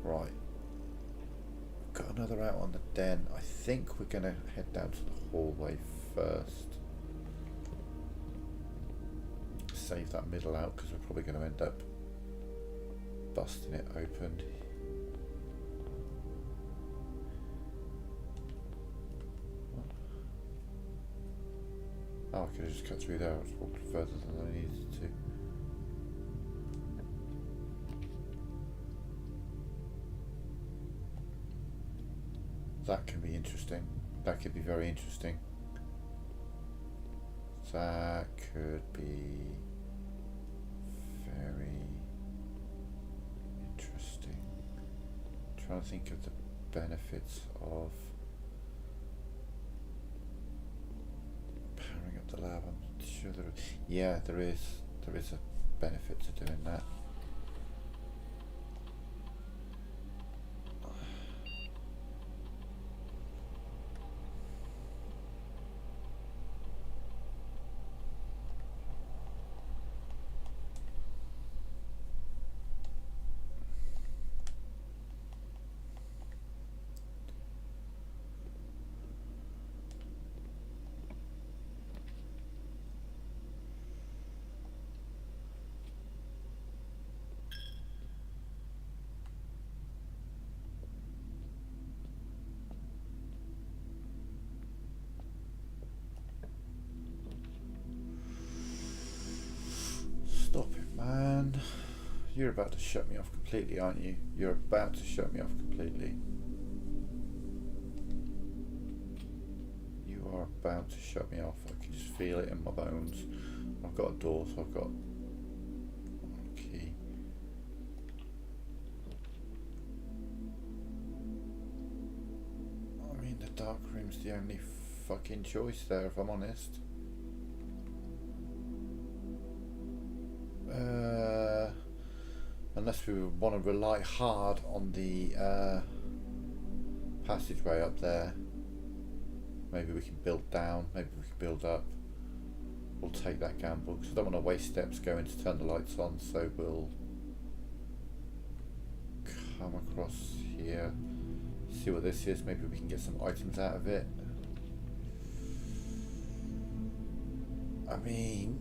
Right, got another out on the den. I think we're going to head down to the hallway first. Save that middle out because we're probably going to end up busting it open. Oh, I could have just cut through there. I just walked further than I needed to. That can be interesting. That could be very interesting. That could be very interesting. I'm trying to think of the benefits of powering up the lab. I'm sure there is. Yeah, there is a benefit to doing that. Stop it, man. You're about to shut me off completely, aren't you? You're about to shut me off completely. You are about to shut me off. I can just feel it in my bones. I've got a door, so I've got a key. I mean, the dark room's the only fucking choice there, if I'm honest. Unless we want to rely hard on the passageway up there. Maybe we can build down, maybe we can build up. We'll take that gamble because I don't want to waste steps going to turn the lights on, so we'll come across here, see what this is. Maybe we can get some items out of it. I mean,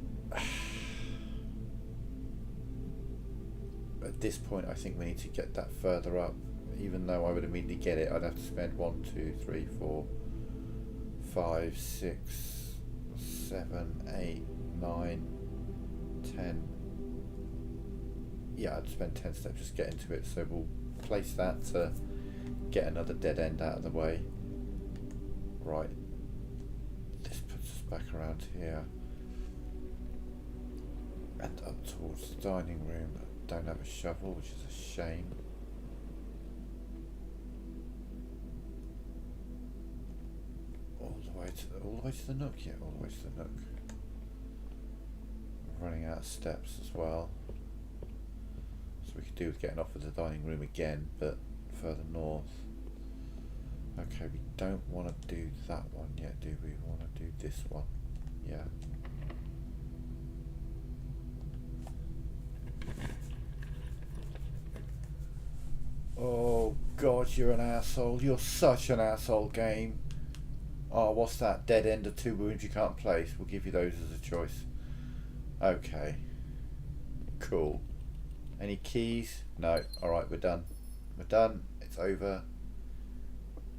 at this point I think we need to get that further up. Even though I would immediately get it, I'd have to spend 1, 2, 3, 4, 5, 6, 7, 8, 9, 10. Yeah, I'd spend 10 steps just getting to it, so we'll place that to get another dead end out of the way. Right, this puts us back around here and up towards the dining room. I don't have a shovel, which is a shame. All the way to the nook, yeah, all the way to the nook. We're running out of steps as well. So we could do with getting off of the dining room again, but further north. Okay, we don't want to do that one yet, do we? We want to do this one. Yeah. Oh God, you're an asshole. You're such an asshole, game. Oh, what's that? Dead end of 2 rooms you can't place. We'll give you those as a choice. Okay. Cool. Any keys? No. Alright, we're done. We're done. It's over.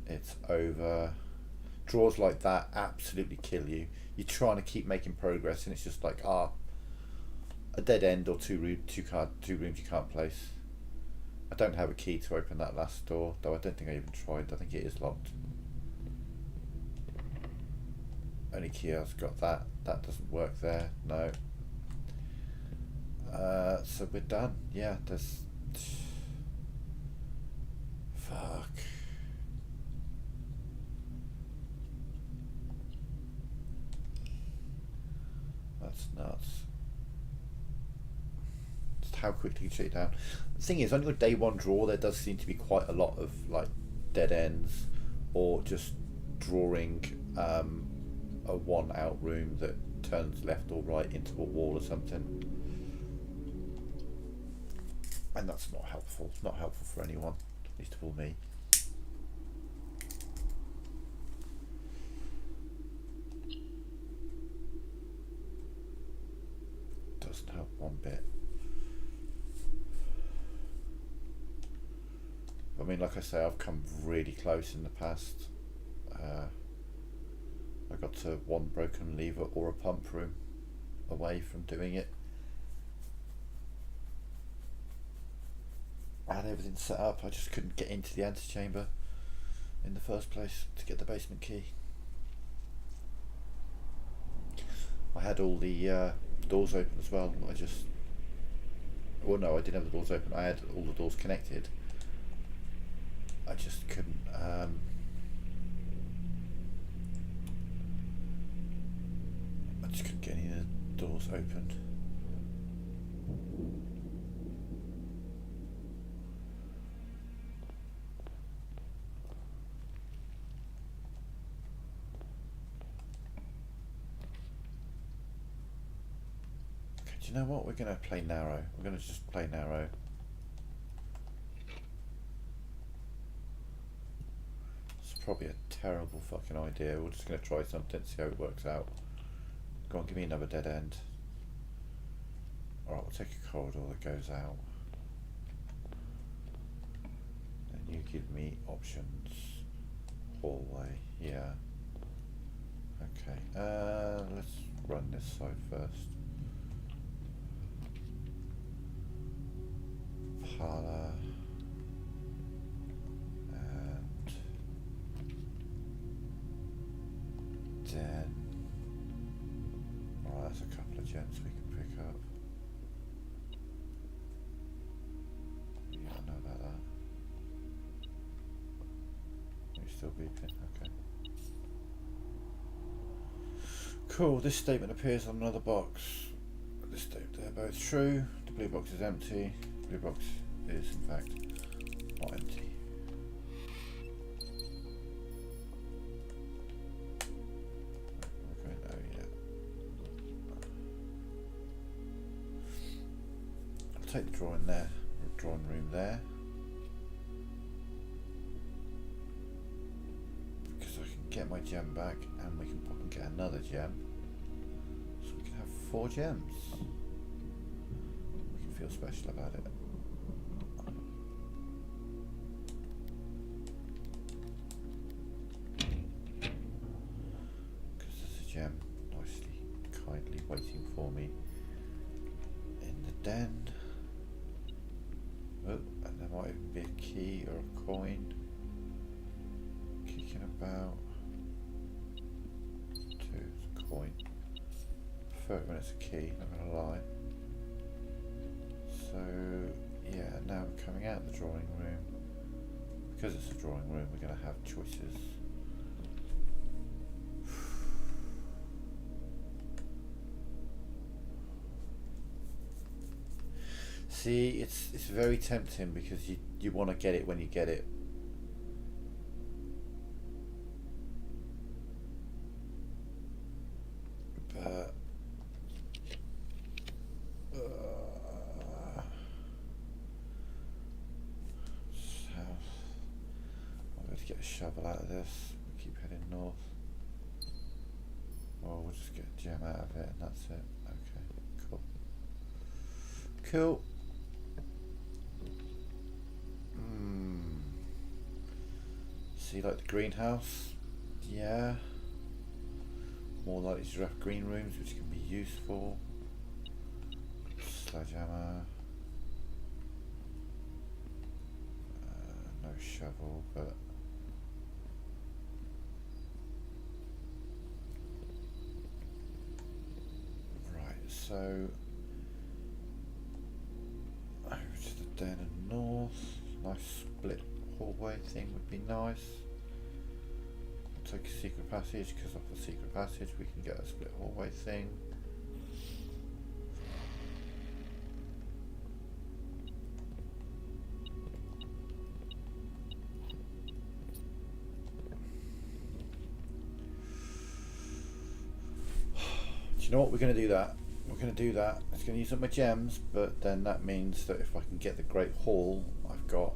It's over. Draws like that absolutely kill you. You're trying to keep making progress and it's just like, a dead end or 2 rooms you can't place. I I don't have a key to open that last door, though I don't think I even tried. I think it is locked. Only key I've got that. That doesn't work there. No. So we're done. Yeah, there's... Fuck. That's nuts. Just how quickly you shut it down. The thing is, on your day one draw, there does seem to be quite a lot of like dead ends, or just drawing a one out room that turns left or right into a wall or something. And that's not helpful. It's not helpful for anyone, least of all me. Doesn't help one bit. I mean, like I say, I've come really close in the past. I got to one broken lever or a pump room away from doing it. I had everything set up, I just couldn't get into the antechamber in the first place to get the basement key. I had all the doors open as well. Well, no, I didn't have the doors open. I had all the doors connected. I just couldn't. I just couldn't get any of the doors opened. Do you know what? We're going to play narrow. We're going to just play narrow. It's probably a terrible fucking idea. We're just going to try something, see how it works out. Go on, give me another dead end. Alright, we'll take a corridor that goes out. And you give me options. Hallway, yeah. Okay, let's run this side first. Parlour and den. Alright, that's a couple of gems we can pick up. Yeah, I know about that. Are you still beeping? Okay. Cool, this statement appears on another box. This statement, they're both true. The blue box is empty. The blue box is in fact not empty. Okay, oh yeah. I'll take the drawing there, drawing room there. Because I can get my gem back and we can pop and get another gem. So we can have 4 gems. We can feel special about it. Gem nicely, kindly waiting for me in the den. Oh, and there might even be a key or a coin kicking about. 2, it's a coin. Prefer it when it's a key, not gonna lie. So yeah, now we're coming out of the drawing room. Because it's a drawing room, we're gonna have choices. See, it's very tempting because you want to get it when you get it. But I'm going to get a shovel out of this. We'll keep heading north. Or we'll just get a gem out of it and that's it. Okay, cool. Cool. See, like the greenhouse, yeah. More likely to have green rooms, which can be useful. Sledgehammer. shovel, but right, so over to the den and north. Nice split hallway thing would be nice. Take a secret passage, because off the secret passage we can get a split hallway thing. Do you know what? We're going to do that. We're going to do that. It's going to use up my gems, but then that means that if I can get the Great Hall, I've got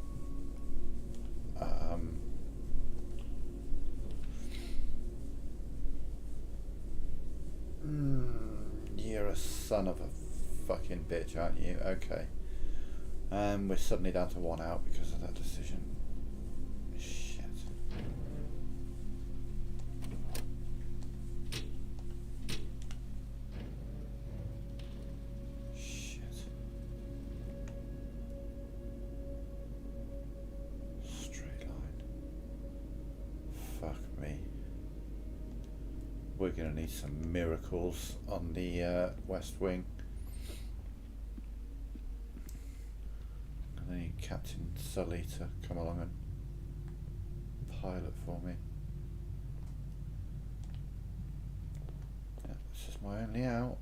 you're a son of a fucking bitch, aren't you? Okay. And we're suddenly down to 1 out because of that decision. Shit. Shit. Straight line. Fuck me. We're going to need some miracles on the West Wing. I need Captain Sully to come along and pilot for me. Yeah, this is my only out.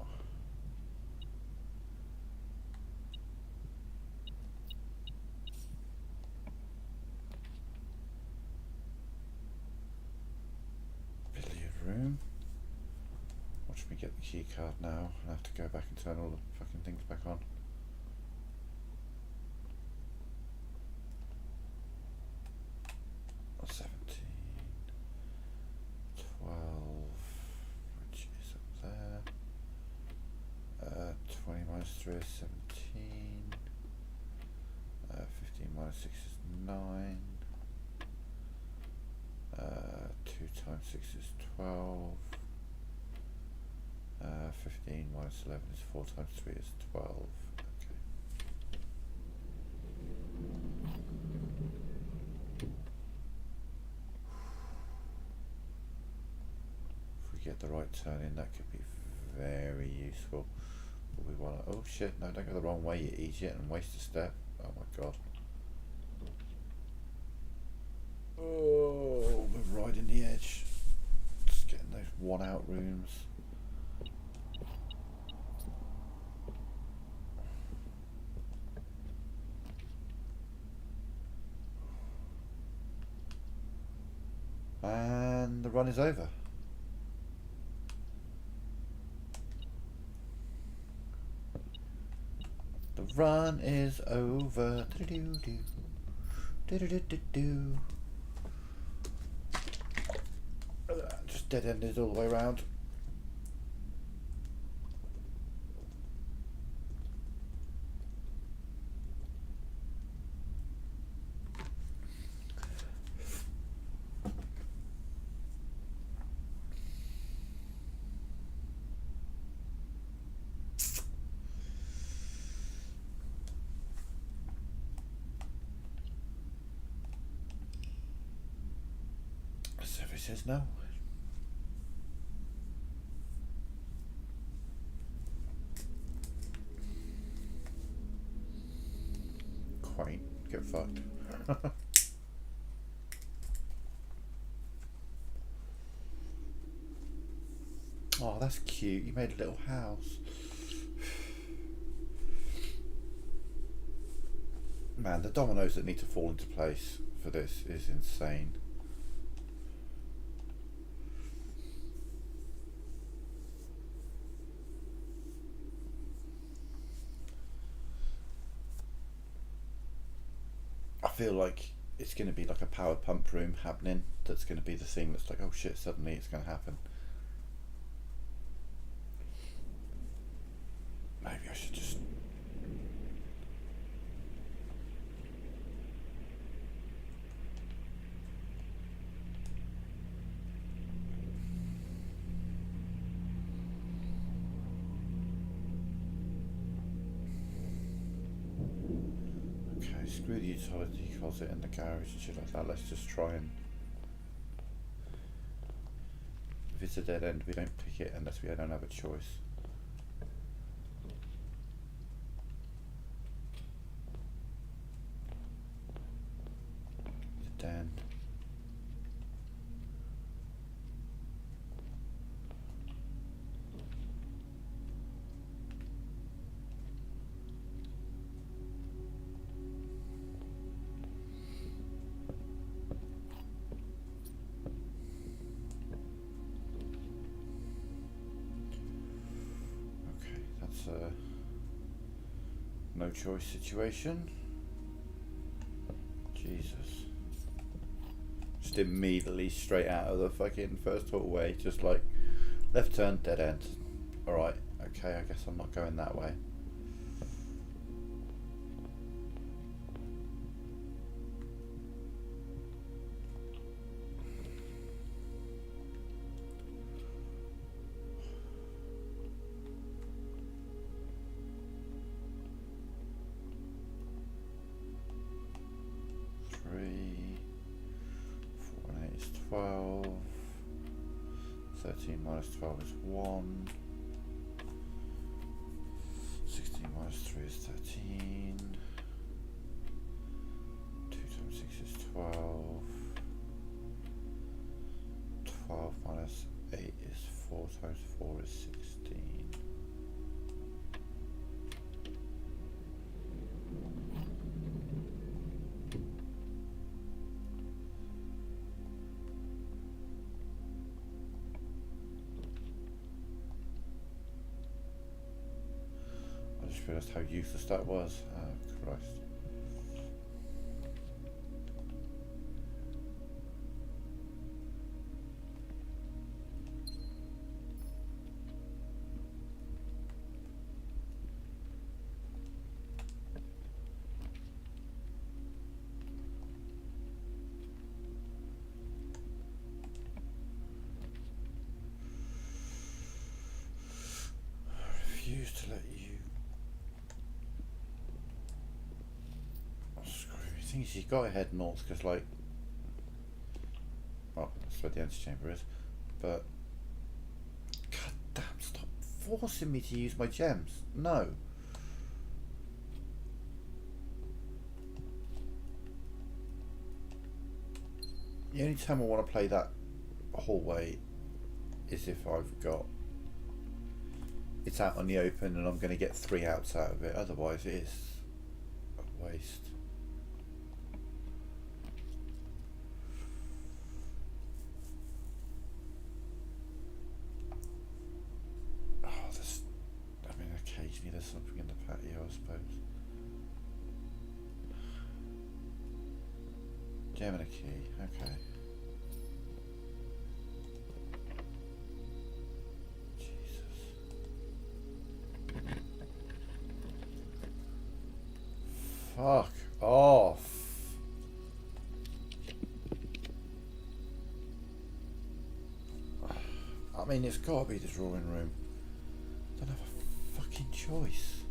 Billiard room. Watch me get the key card now. I have to go back and turn all the fucking things back on. Minus 3 is 17. 15 minus 6 is 9. 2 times 6 is 12. 15 minus 11 is 4 times 3 is 12. Okay. If we get the right turn in, that could be very useful. We want to, oh shit, no, don't go the wrong way, you idiot, and waste a step. Oh my god. Oh, we're riding the edge. Just getting those 1 out rooms. And the run is over. The run is over. Do-do-do-do. Do-do-do-do-do. Just dead-ended all the way around. Survey says no. Quaint. Get fucked. Oh, that's cute. You made a little house. Man, the dominoes that need to fall into place for this is insane. I feel like it's going to be like a power pump room happening. That's going to be the thing that's like, oh shit, suddenly it's going to happen. Maybe I should just... Okay, screw the utility closet and the garage and shit like that. Let's just try and... If it's a dead end, we don't pick it unless we don't have a choice. It's a den. No choice situation. Jesus. Just immediately straight out of the fucking first hallway, just like left turn, dead end. Alright, okay, I guess I'm not going that way. Minus 12 is 1. 16 minus 3 is 13. 2 times 6 is 12. 12 minus 8 is 4 times 4 is 16. Realised how useless that was. Oh Christ. I refuse to let you. The thing is, you've got to head north because, like, well, that's where the antechamber is, but god damn, stop forcing me to use my gems. No. The only time I want to play that hallway is if I've got it's out on the open and I'm going to get 3 outs out of it. Otherwise, it is a waste. Occasionally there's something in the patio, I suppose. Gem and a key, okay. Jesus. Fuck off. I mean, it's got to be the drawing room. Don't have a fucking choice.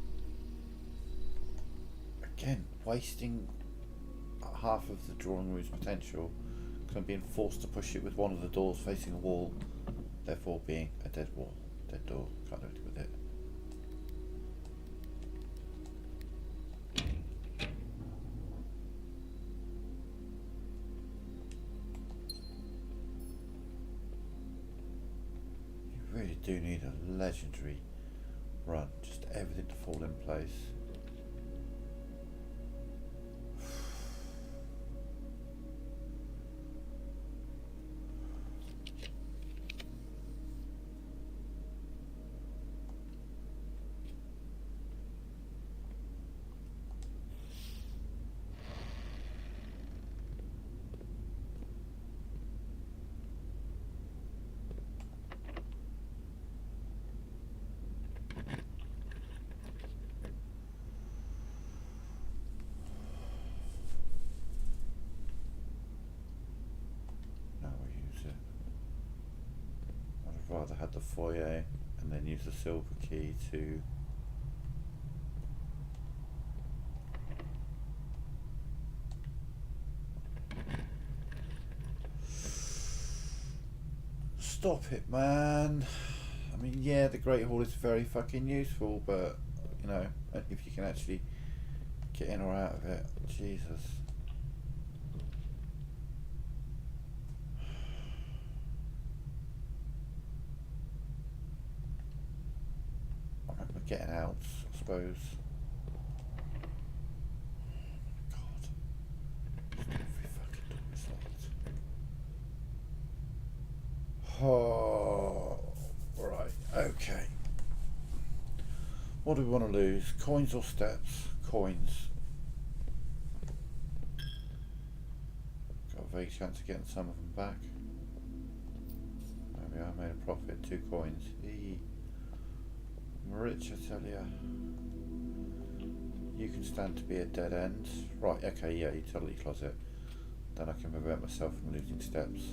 Again, wasting half of the drawing room's potential because I'm being forced to push it with one of the doors facing a wall, therefore being a dead wall, dead door. Can't do anything with it. You really do need a legendary run, just everything to fall in place. Rather had the foyer and then use the silver key to stop it, man. I mean, yeah, the Great Hall is very fucking useful, but, you know, if you can actually get in or out of it, Jesus. I remember getting out, I suppose. God. Every fucking door is locked. Oh, right, okay. What do we want to lose? Coins or steps? Coins. Got a vague chance of getting some of them back. There we are, made a profit, 2 coins. Eee. I'm rich, I tell ya. You can stand to be a dead end. Right, okay, yeah, utility closet. Then I can prevent myself from losing steps.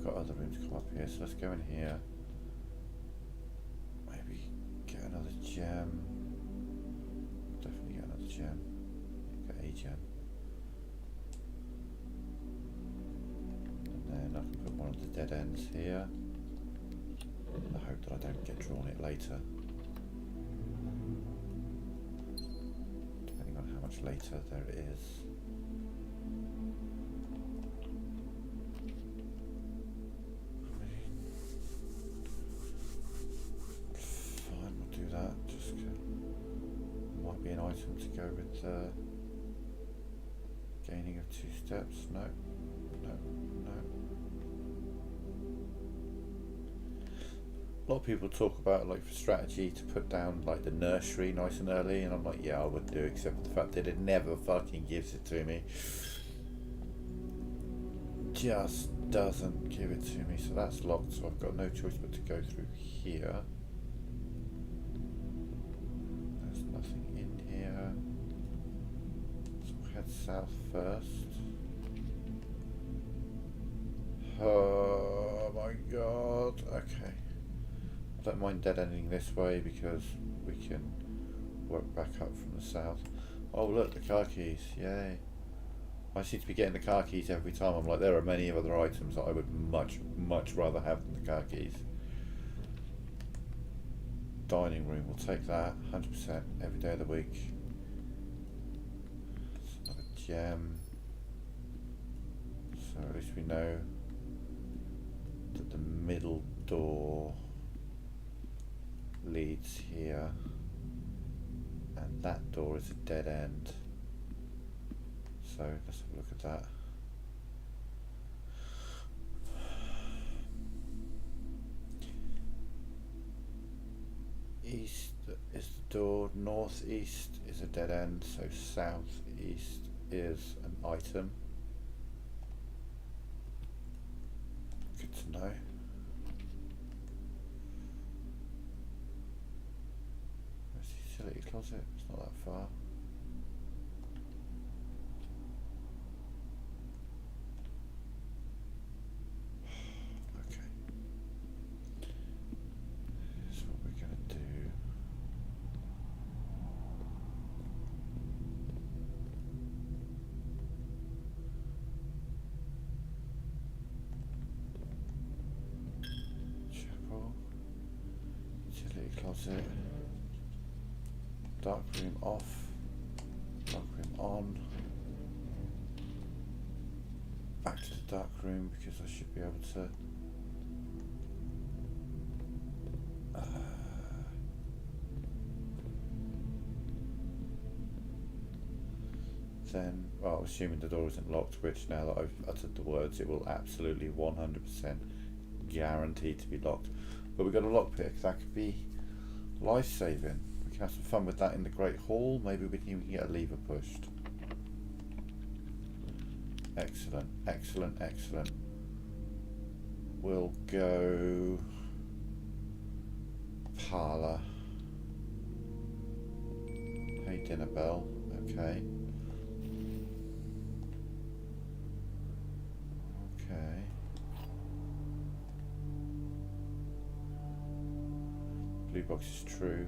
Got other rooms come up here, so let's go in here. Maybe get another gem. Definitely get another gem. Get a gem. And then I can put one of the dead ends here. I hope that I don't get drawn it later. Depending on how much later there is. Might be an item to go with gaining of 2 steps. No, no, no. A lot of people talk about, like, for strategy to put down like the nursery nice and early, and I'm like, yeah, I would do, except for the fact that it never fucking gives it to me. Just doesn't give it to me, so that's locked, so I've got no choice but to go through here. South first. Oh my god. Okay. I don't mind dead ending this way because we can work back up from the south. Oh look, the car keys. Yay. I seem to be getting the car keys every time. I'm like, there are many other items that I would much rather have than the car keys. Dining room, we'll take that 100% every day of the week. Gem. So at least we know that the middle door leads here, and that door is a dead end. So let's have a look at that. East is the door, northeast is a dead end, so southeast is an item. Good to know. Where's the utility closet? It's not that far. Okay. Here's what we're gonna do. Closet, dark room off, dark room on, back to the dark room because I should be able to then, well, assuming the door isn't locked, which now that I've uttered the words, it will absolutely 100% guaranteed to be locked. But we've got a lockpick, that could be life-saving. We can have some fun with that in the Great Hall. Maybe we can even get a lever pushed. Excellent, excellent, excellent. We'll go parlour. Hey, dinner bell. Okay. Okay. Blue box is true.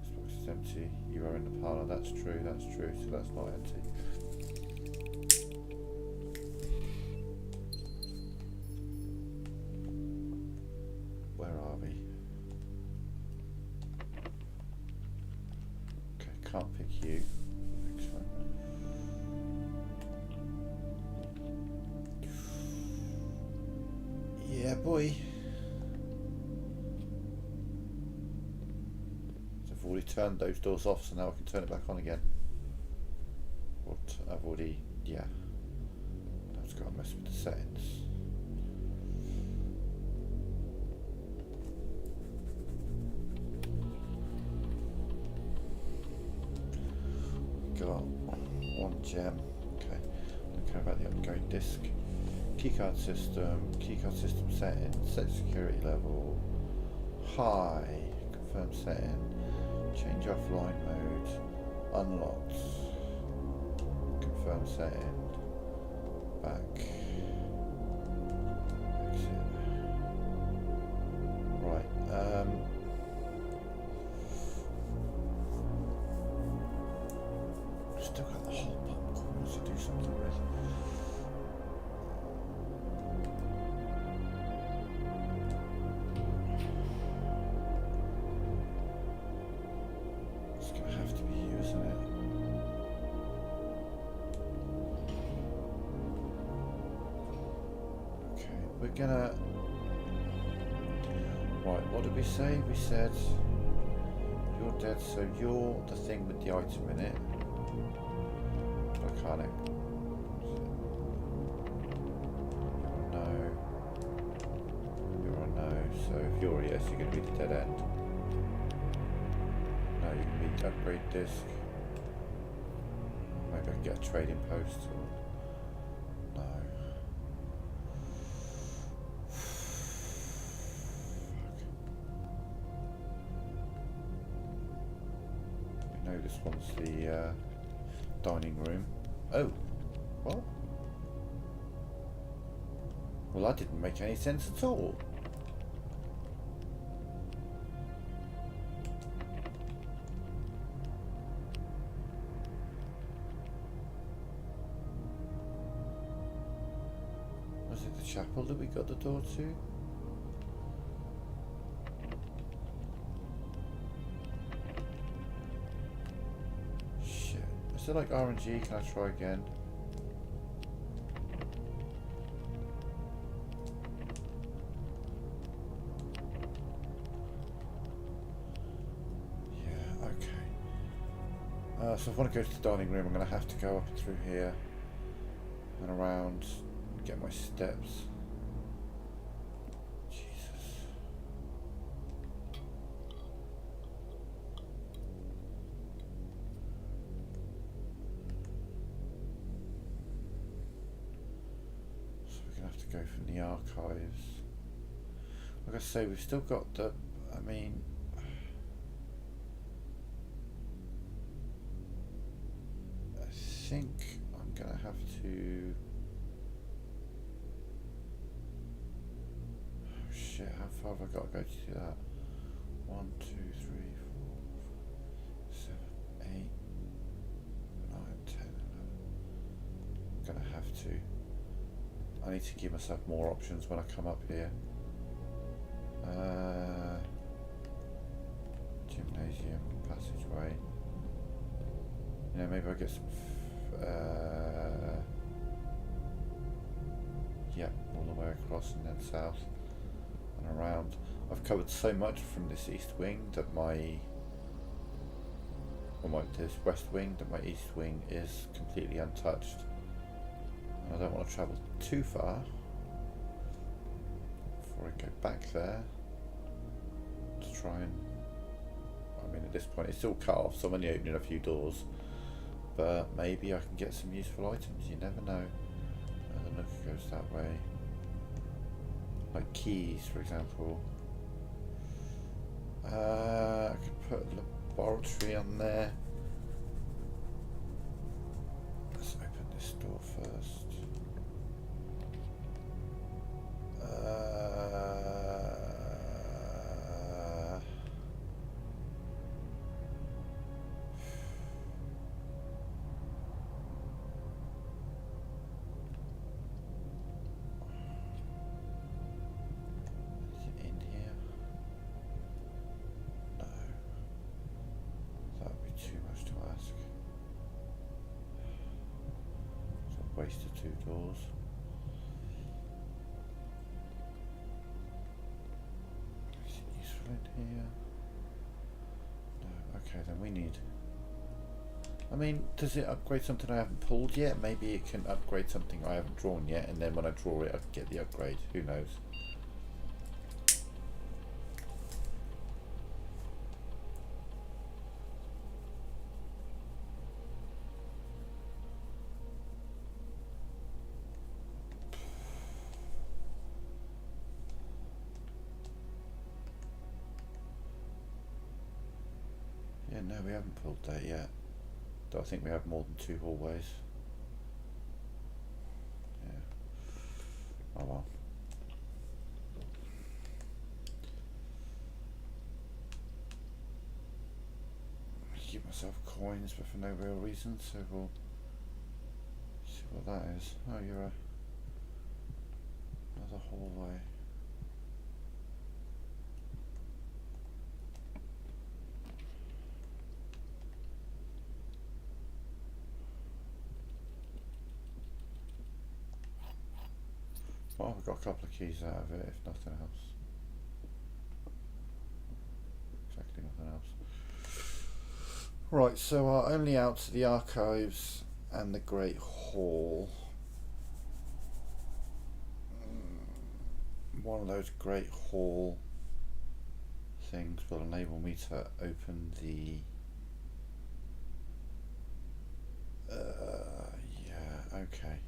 This box is empty. You are in the parlour. That's true. That's true. So that's not empty. Where are we? Okay, can't pick you. Excellent. Yeah, boy. So I've already turned those doors off, so now I can turn it back on again. What? I've already, yeah. I've just got to mess with the settings. Got one gem. Okay. Don't care about the upgrade disc. Keycard system setting, set security level, high, confirm setting, change offline mode, unlocked, confirm setting, back, exit. Right, still got the whole popcorn to do something with. We're gonna... Right, what did we say? We said you're dead, so you're the thing with the item in it. Mechanic. No. You're a no. So if you're a yes, you're gonna be the dead end. No, you can be the upgrade disc. Maybe I can get a trading post or... No. This one's the dining room. Oh, what? Well, that didn't make any sense at all. Was it the chapel that we got the door to? Is it like RNG? Can I try again? Yeah, okay. So if I want to go to the dining room, I'm going to have to go up and through here and around and get my steps. Go from the archives. Like I say, we've still got the... I mean... I think I'm going to have to... Oh shit, how far have I got to go to do that? 1, 2, 3, 4, 7, 8, 9, 10, 11. I'm going to have to... I need to give myself more options when I come up here. Gymnasium, passageway. Yeah, maybe I'll get some... yep, all the way across and then south and around. I've covered so much from this east wing that this west wing, that my east wing is completely untouched. I don't want to travel too far before I go back there to try and... I mean, at this point it's still cut off, so I'm only opening a few doors, but maybe I can get some useful items, you never know. And the look goes that way. Like keys, for example. I could put a laboratory on there. wasted 2 doors. Is it useful in here? No. Okay, then we need... I mean, does it upgrade something I haven't pulled yet? Maybe it can upgrade something I haven't drawn yet, and then when I draw it, I can get the upgrade. Who knows? Yeah, no, we haven't pulled that yet. I think we have more than 2 hallways. Yeah. Oh well. Keep myself coins, but for no real reason, so we'll see what that is. Oh, you're another hallway. Well, we've got a couple of keys out of it, if nothing else. Exactly nothing else. Right, so our only out to the archives and the Great Hall. One of those Great Hall things will enable me to open the... yeah, okay.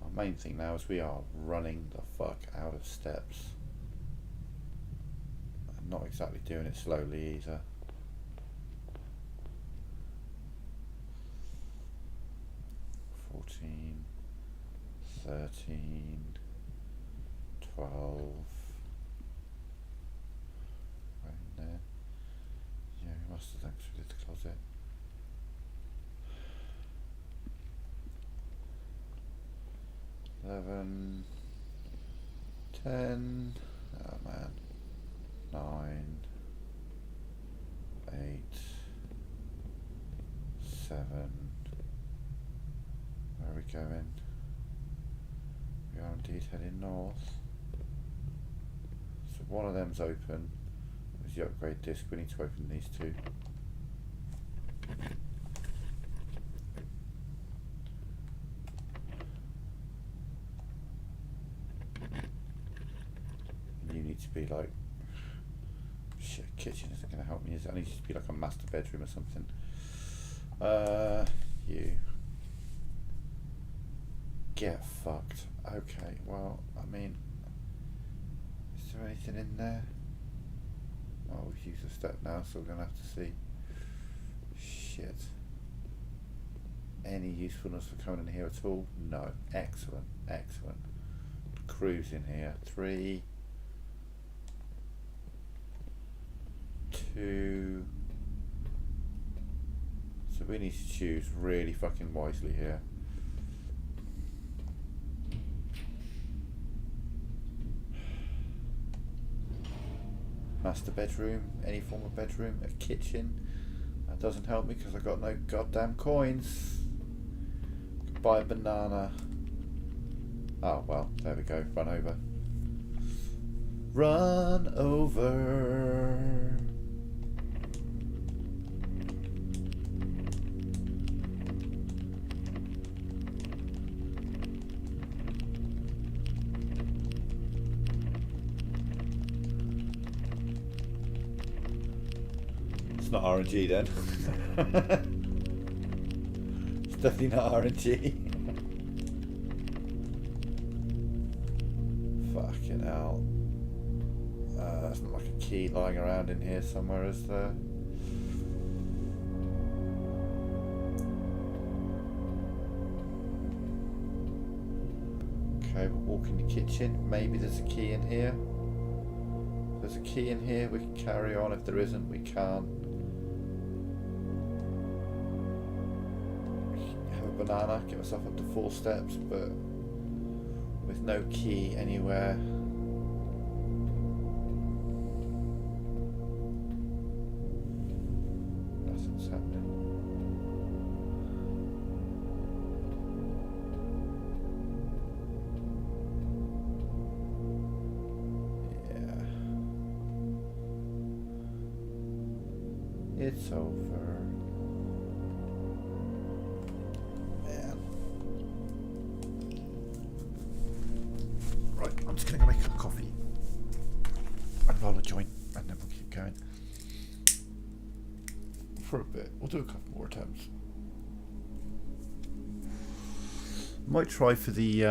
Our main thing now is we are running the fuck out of steps. I'm not exactly doing it slowly either. $14, $13, $12. Right in there. Yeah, we must have done because we did the closet. $11, $10, oh man, $9, $8, $7. Where are we going? We are indeed heading north. So one of them's open. There's the upgrade disc. We need to open these 2. You need to be like... Shit, kitchen isn't going to help me, is it? I need to be like a master bedroom or something. You. Get fucked. Okay, well, I mean... Is there anything in there? Oh, we've used a step now, so we're going to have to see. Shit. Any usefulness for coming in here at all? No. Excellent, excellent. Cruise in here. 3, 2. So we need to choose really fucking wisely here. Master bedroom, any form of bedroom, a kitchen. That doesn't help me because I got no goddamn coins. Could buy a banana. Oh well, there we go. Run over. Run over. Not RNG then. It's definitely not RNG. Fucking hell. There's not like a key lying around in here somewhere, is there? Okay, we'll walk in the kitchen. Maybe there's a key in here. If there's a key in here, we can carry on. If there isn't, we can't. Banana, get myself up to 4 steps, but with no key anywhere. Nothing's happening. It's over. Man. Right, I'm just going to go make a cup of coffee and roll a joint, and then we'll keep going for a bit. We'll do a couple more attempts. Might try for the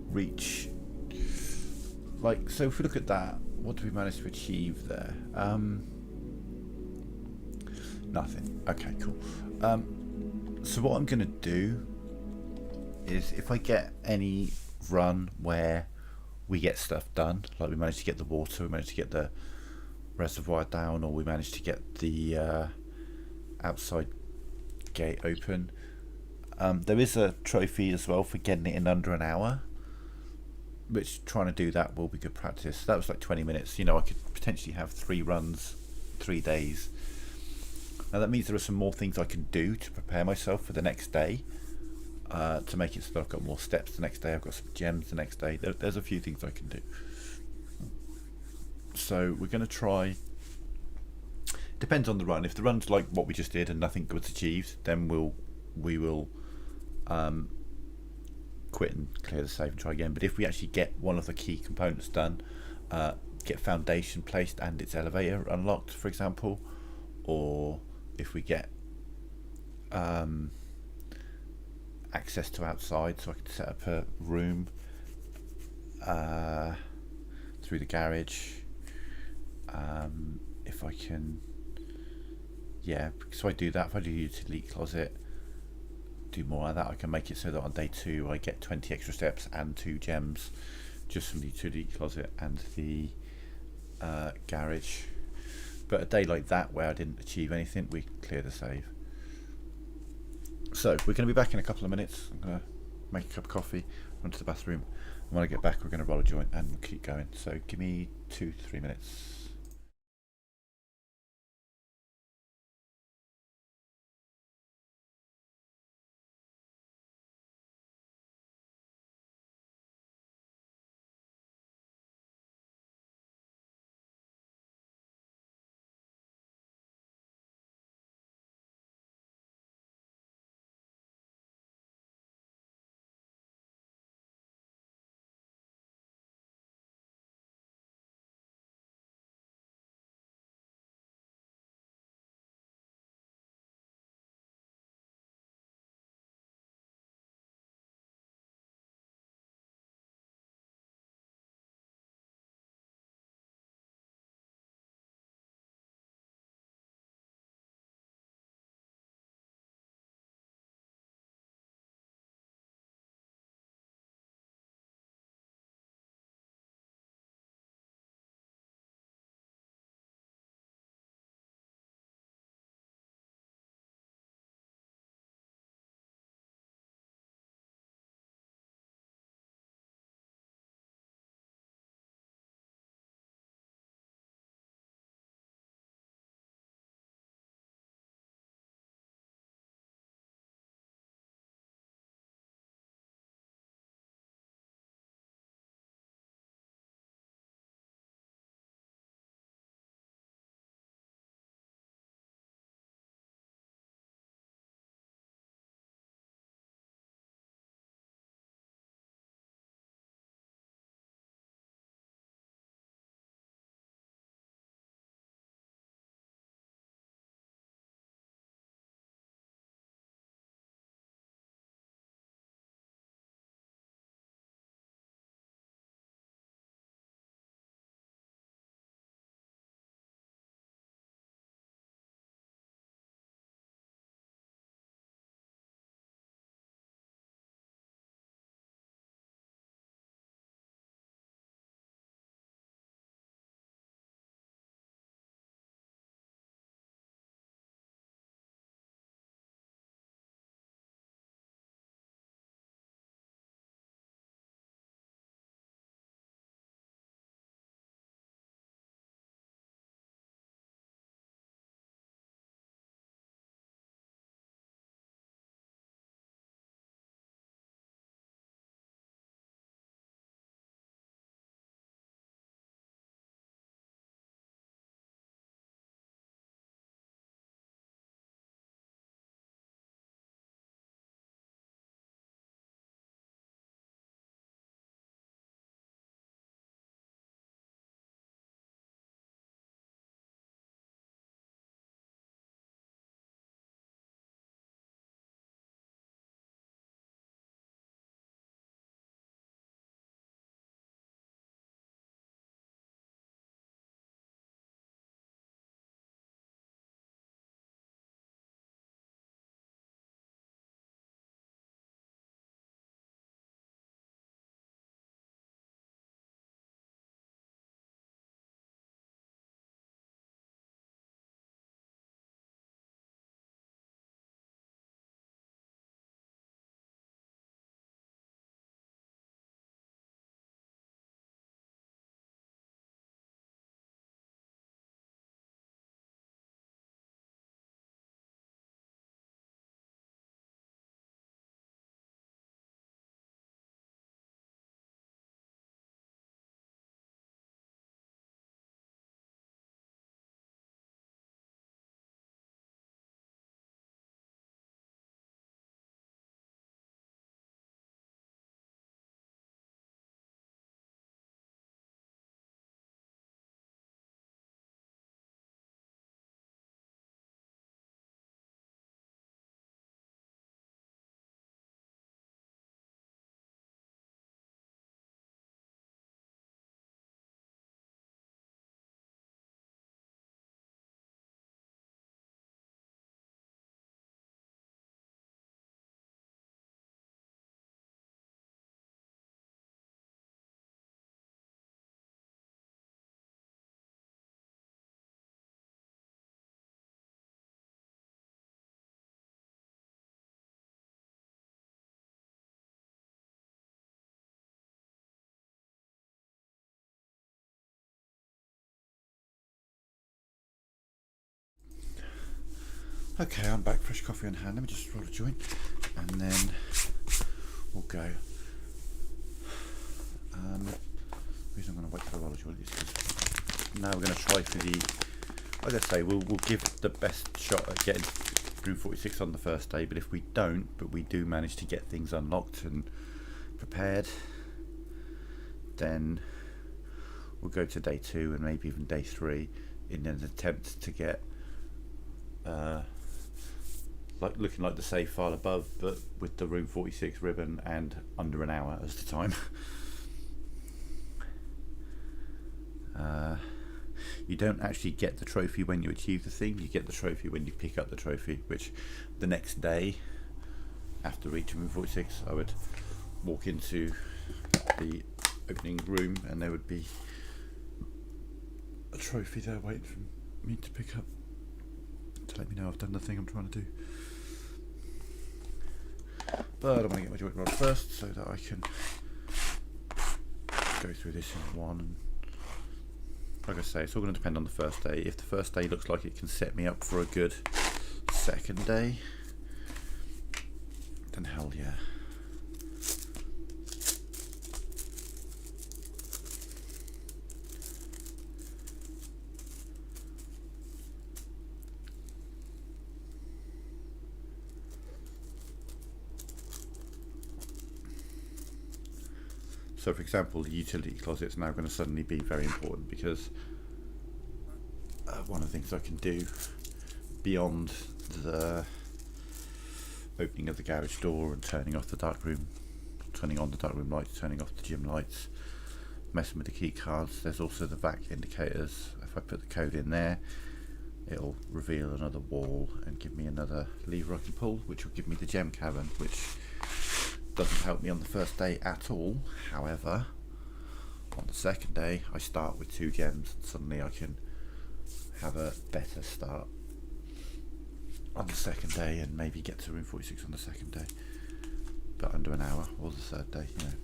reach. Like, so if we look at that, what do we manage to achieve there? Nothing. Okay, cool. So what I'm going to do is, if I get any run where we get stuff done, like we managed to get the water, we managed to get the reservoir down, or we managed to get the outside gate open, there is a trophy as well for getting it in under an hour, which trying to do that will be good practice. That was like 20 minutes. You know, I could potentially have 3 runs, 3 days. Now that means there are some more things I can do to prepare myself for the next day, to make it so that I've got more steps the next day, I've got some gems the next day. There's a few things I can do. So we're going to try, depends on the run. If the run's like what we just did and nothing good's achieved, then we will quit and clear the save and try again. But if we actually get one of the key components done, get foundation placed and its elevator unlocked, for example, or if we get access to outside, so I can set up a room through the garage, if I can, yeah, so I do that. If I do utility closet, do more of that, I can make it so that on day 2 I get 20 extra steps and 2 gems just from the utility closet and the garage. But a day like that where I didn't achieve anything, we clear the save. So we're going to be back in a couple of minutes. I'm going to make a cup of coffee, run to the bathroom, and when I get back we're going to roll a joint and we'll keep going. So give me 2-3 minutes. Okay, I'm back, fresh coffee on hand. Let me just roll a joint and then we'll go. The reason I'm going to wait for the roll a joint is because now we're going to try for the, like I say, we'll give the best shot at getting Room 46 on the first day, but if we don't, but we do manage to get things unlocked and prepared, then we'll go to day 2 and maybe even day 3 in an attempt to get like looking like the save file above, but with the Room 46 ribbon and under an hour as the time. You don't actually get the trophy when you achieve the thing, you get the trophy when you pick up the trophy, which the next day after reaching Room 46 I would walk into the opening room and there would be a trophy there waiting for me to pick up to let me know I've done the thing I'm trying to do. But I want to get my joint rod first so that I can go through this in one. And like I say, it's all going to depend on the first day. If the first day looks like it can set me up for a good second day, then hell yeah. So for example, the utility closet is now going to suddenly be very important because one of the things I can do beyond the opening of the garage door and turning off the darkroom, turning on the darkroom lights, turning off the gym lights, messing with the key cards, there's also the vac indicators. If I put the code in there, it'll reveal another wall and give me another lever I can pull, which will give me the gem cavern, which doesn't help me on the first day at all. However, on the second day I start with 2 gems and suddenly I can have a better start on the second day and maybe get to Room 46 on the second day, but under an hour, or the third day, you know.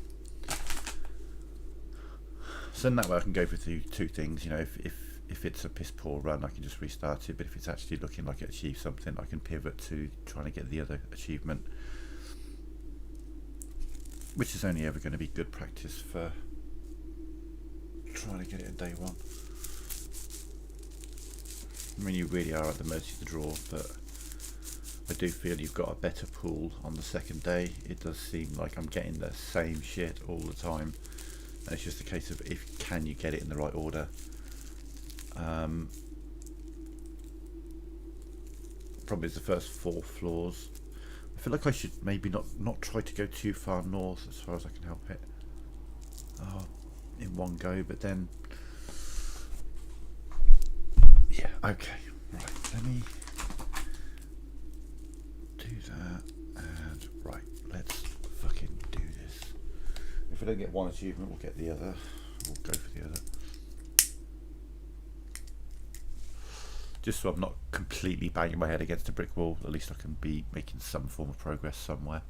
So in that way I can go for 2 things, you know. If it's a piss poor run I can just restart it, but if it's actually looking like it achieved something I can pivot to trying to get the other achievement, which is only ever going to be good practice for trying to get it in day 1. I mean, you really are at the mercy of the draw, but I do feel you've got a better pool on the second day. It does seem like I'm getting the same shit all the time, and it's just a case of can you get it in the right order. Probably the first 4 floors. I feel like I should maybe not try to go too far north as far as I can help it in one go, but then yeah, okay, right, let me do that, and right, let's fucking do this. If I don't get one achievement we'll get the other, we'll go for the other. Just so I'm not completely banging my head against a brick wall, at least I can be making some form of progress somewhere.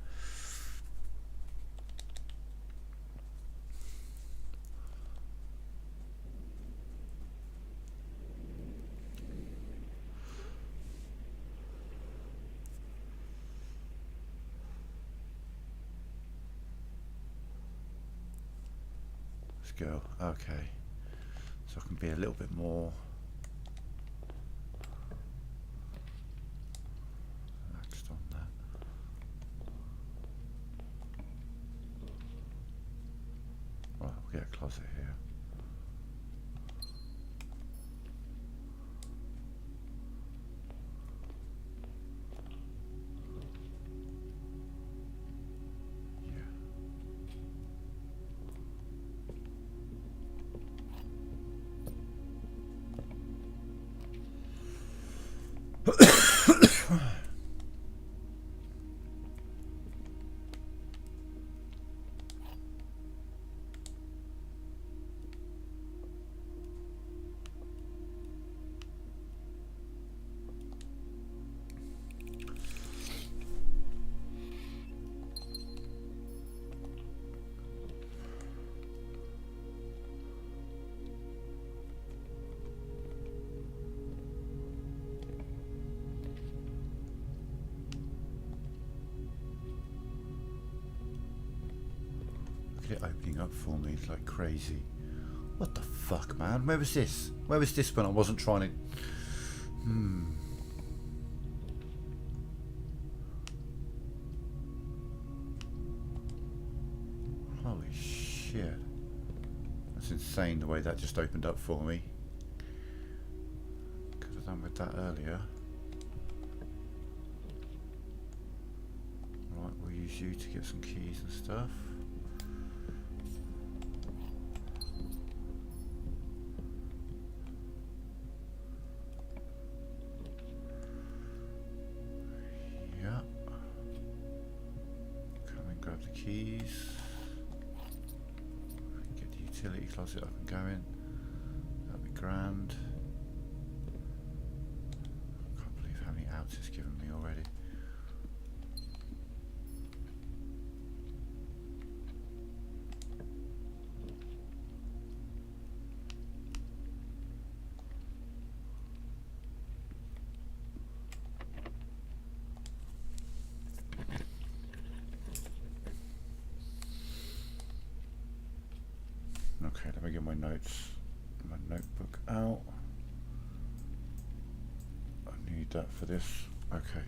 Let's go. Okay. So I can be a little bit more on that. Right, we'll get a closet here. Look at it opening up for me. It's like crazy. What the fuck, man? Where was this? Where was this when I wasn't trying to... Holy shit. That's insane the way that just opened up for me. Could have done with that earlier. Right, we'll use you to get some keys and stuff. Yeah. Come and grab the keys. Get the utility closet up and going. That'd be grand. I can't believe how many outs it's given me already. Okay, let me get my notes, my notebook out. I need that for this. Okay.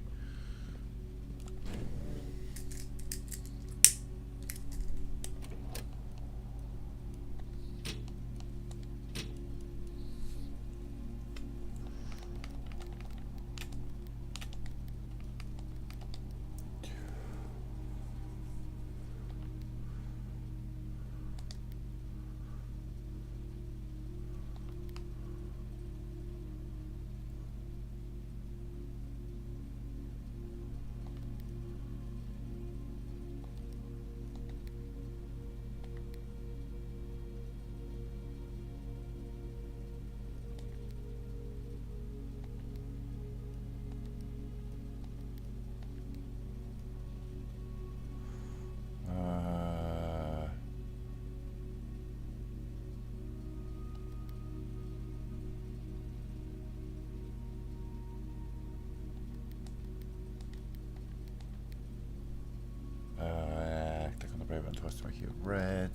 Click on the red button twice to make it red.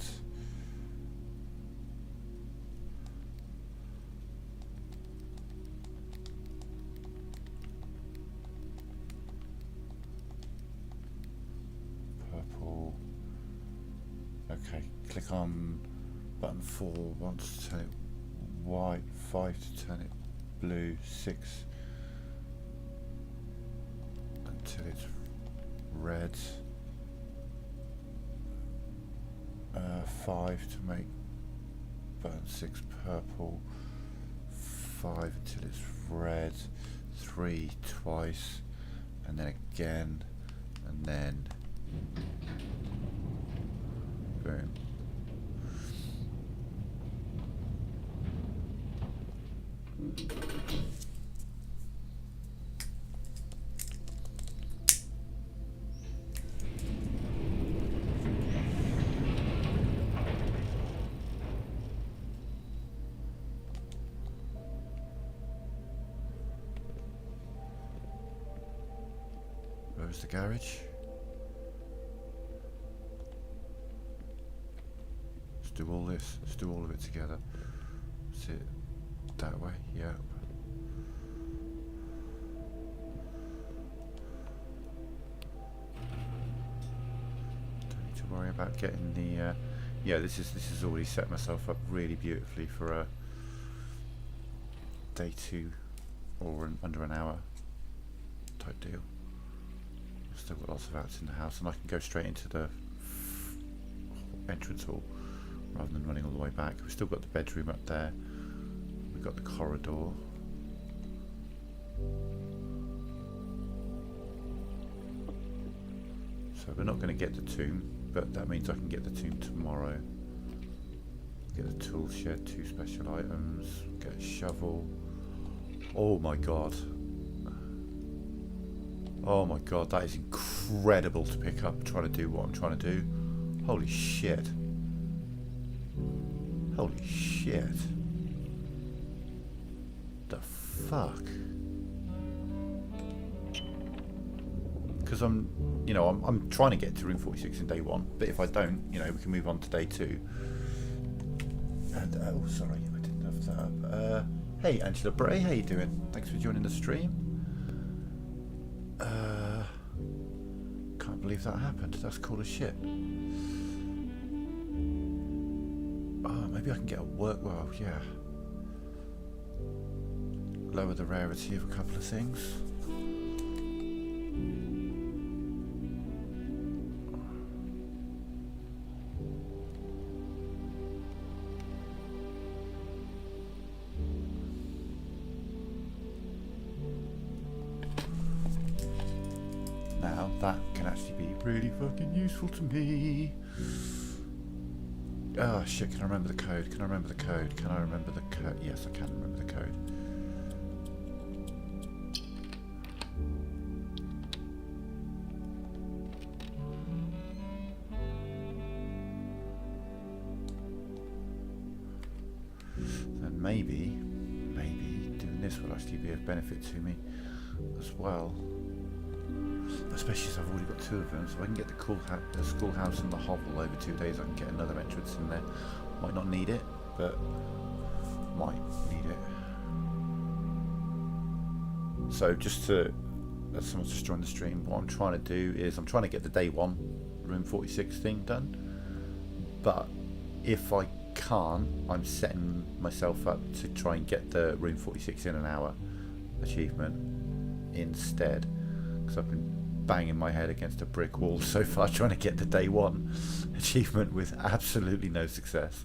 Purple. Okay, click on button 4 once to turn it white, 5 to turn it blue, 6 until it's red. 5 to make button 6 purple, 5 until it's red, 3 twice, and then again, and then boom. Where's the garage? Let's do all this. Let's do all of it together. Sit that way. Yeah. Don't need to worry about getting the. Yeah, this is already set myself up really beautifully for a day 2 or under an hour type deal. Still got lots of outs in the house, and I can go straight into the entrance hall rather than running all the way back. We've still got the bedroom up there. We've got the corridor. So we're not going to get the tomb, but that means I can get the tomb tomorrow. Get the tool shed, 2 special items, get a shovel. Oh my god. Oh my god, that is incredible to pick up, trying to do what I'm trying to do. Holy shit. Holy shit. The fuck? because I'm trying to get to room 46 in day 1, but if I don't, we can move on to day 2. And oh, sorry, I didn't have that up. Hey, Angela Bray, how you doing? Thanks for joining the stream. Can't believe that happened. That's cool as shit. Oh, maybe I can get a work. Well, yeah. Lower the rarity of a couple of things. Now that can actually be really fucking useful to me. Oh shit, can I remember the code? Can I remember the code? Can I remember the code? Yes, I can remember the code. Then maybe doing this will actually be of benefit to me as well. Especially as I've already got 2 of them, so I can get the schoolhouse and the hovel over 2 days. I can get another entrance in there. Might not need it, but might need it. So just to, as someone's just joined the stream, what I'm trying to do is I'm trying to get the day 1 room 46 thing done. But if I can't, I'm setting myself up to try and get the room 46 in an hour achievement instead, because I've been banging my head against a brick wall so far trying to get the day 1 achievement with absolutely no success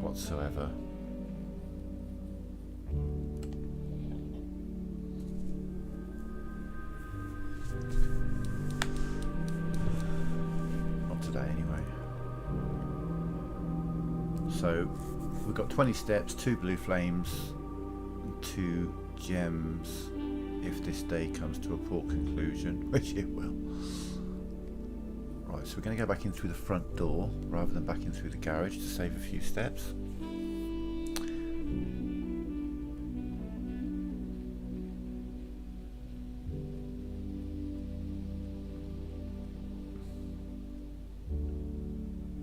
whatsoever. Not today anyway. So we've got 20 steps, 2 blue flames, and 2 gems if this day comes to a poor conclusion, which it will. Right, so we're going to go back in through the front door rather than back in through the garage to save a few steps.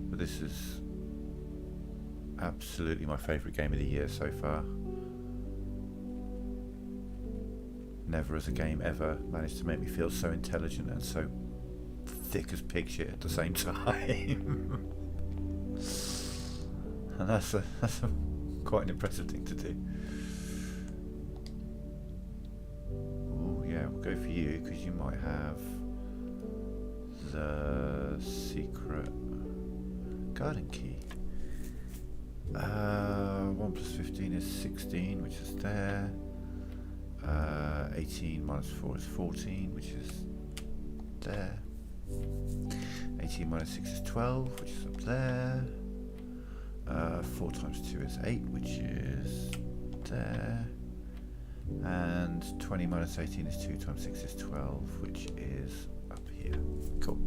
But this is absolutely my favourite game of the year so far. Never has a game ever managed to make me feel so intelligent and so thick as pig shit at the same time. And that's quite an impressive thing to do. Oh yeah, we'll go for you because you might have the secret garden key. 1 plus 15 is 16, which is there. 18 minus 4 is 14, which is there. 18 minus 6 is 12, which is up there. 4 times 2 is 8, which is there. And 20 minus 18 is 2 times 6 is 12, which is up here. Cool.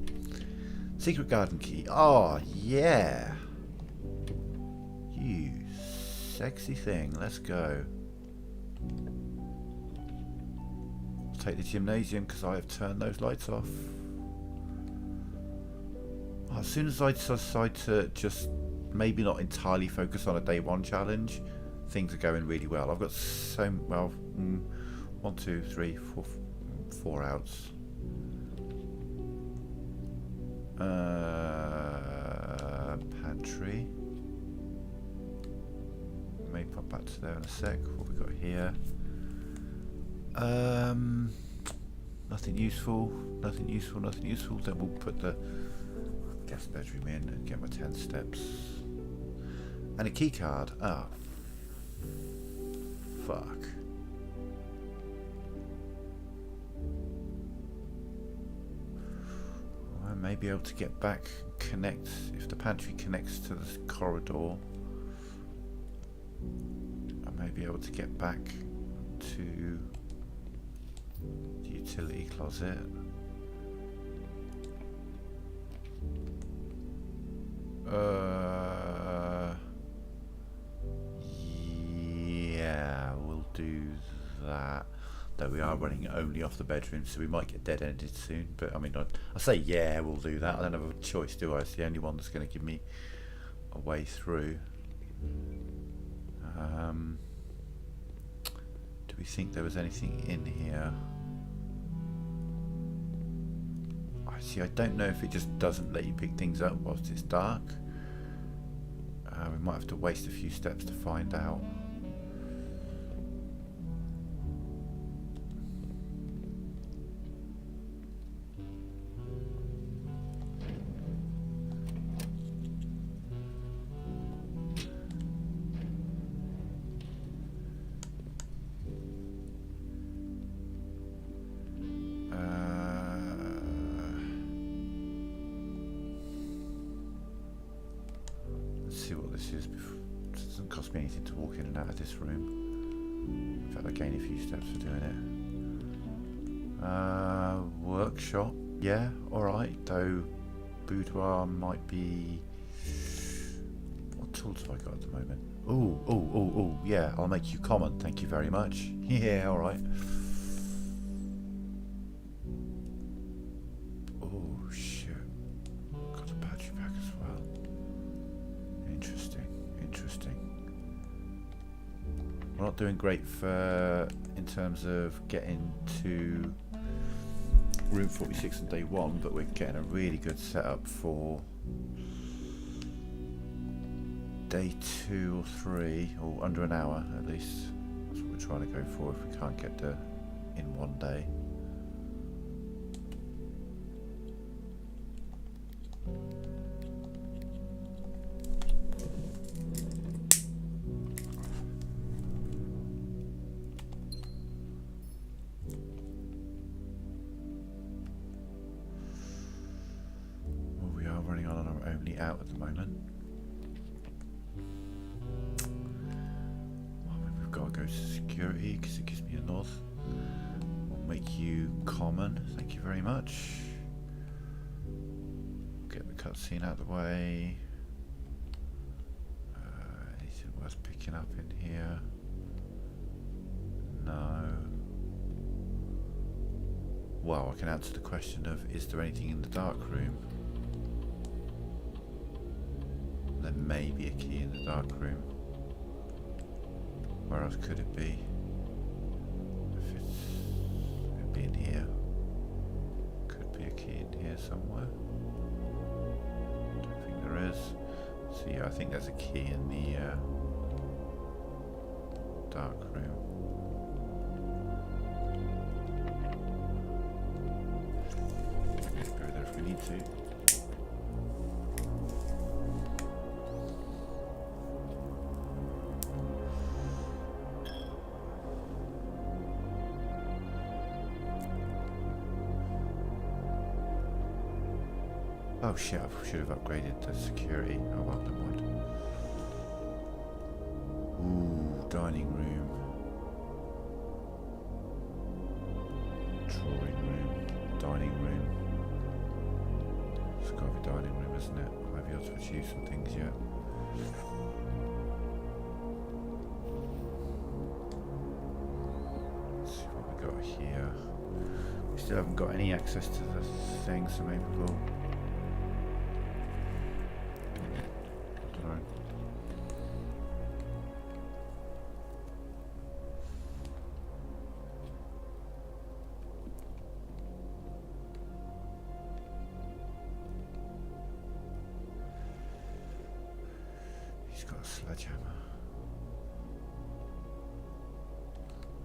Secret garden key. Oh, yeah. You sexy thing. Let's go. Take the gymnasium because I have turned those lights off. As soon as I decide to just maybe not entirely focus on a day 1 challenge, things are going really well. I've got so well 1, 2, 3, 4 outs. Pantry. May pop back to there in a sec. What we got here? Nothing useful, nothing useful, nothing useful. Then we'll put the guest bedroom in and get my 10 steps. And a key card. Oh, fuck. I may be able to get back, connect, if the pantry connects to the corridor, I may be able to get back to the utility closet. Yeah, we'll do that. Though we are running only off the bedroom, so we might get dead-ended soon. But I mean, I say yeah, we'll do that. I don't have a choice, do I? It's the only one that's going to give me a way through. Do we think there was anything in here? I don't know if it just doesn't let you pick things up whilst it's dark. We might have to waste a few steps to find out. See what this is before. It doesn't cost me anything to walk in and out of this room. In fact, I gain a few steps for doing it. Workshop, yeah, alright, though boudoir might be... What tools have I got at the moment? Oh, yeah, I'll make you common, thank you very much. Yeah, alright. Oh, shit. Got a battery pack as well. Interesting. We're not doing great in terms of getting to room 46 on day 1, but we're getting a really good setup for day 2 or 3, or under an hour at least. That's what we're trying to go for if we can't get there in one day. Running on our only out at the moment. Well, maybe we've got to go to security because it gives me a north. We'll make you common, thank you very much. Get the cutscene out of the way. Anything worth picking up in here? No. Well, I can answer the question of, is there anything in the dark room? There may be a key in the dark room. Where else could it be? It'd be in here. Could be a key in here somewhere. Don't think there is. So yeah, I think there's a key in the dark room. Let's go there if we need to. Oh shit, I should have upgraded the security. Oh well, never mind. Ooh, dining room. Drawing room. Dining room. It's got to be dining room, isn't it? I might be able to achieve some things yet. Let's see what we got here. We still haven't got any access to the thing, so maybe we'll... He's got a sledgehammer.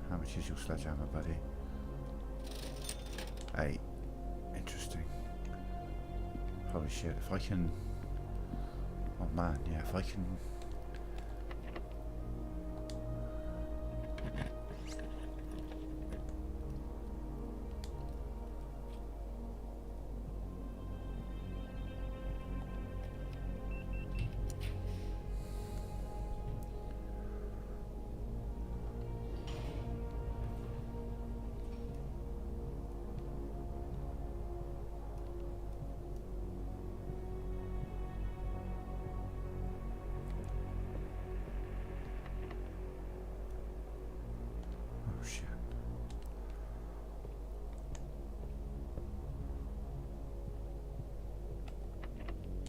How much is your sledgehammer, buddy? 8. Interesting. Holy shit, if I can... Oh man, yeah, if I can...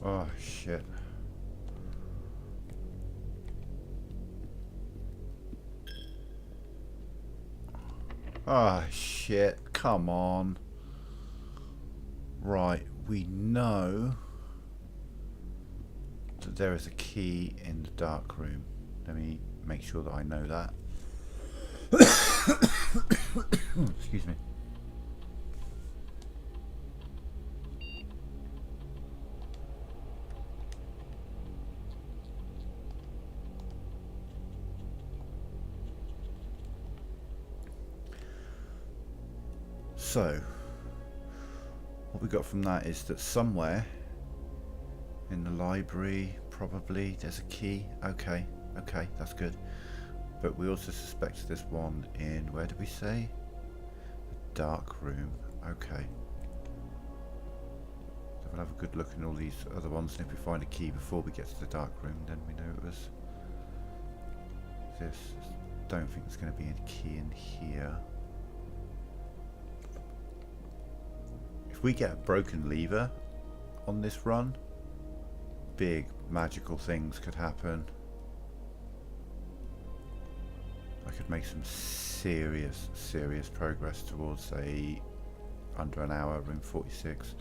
Oh shit. Ah, shit. Come on. Right, we know that there is a key in the dark room. Let me make sure that I know that. Excuse me. So, what we got from that is that somewhere in the library, probably, there's a key. Okay, that's good. But we also suspect there's one in, where did we say? The dark room. Okay. So we'll have a good look in all these other ones, and if we find a key before we get to the dark room, then we know it was this. Don't think there's going to be any key in here. If we get a broken lever on this run, big magical things could happen. I could make some serious progress towards a under an hour room 46.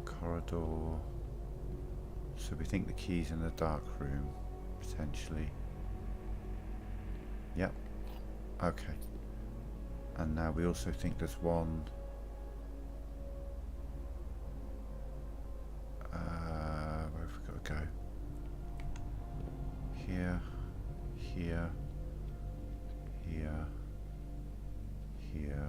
Corridor. So we think the key's in the dark room, potentially. Yep. Okay. And now we also think there's one. Where have we got to go? Here, here, here, here.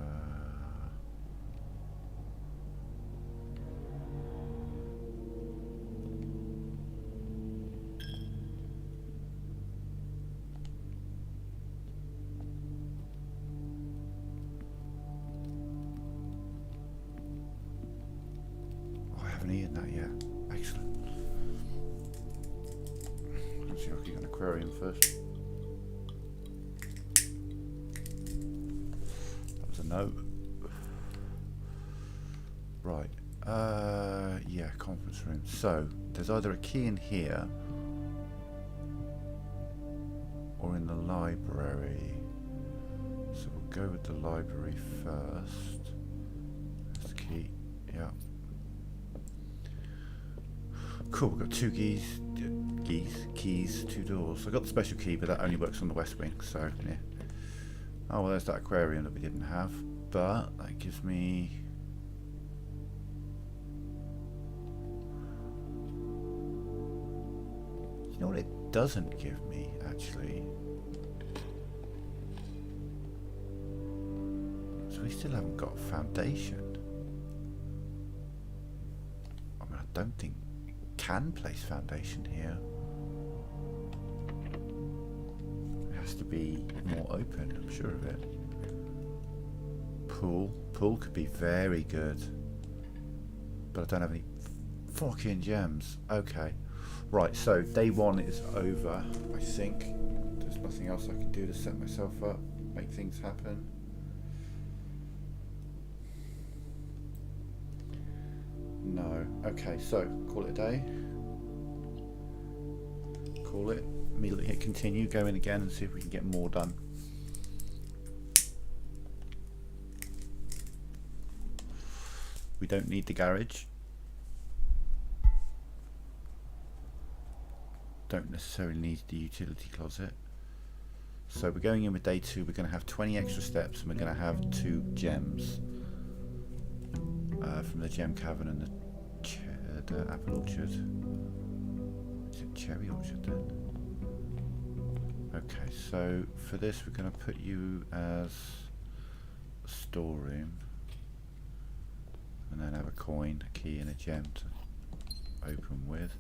Oh, I haven't eaten that yet. Excellent. Let's see if I can get an aquarium first. That was a no. Right. Yeah, conference room. So there's either a key in here or in the library. So we'll go with the library first. That's the key. Yeah. Cool, we've got two keys, two doors. I got the special key, but that only works on the west wing, so yeah. Oh, well, there's that aquarium that we didn't have, but that gives me... You know what it doesn't give me, actually? So we still haven't got a foundation. I mean, I don't think we can place foundation here. It has to be more open, I'm sure of it. Pool could be very good. But I don't have any fucking gems. Okay. Right, so day one is over, I think. There's nothing else I can do to set myself up, make things happen. No. Okay, so call it a day. Call it. Immediately hit continue, go in again and see if we can get more done. We don't need the garage. Don't necessarily need the utility closet. So we're going in with day two. We're going to have 20 extra steps and we're going to have 2 gems from the gem cavern and the apple orchard. Is it cherry orchard then? Okay, so for this we're going to put you as a storeroom and then have a coin, a key and a gem to open with.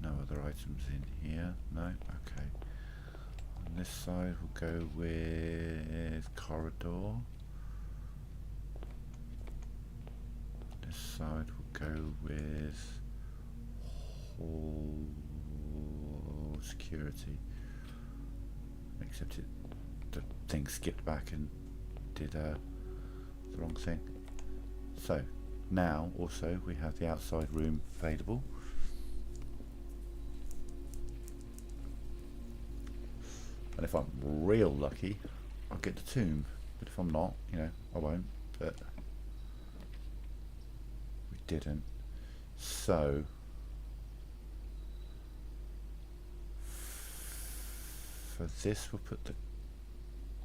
No other items in here, no? Okay. On this side we'll go with corridor. This side we'll go with hall security. Except the thing skipped back and did the wrong thing. So now also we have the outside room available. And if I'm real lucky, I'll get the tomb. But if I'm not, you know, I won't. But we didn't. So for this we'll put the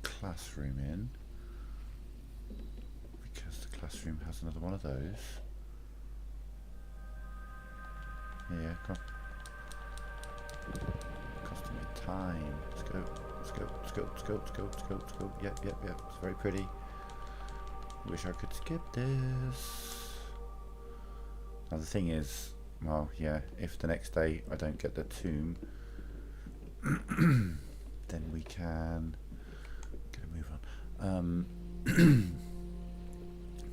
classroom in, because the classroom has another one of those. Yeah, come on. Costing me time. Let's go. Let's go. Let's go. Let's go. Let's go. Let's go. Let's go. Yep, yep, yep. It's very pretty. Wish I could skip this. Now the thing is, well, yeah, if the next day I don't get the tomb, then we can get a move on.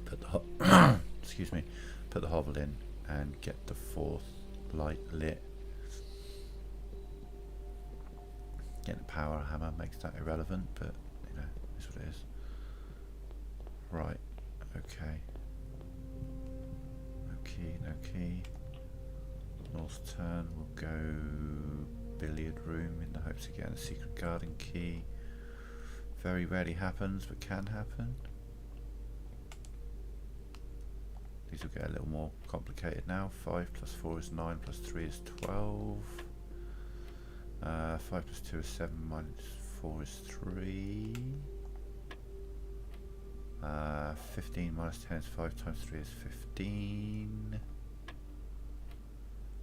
Put the excuse me, put the hovel in and get the fourth light lit. Getting the power hammer makes that irrelevant, but you know, it's what it is. Right, okay. No key, no key. North turn, we'll go billiard room in the hopes of getting a secret garden key. Very rarely happens, but can happen. These will get a little more complicated now. 5 plus 4 is 9, plus 3 is 12. 5 plus 2 is 7, minus 4 is 3. 15 minus 10 is 5, times 3 is 15.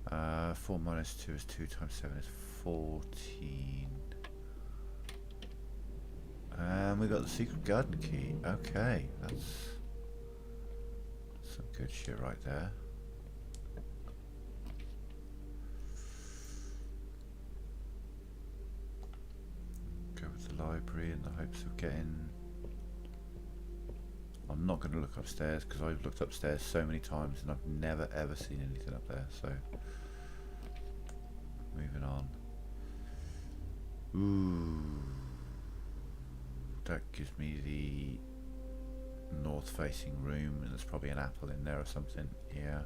4 minus 2 is 2, times 7 is 14. And we got the secret garden key. Okay, that's some good shit right there. Go with the library in the hopes of getting... I'm not going to look upstairs because I've looked upstairs so many times and I've never ever seen anything up there, so moving on. Ooh, that gives me the north facing room, and there's probably an apple in there or something. Yeah,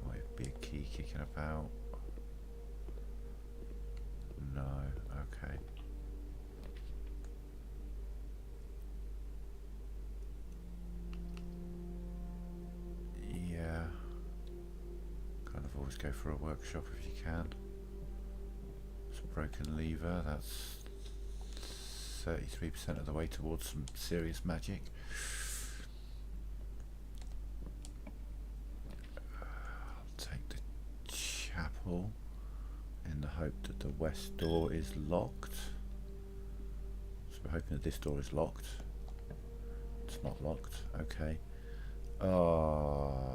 might be a key kicking about. No, okay. Yeah, kind of always go for a workshop if you can. It's a broken lever, that's 33% of the way towards some serious magic. I'll take the chapel in the hope that the west door is locked. So we're hoping that this door is locked. It's not locked, okay. Oh,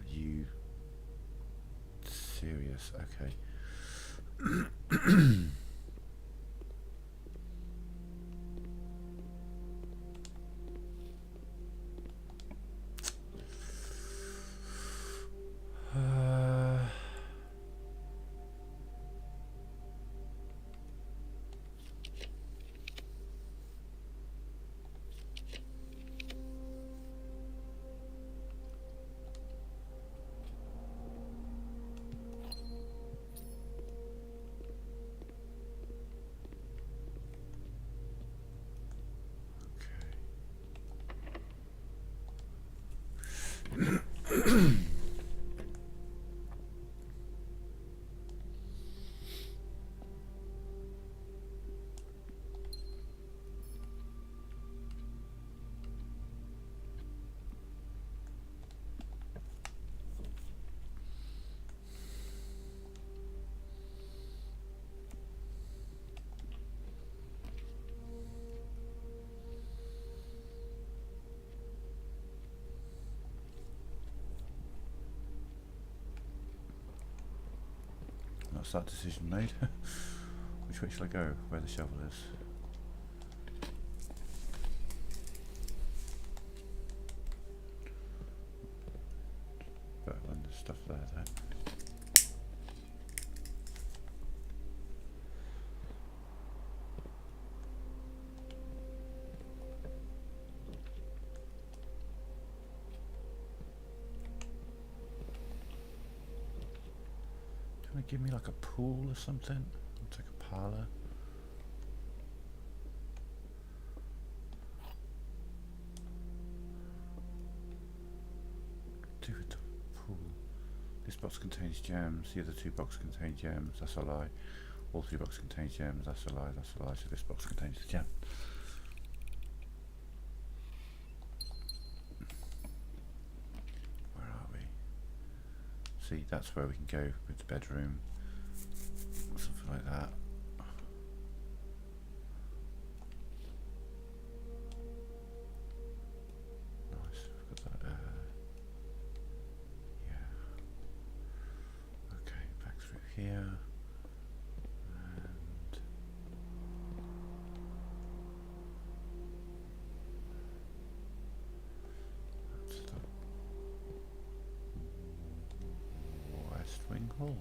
you serious? Okay. That's that decision made. Which way shall I go? Where the shovel is. Better when there's stuff there though. Can they give me like a pool or something? I'll take a parlour. Do with the pool. This box contains gems. The other two boxes contain gems. That's a lie. All three boxes contain gems. That's a lie. That's a lie. So this box contains the gem. Where are we? See, that's where we can go with the bedroom. Something like that. Nice. We've got that. Yeah. Okay, back through here. Wing hallway.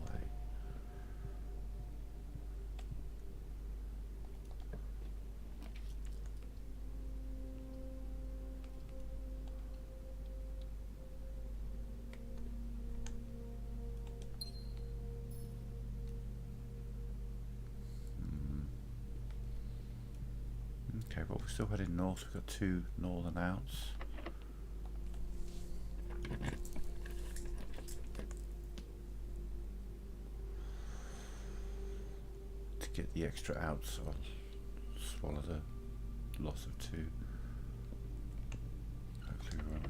Okay, but we're still heading north. We've got two northern outs. Get the extra outs, I'll swallow the loss of two. Hopefully we won't.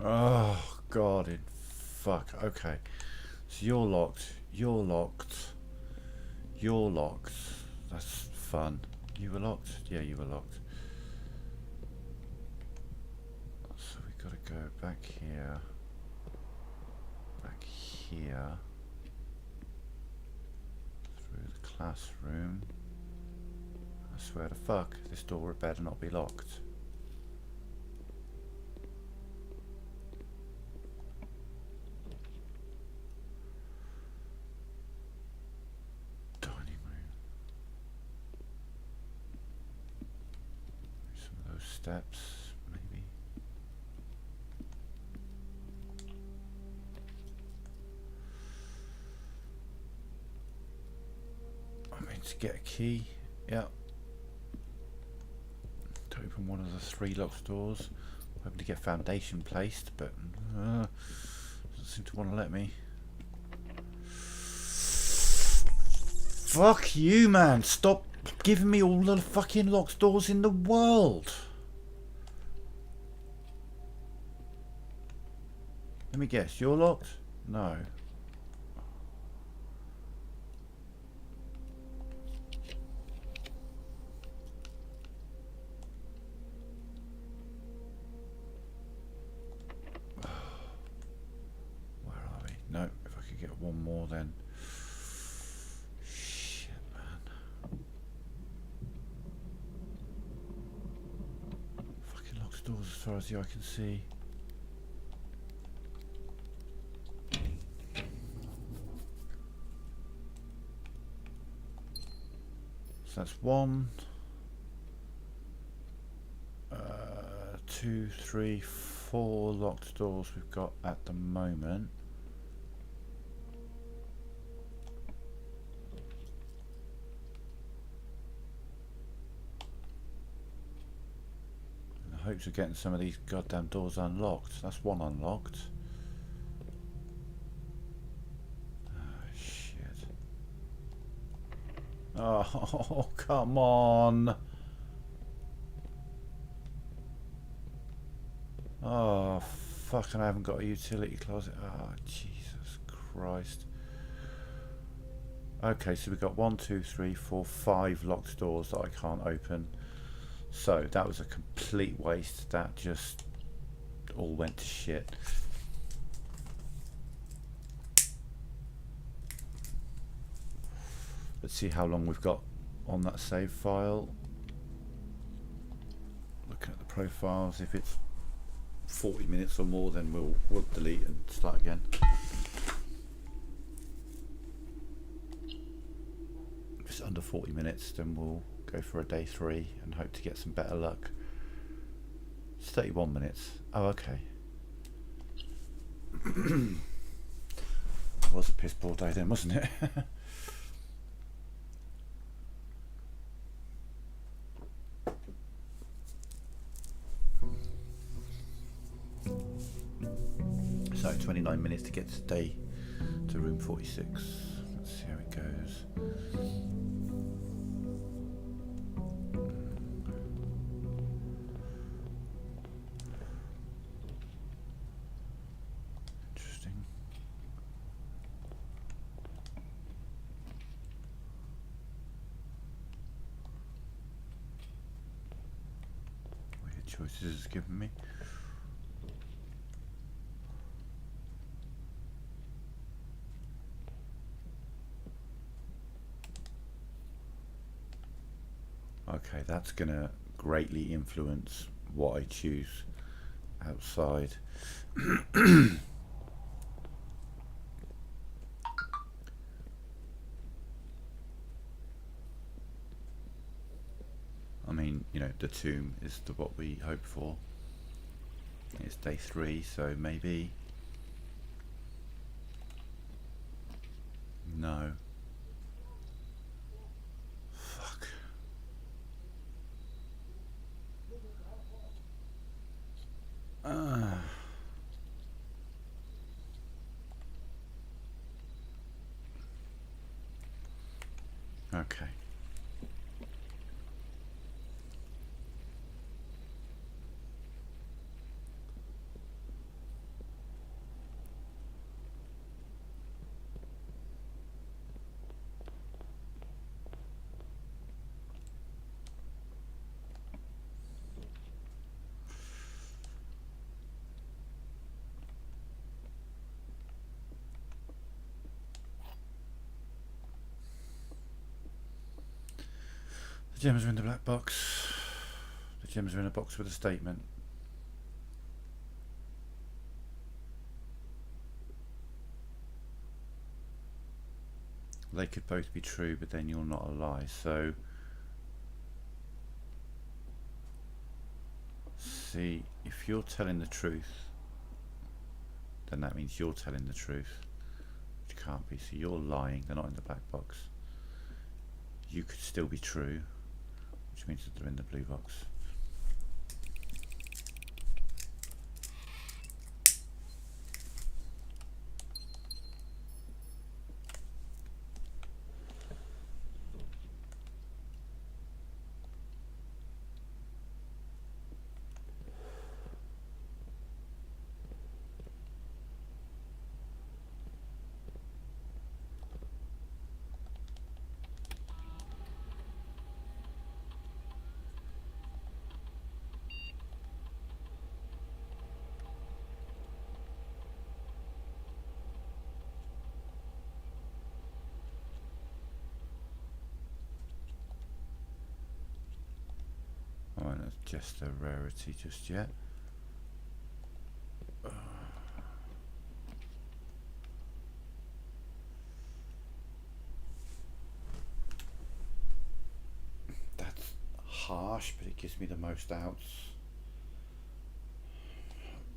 Oh God, in fuck. Okay, so you're locked. You're locked. You're locked. That's fun. You were locked. Yeah, you were locked. So we got to go back here. Back here. Through the classroom. I swear to fuck, this door better not be locked. Steps, maybe. I mean, to get a key, yeah. To open one of the three locked doors. I'm hoping to get foundation placed, but doesn't seem to want to let me. Fuck you, man! Stop giving me all the fucking locked doors in the world! Let me guess, you're locked? No. Where are we? No, if I could get one more then. Shit, man. Fucking locked doors as far as the eye can see. So that's 1, 2, 3, 4 locked doors we've got at the moment. In the hopes of getting some of these goddamn doors unlocked. That's one unlocked. Oh, come on. Oh, fucking I haven't got a utility closet. Oh, Jesus Christ. Okay, so we've got 1, 2, 3, 4, 5 locked doors that I can't open. So that was a complete waste. That just all went to shit. Let's see how long we've got on that save file. Looking at the profiles, if it's 40 minutes or more, then we'll delete and start again. If it's under 40 minutes, then we'll go for a day 3 and hope to get some better luck. It's 31 minutes. Oh, okay. It was a piss poor day then, wasn't it? So 29 minutes to get to room 46. Let's see how it goes. Interesting. Weird choices it's given me. Okay, that's going to greatly influence what I choose outside. I mean, you know, the tomb is what we hope for. It's day 3, so maybe... No. Fuck. Okay. The gems are in the black box. The gems are in a box with a statement. They could both be true, but then you're not a lie. So, see, if you're telling the truth, then that means you're telling the truth, which can't be. So you're lying. They're not in the black box. You could still be true, which means that they're in the blue box. I won't adjust the rarity just yet. That's harsh, but it gives me the most outs.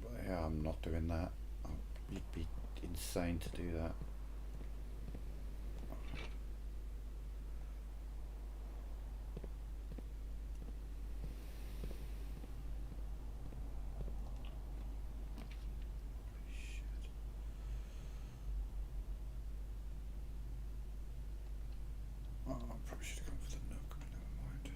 But yeah, I'm not doing that. You'd be insane to do that. Probably should have gone for the nook, but never mind.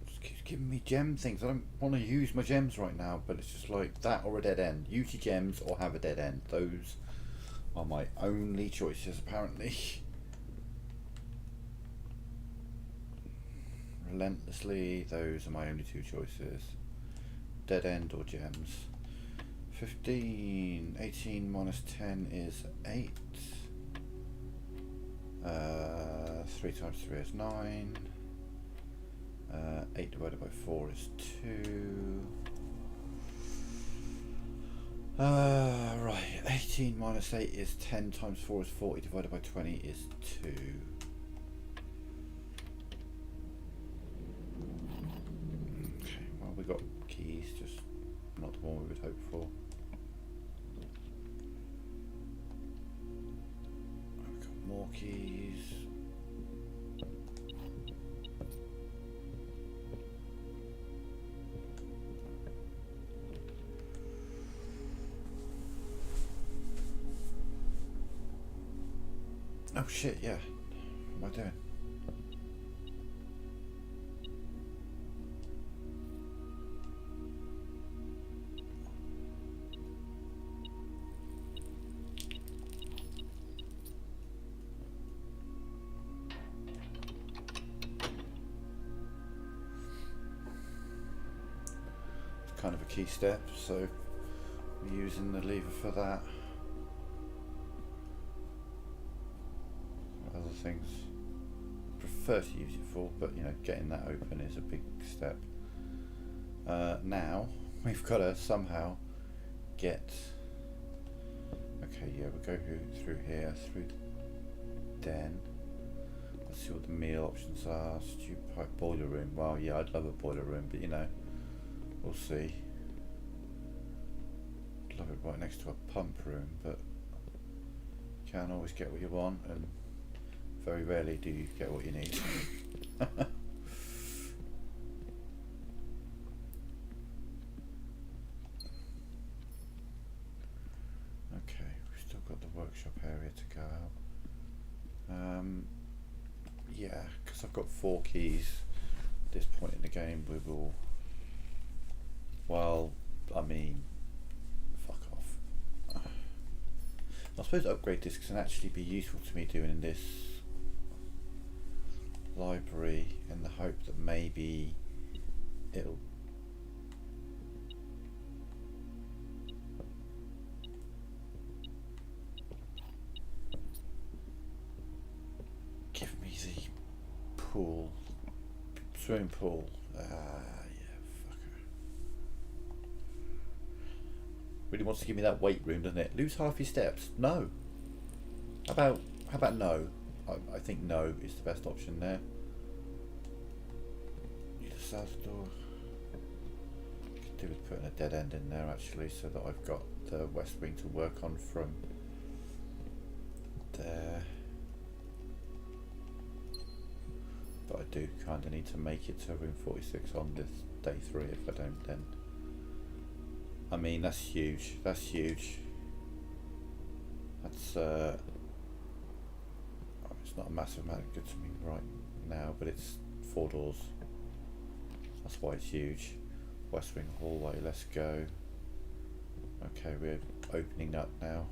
Just keeps giving me gem things. I don't want to use my gems right now, but it's just like that or a dead end. Use your gems or have a dead end. Those are my only choices, apparently. relentlessly. Those are my only two choices. Dead end or gems. 15. 18 minus 10 is 8. 3 times 3 is 9. 8 divided by 4 is 2. Right, 18 minus 8 is 10 times 4 is 40 divided by 20 is 2. Okay, well we got keys, just not the one we would hope for. We've got more keys. Oh shit, yeah. What am I doing? It's kind of a key step, so we're using the lever for that. Other things I prefer to use it for, but you know, getting that open is a big step. Now we've got to somehow get. Okay, yeah, we'll go through here, through the den. Let's see what the meal options are. Stew pipe, boiler room. Well, yeah, I'd love a boiler room, but you know, we'll see. I'd love it right next to a pump room, but you can't always get what you want, and very rarely do you get what you need. Okay, we've still got the workshop area to go out. Yeah, because I've got 4 keys at this point in the game, we will. Well, I mean, fuck off. I suppose upgrade discs can actually be useful to me doing in this library, in the hope that maybe it'll give me the pool, swimming pool. Yeah, fucker. Really wants to give me that weight room, doesn't it? Lose half your steps. No. How about no? I think no is the best option there. Need a south door. Could do with putting a dead end in there actually, so that I've got the west wing to work on from there. But I do kind of need to make it to room 46 on this day 3. If I don't, then I mean that's huge. That's huge. That's it's not a massive amount of good to me right now, but it's 4 doors. That's why it's huge. West wing hallway. Let's go. Okay, we're opening up now.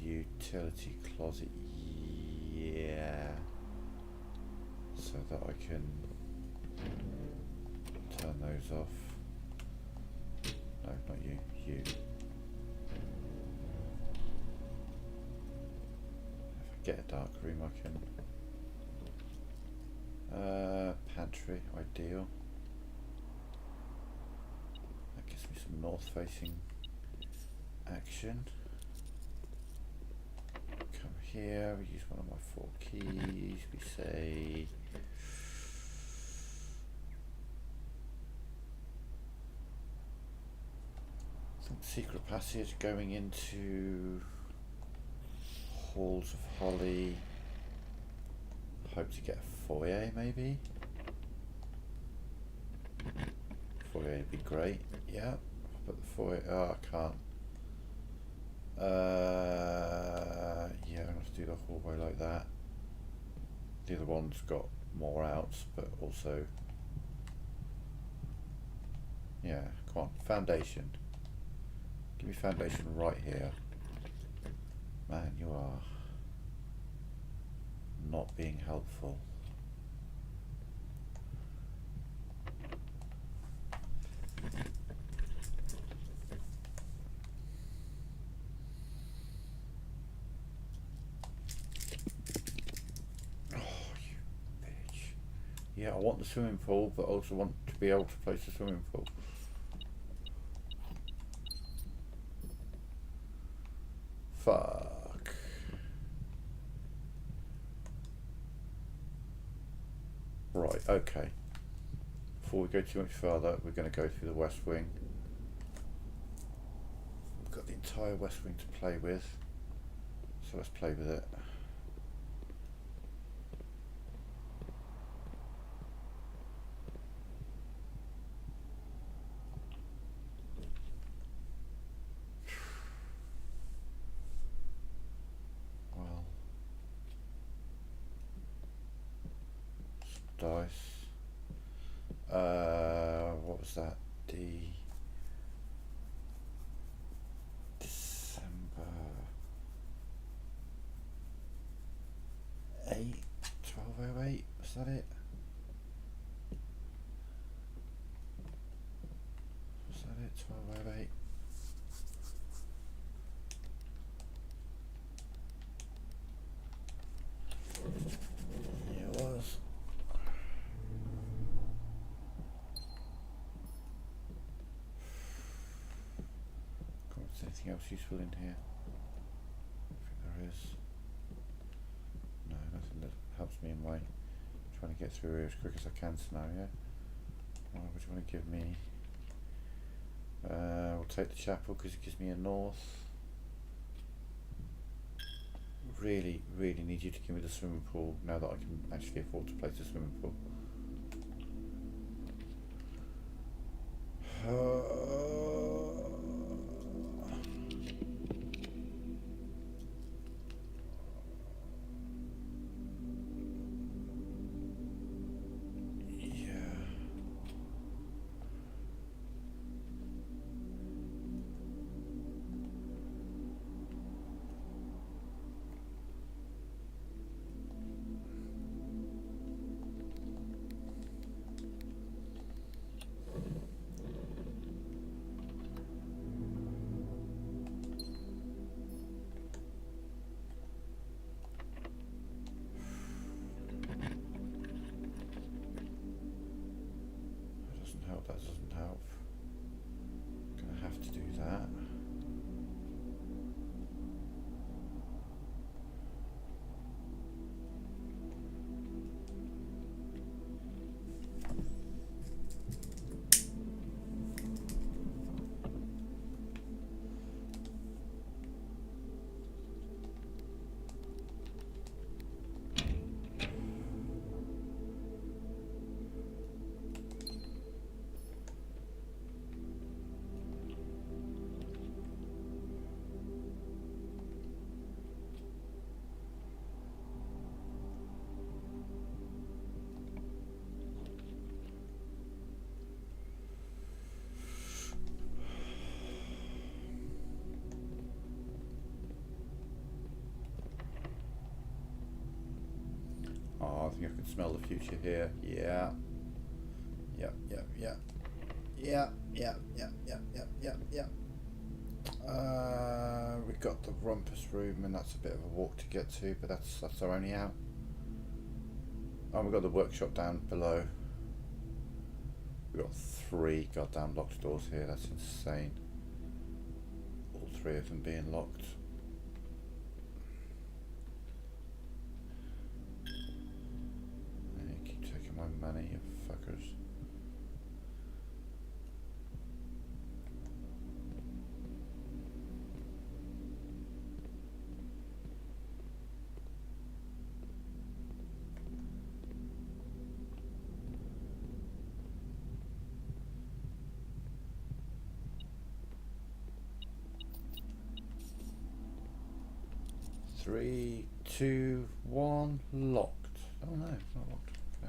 Utility closet. Yeah. So that I can turn those off. No, not you. You. If I get a dark room, I can. Pantry, ideal. That gives me some north-facing action. Come here, we use one of my 4 keys, we say some secret passage going into Halls of Holly. Hope to get a foyer maybe. Foyer would be great, yeah. But the foyer, oh I can't. Yeah, I'm gonna have to do the hallway like that. The other one's got more outs, but also, yeah, come on, foundation. Give me foundation right here. Man, you are. not being helpful. Yeah, I want the swimming pool, but also want to be able to place the swimming pool. Fuck. Right, okay. Before we go too much further, we're going to go through the west wing. We've got the entire west wing to play with, so let's play with it. Dice. What was that? December 8, 1208. Was that it? Was that it? 1208. Yeah, it was. Is anything else useful in here? I think there is. No, nothing that helps me in my trying to get through here as quick as I can scenario. What would you want to give me? We'll take the chapel because it gives me a north. Really, really need you to give me the swimming pool now that I can actually afford to place a swimming pool. That doesn't help. Gonna have to do that. Oh, I think I can smell the future here. Yeah. Yep. We've got the rumpus room, and that's a bit of a walk to get to, but that's our only out. Oh, we've got the workshop down below. We've got 3 goddamn locked doors here. That's insane. All 3 of them being locked. Keep taking my money, you fuckers. Three, 2, 1, locked. Oh no, it's not locked. No.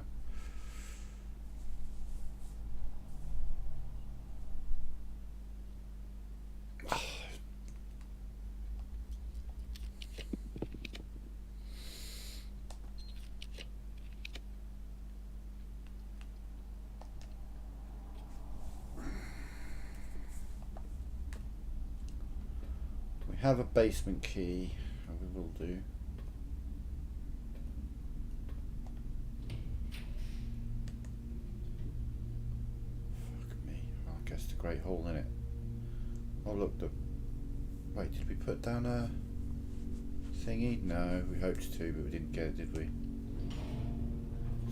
have a basement key, and we will do. Fuck me. Oh, I guess the Great Hall, innit? Oh look, wait, did we put down a thingy? No, we hoped to, but we didn't get it, did we?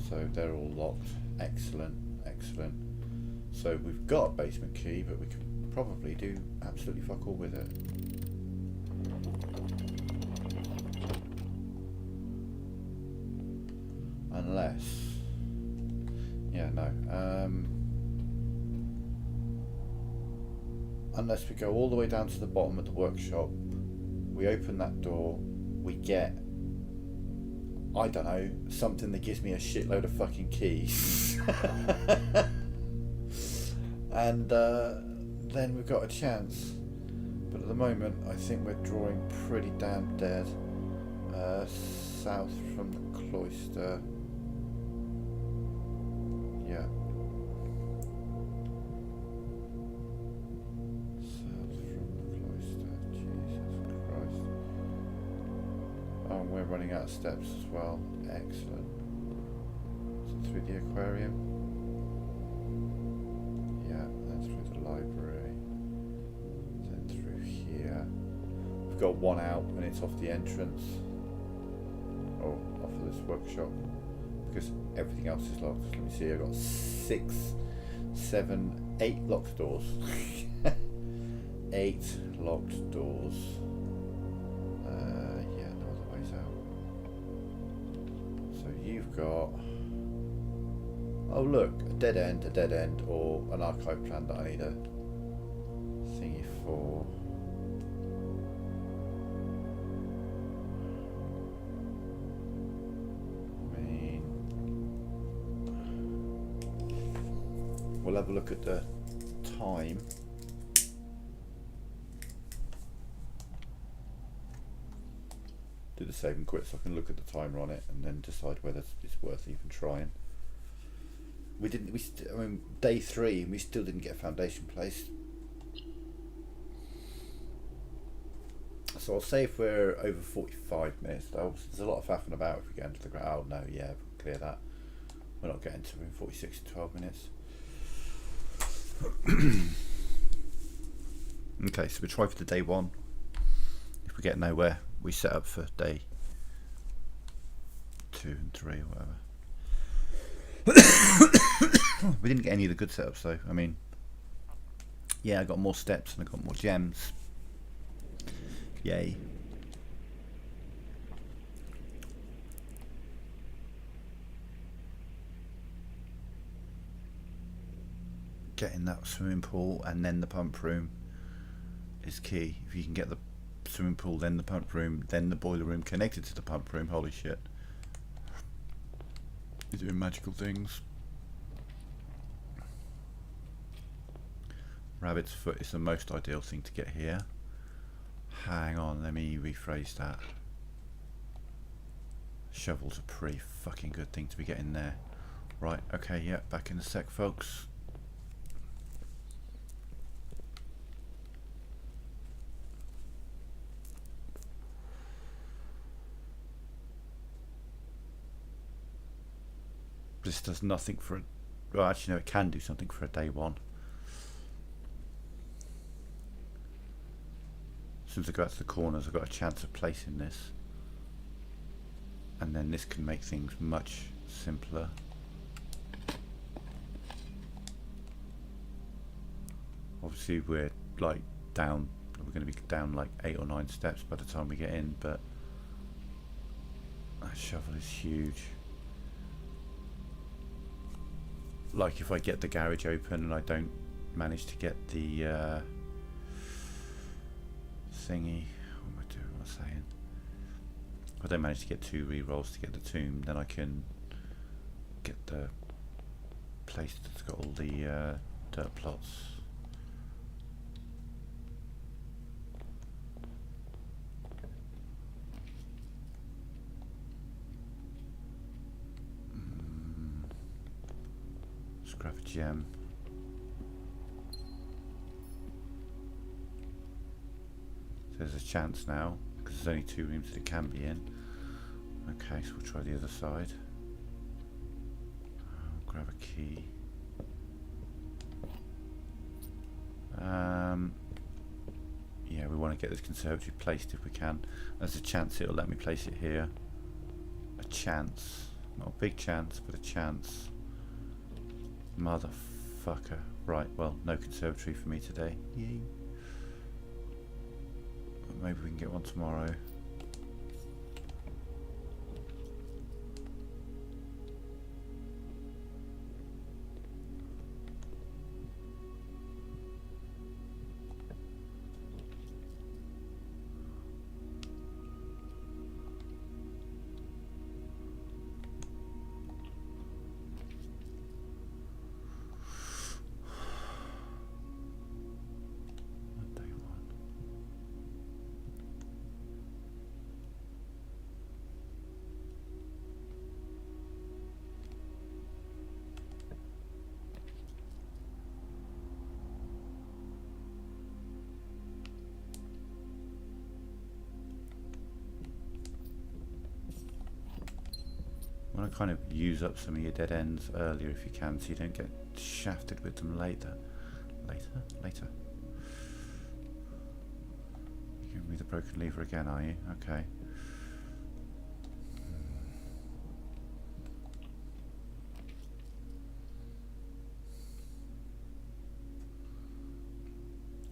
So they're all locked. Excellent, excellent. So we've got a basement key, but we can probably do absolutely fuck all with it. Unless, yeah, no. Unless we go all the way down to the bottom of the workshop, we open that door, we get, I don't know, something that gives me a shitload of fucking keys. And then we've got a chance. But at the moment, I think we're drawing pretty damn dead. South from the cloister. Yeah. South from the cloister. Jesus Christ. Oh, we're running out of steps as well. Excellent. So through the aquarium. Yeah, then through the library. Then through here. We've got one out and it's off the entrance. Or off of this workshop. Because everything else is locked. Let me see, I've got 6, 7, 8 locked doors. 8 locked doors. Yeah, no other ways out. So you've got, oh look, a dead end, or an archive plan that I need a thingy for. We'll have a look at the time. Do the save and quit so I can look at the timer on it and then decide whether it's worth even trying. I mean, day 3 and we still didn't get a foundation placed. So I'll say if we're over 45 minutes though, there's a lot of faffing about if we get into the ground. Oh no, yeah, we'll clear that. We're not getting to in 46 to 12 minutes. Okay, so we try for the day 1. If we get nowhere, we set up for day 2 and 3 or whatever. We didn't get any of the good setups though. I mean, yeah, I got more steps and I got more gems. Yay. Getting that swimming pool and then the pump room is key. If you can get the swimming pool, then the pump room, then the boiler room connected to the pump room, holy shit. You're doing magical things. Rabbit's foot is the most ideal thing to get here. Hang on, let me rephrase that. Shovel's a pretty fucking good thing to be getting there. Right, okay, yeah, back in a sec, folks. This does nothing for, well actually no, it can do something for a day 1. As soon as I go out to the corners I've got a chance of placing this. And then this can make things much simpler. Obviously we're like down, we're going to be down like 8 or 9 steps by the time we get in, but that shovel is huge. Like if I get the garage open and I don't manage to get the thingy, what am I doing, what am I saying? If I don't manage to get 2 re-rolls to get the tomb, then I can get the place that's got all the dirt plots. Grab a gem. There's a chance now, because there's only 2 rooms that it can be in. Okay, so we'll try the other side. Grab a key. Yeah, we want to get this conservatory placed if we can. There's a chance it'll let me place it here. A chance. Not a big chance, but a chance. Motherfucker. Right, well, no conservatory for me today. Yay. Maybe we can get one tomorrow. I want to kind of use up some of your dead ends earlier if you can, so you don't get shafted with them later. Later. You give me the broken lever again, are you? Okay.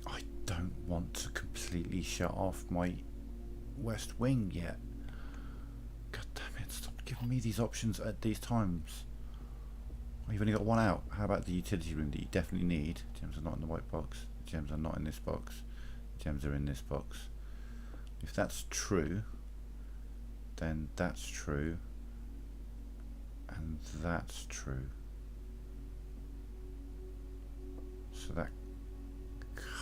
I don't want to completely shut off my west wing yet. Giving me these options at these times. Oh, you've only got one out. How about the utility room that you definitely need? Gems are not in the white box. Gems are not in this box. Gems are in this box. If that's true, then that's true, and that's true. So that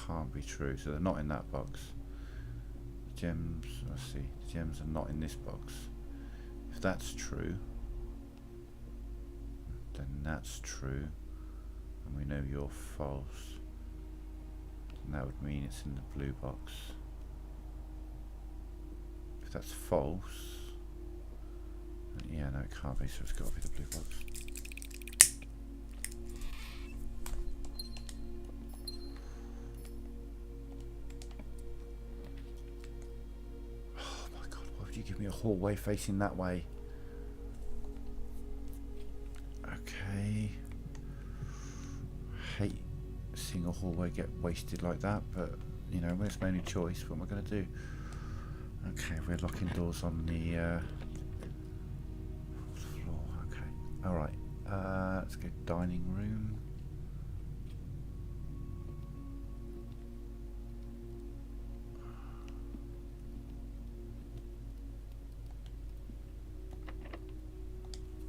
can't be true. So they're not in that box. Gems, let's see. Gems are not in this box. If that's true, then that's true, and we know you're false, and that would mean it's in the blue box. If that's false, then yeah, no, it can't be, so it's got to be the blue box. Oh my god, why would you give me a hallway facing that way? Okay. Hate seeing a hallway get wasted like that, but you know, when it's my only choice, what am I going to do? Okay, we're locking doors on the floor. Okay, alright. Let's go dining room.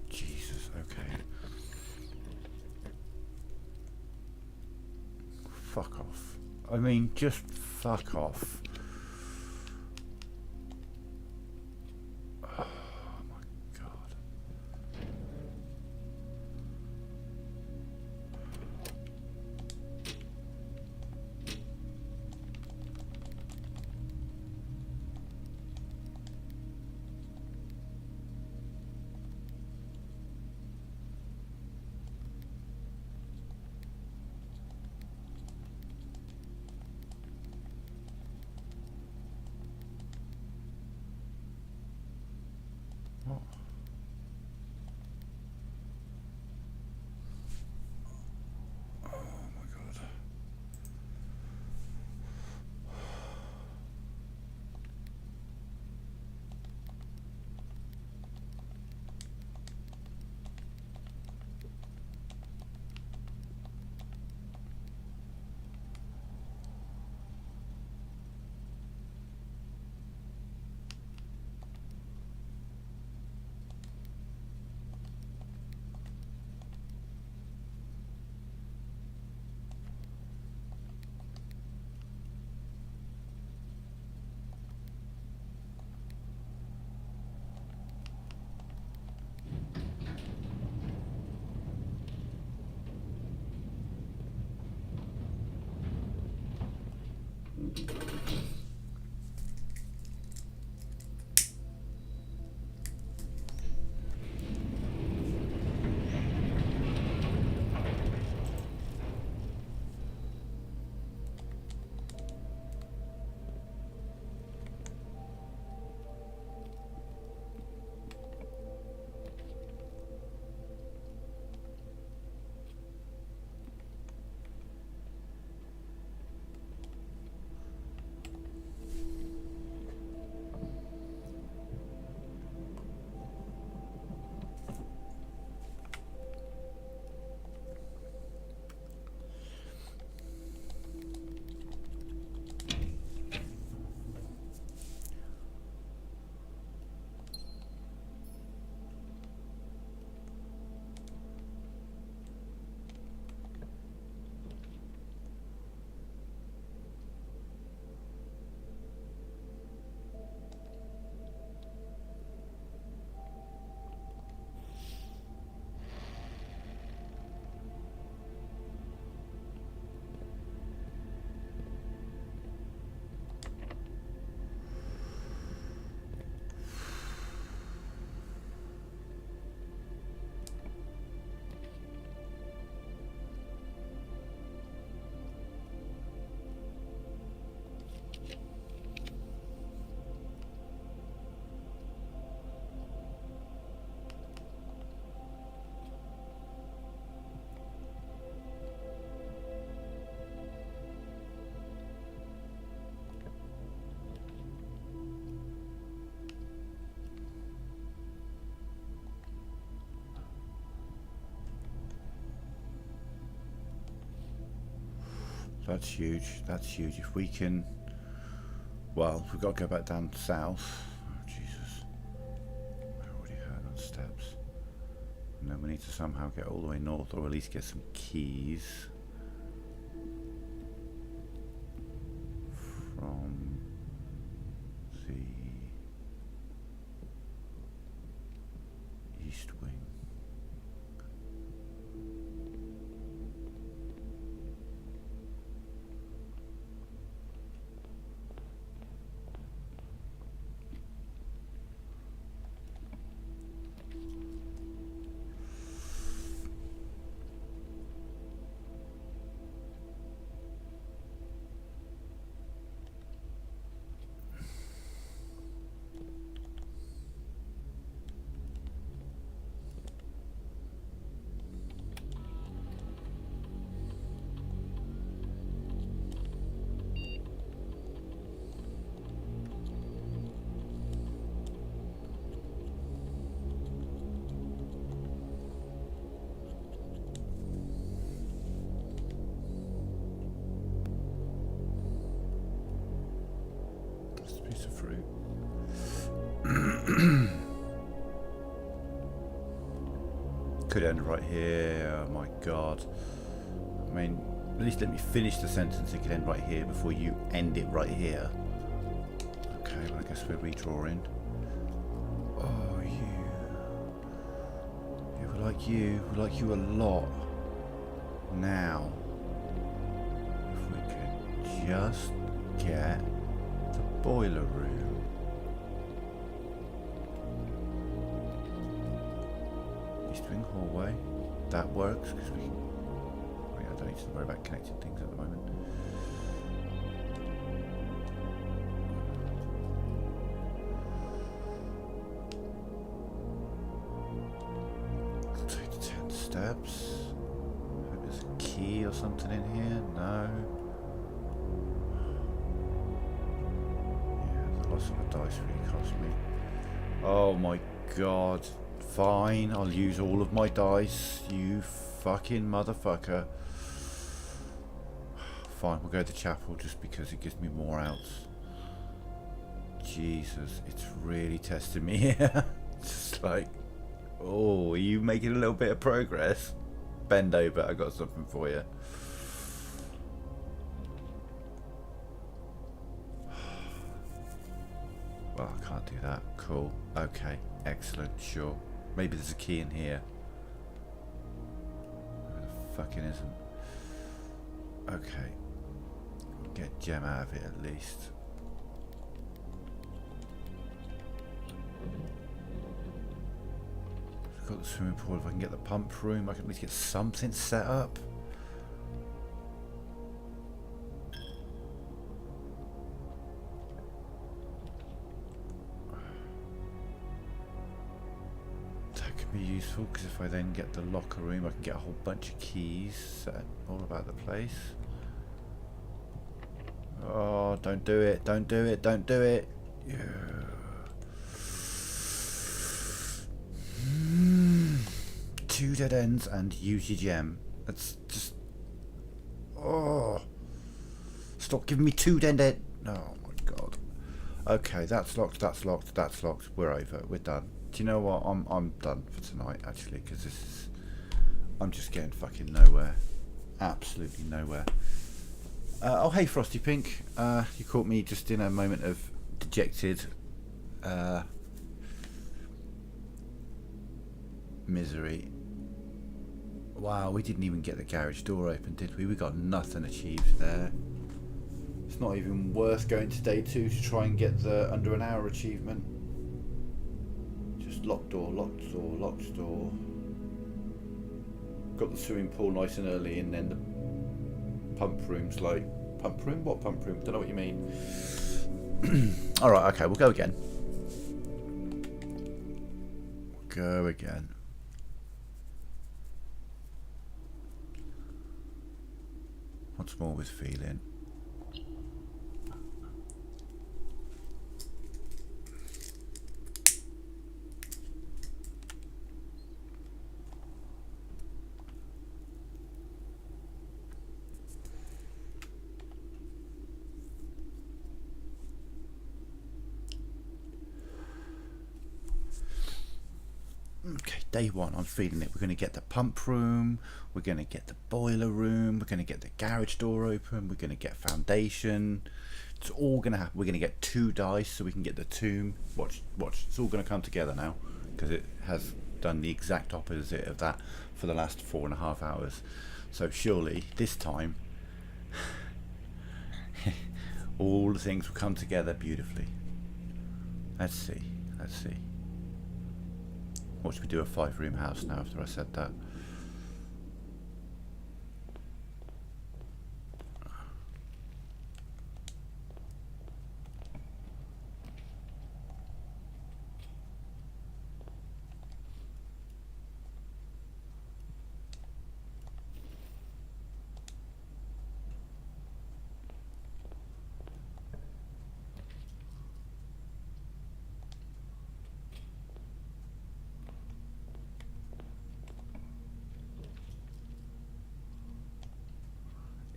Jesus, okay. Fuck off. I mean, just fuck off. Oh my god. What? Oh my god. That's huge. That's huge. If we can... Well, we've got to go back down south. Oh, Jesus. I already heard on steps. And then we need to somehow get all the way north, or at least get some keys. From the east wing. Piece of fruit. Could end right here. Oh my god. I mean, at least let me finish the sentence. It could end right here before you end it right here. Okay, well, I guess we're redrawing. Oh, you. Yeah, we like you. We like you a lot. Now, if we could just get the boiler room. East wing hallway. That works because we can. Oh yeah, I don't need to worry about connecting things at the moment. Let's take the 10 steps. Hope there's a key or something in here. No. Loss of a dice really cost me. Oh my god. Fine, I'll use all of my dice. You fucking motherfucker. Fine, we'll go to the chapel just because it gives me more outs. Jesus, it's really testing me here. Just like, oh, are you making a little bit of progress? Bend over, I got something for you. Well, I can't do that. Cool. Okay. Excellent. Sure. Maybe there's a key in here. There fucking isn't. Okay. Get gem out of it at least. I've got the swimming pool. If I can get the pump room, I can at least get something set up. Be useful because if I then get the locker room I can get a whole bunch of keys set all about the place. Oh, don't do it, don't do it, don't do it. Yeah. Two dead ends and use your gem. That's just... Oh. Stop giving me two dead ends. Oh my god. Okay, that's locked, that's locked, that's locked. We're over, we're done. Do you know what? I'm done for tonight actually, because this is, I'm just getting fucking nowhere, absolutely nowhere. Oh hey Frosty Pink, you caught me just in a moment of dejected misery. Wow, we didn't even get the garage door open, did we? We got nothing achieved there. It's not even worth going to day 2 to try and get the under an hour achievement. Locked door, locked door, locked door. Got the swimming pool nice and early, and then the pump room's like... Pump room? What pump room? Don't know what you mean. Alright, okay, we'll go again. We'll go again. Once more with feeling. day one, I'm feeling it. We're going to get the pump room, we're going to get the boiler room, we're going to get the garage door open, we're going to get foundation. It's all going to happen. We're going to get 2 dice so we can get the tomb. Watch. It's all going to come together now, because it has done the exact opposite of that for the last 4.5 hours. So surely this time all the things will come together beautifully. Let's see. Watch me do a 5-room house now after I said that.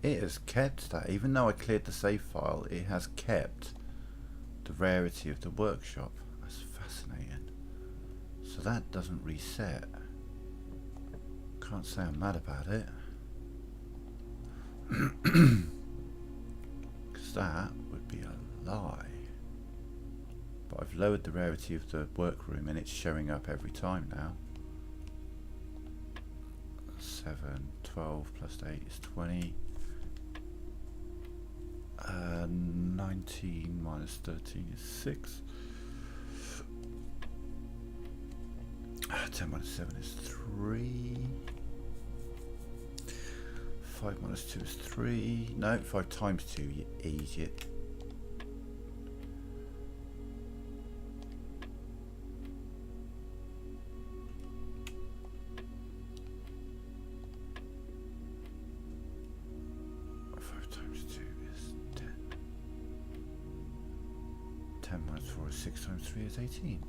It has kept that, even though I cleared the save file, it has kept the rarity of the workshop. That's fascinating. So that doesn't reset. Can't say I'm mad about it. Because that would be a lie. But I've lowered the rarity of the workroom and it's showing up every time now. 7, 12 plus 8 is 20. 19 minus 13 is 6. 10 minus 7 is 3. 5 minus 2 is 3. No, 5 times 2, you idiot. Minus 4 is 6 times 3 is 18.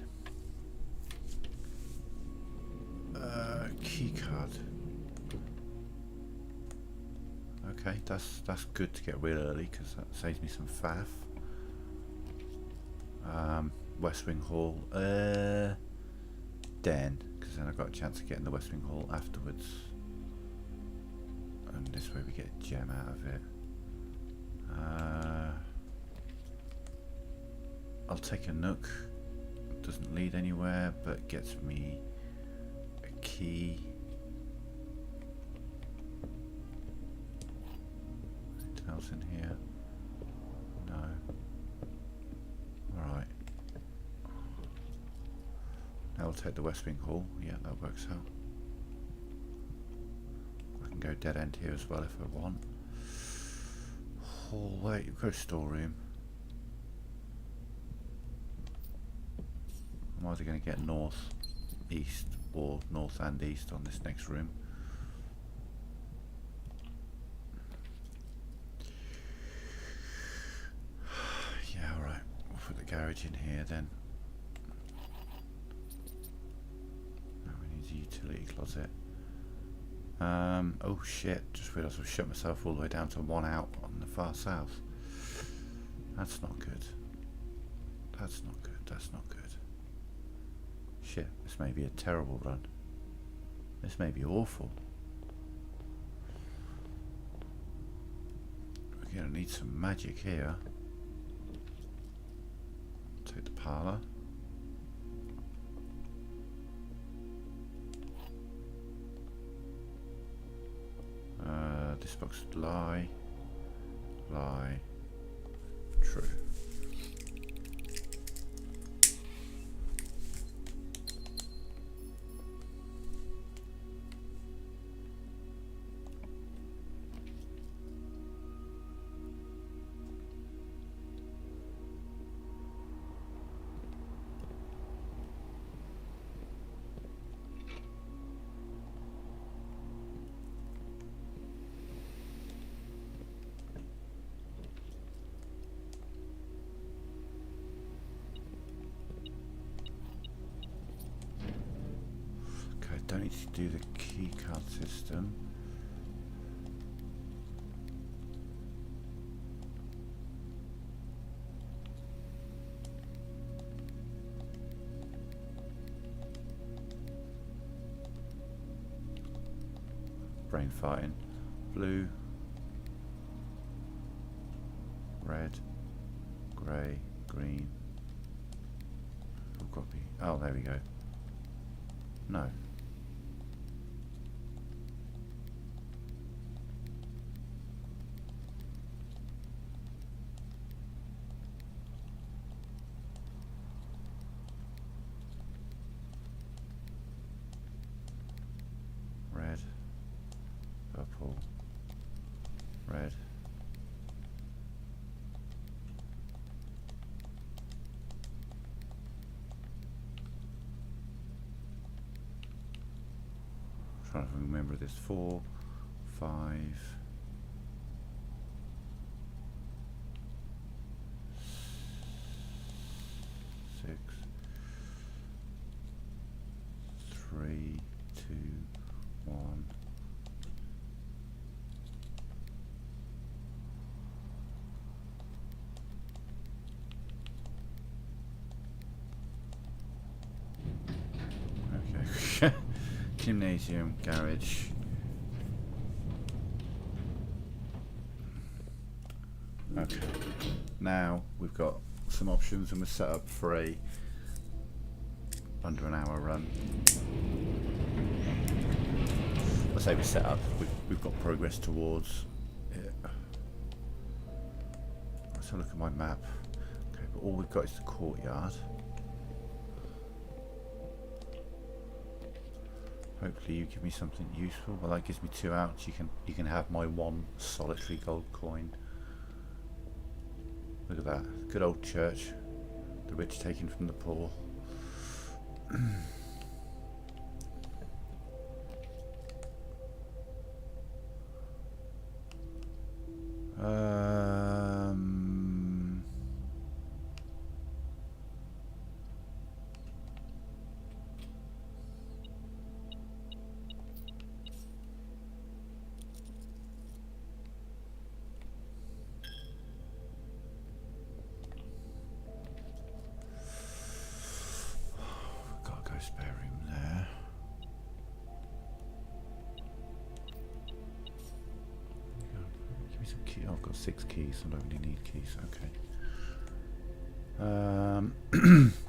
Key card. Okay, that's good to get real early because that saves me some faff. West Wing Hall. Den, because then I've got a chance of getting the West Wing Hall afterwards. And this way we get a gem out of it. I'll take a nook. Doesn't lead anywhere, but gets me a key. Anything else in here? No. Alright. Now I'll take the West Wing Hall. Yeah, that works out. I can go dead end here as well if I want. Hallway, go storeroom. I'm either going to get north, east, or north and east on this next room. Yeah, alright. We'll put the garage in here then. Now we need the utility closet. Oh shit, just realised I've shut myself all the way down to 1 out on the far south. That's not good. That's not good. Shit, this may be a terrible run. This may be awful. We're gonna need some magic here. Take the parlour. This box lie, true. Don't need to do the key card system. brain farting. Blue, red, grey, green. We've got to be. Oh, there we go. No. Red, purple, red. Trying to remember this. 4, 5, 6, 3, 2, 1. Okay. Gymnasium, garage. Okay. Now we've got some options and we're set up for a under an hour run. I say we're set up, we've got progress towards it. Let's have a look at my map. Okay, but all we've got is the courtyard. Hopefully you give me something useful. Well, that gives me 2 outs. You can have my 1 solitary gold coin. Look at that. Good old church. The rich taken from the poor. Spare room there. Give me some keys. Oh, I've got 6 keys. I don't really need keys. Okay.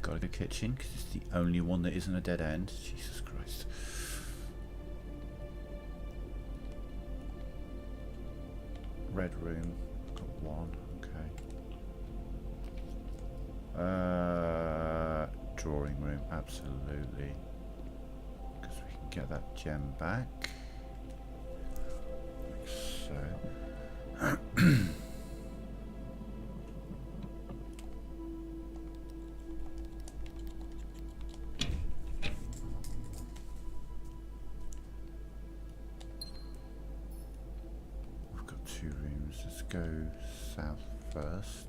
Got a good kitchen because it's the only one that isn't a dead end. Jesus Christ. Red room. Got 1. Okay. Drawing room, absolutely, because we can get that gem back, like so. We've got 2 rooms. Let's go south first.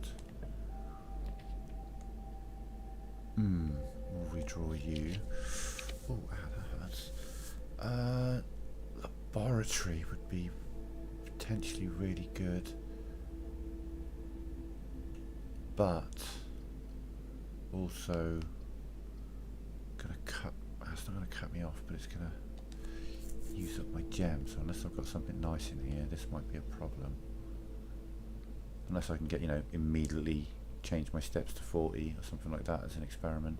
We'll redraw you. Oh, ow, that hurts. Laboratory would be potentially really good, but also gonna cut. It's not gonna cut me off, but it's gonna use up my gems. So unless I've got something nice in here, this might be a problem. Unless I can get, immediately change my steps to 40 or something like that as an experiment.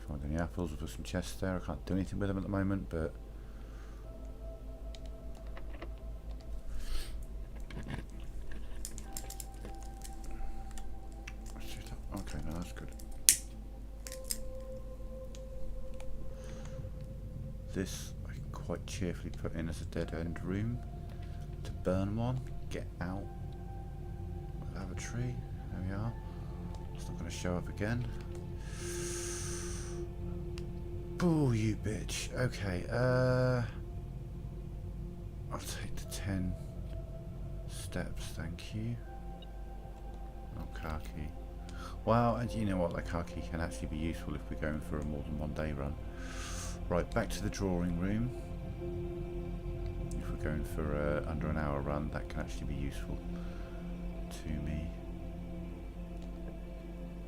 Find any apples, we'll put some chests there. I can't do anything with them at the moment, but okay, no, that's good. This I can quite cheerfully put in as a dead end room to burn one, get out. Lavatory, there we are. It's not going to show up again. Boo, you bitch. Okay, I'll take the 10 steps, thank you. Oh, khaki. Well, and you know what, that car key can actually be useful if we're going for a more than 1 day run. Right, back to the drawing room. If we're going for under an hour run, that can actually be useful to me.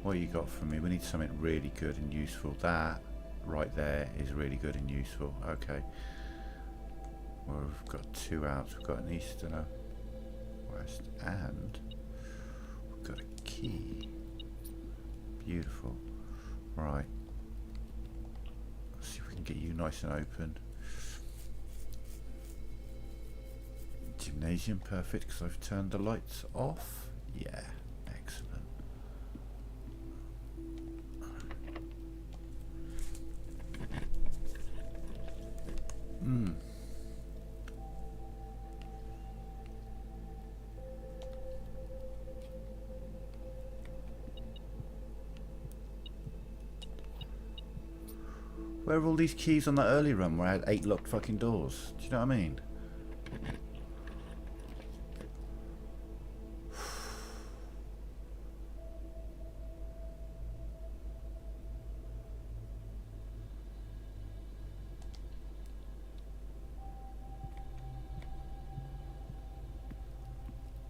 What you got for me? We need something really good and useful. That right there is really good and useful. Okay. Well, we've got 2 outs. We've got an east and a west, and we've got a key. Beautiful. Right. Let's see if we can get you nice and open. Gymnasium, perfect, because I've turned the lights off. Yeah, excellent. Where are all these keys on that early run where I had 8 locked fucking doors? Do you know what I mean?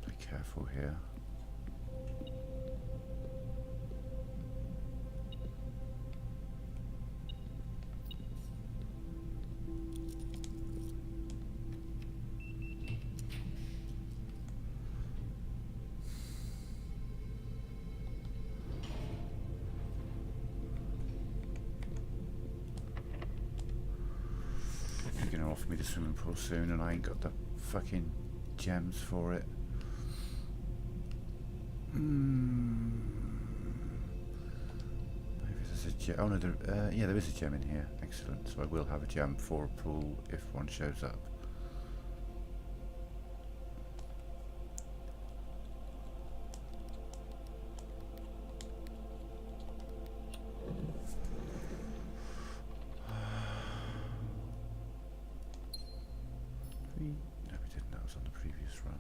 Be careful here. You're gonna offer me the swimming pool soon and I ain't got the fucking gems for it. Maybe there's a gem. Oh no, yeah, there is a gem in here. Excellent. So I will have a gem for a pool if one shows up. No, we didn't. That was on the previous run.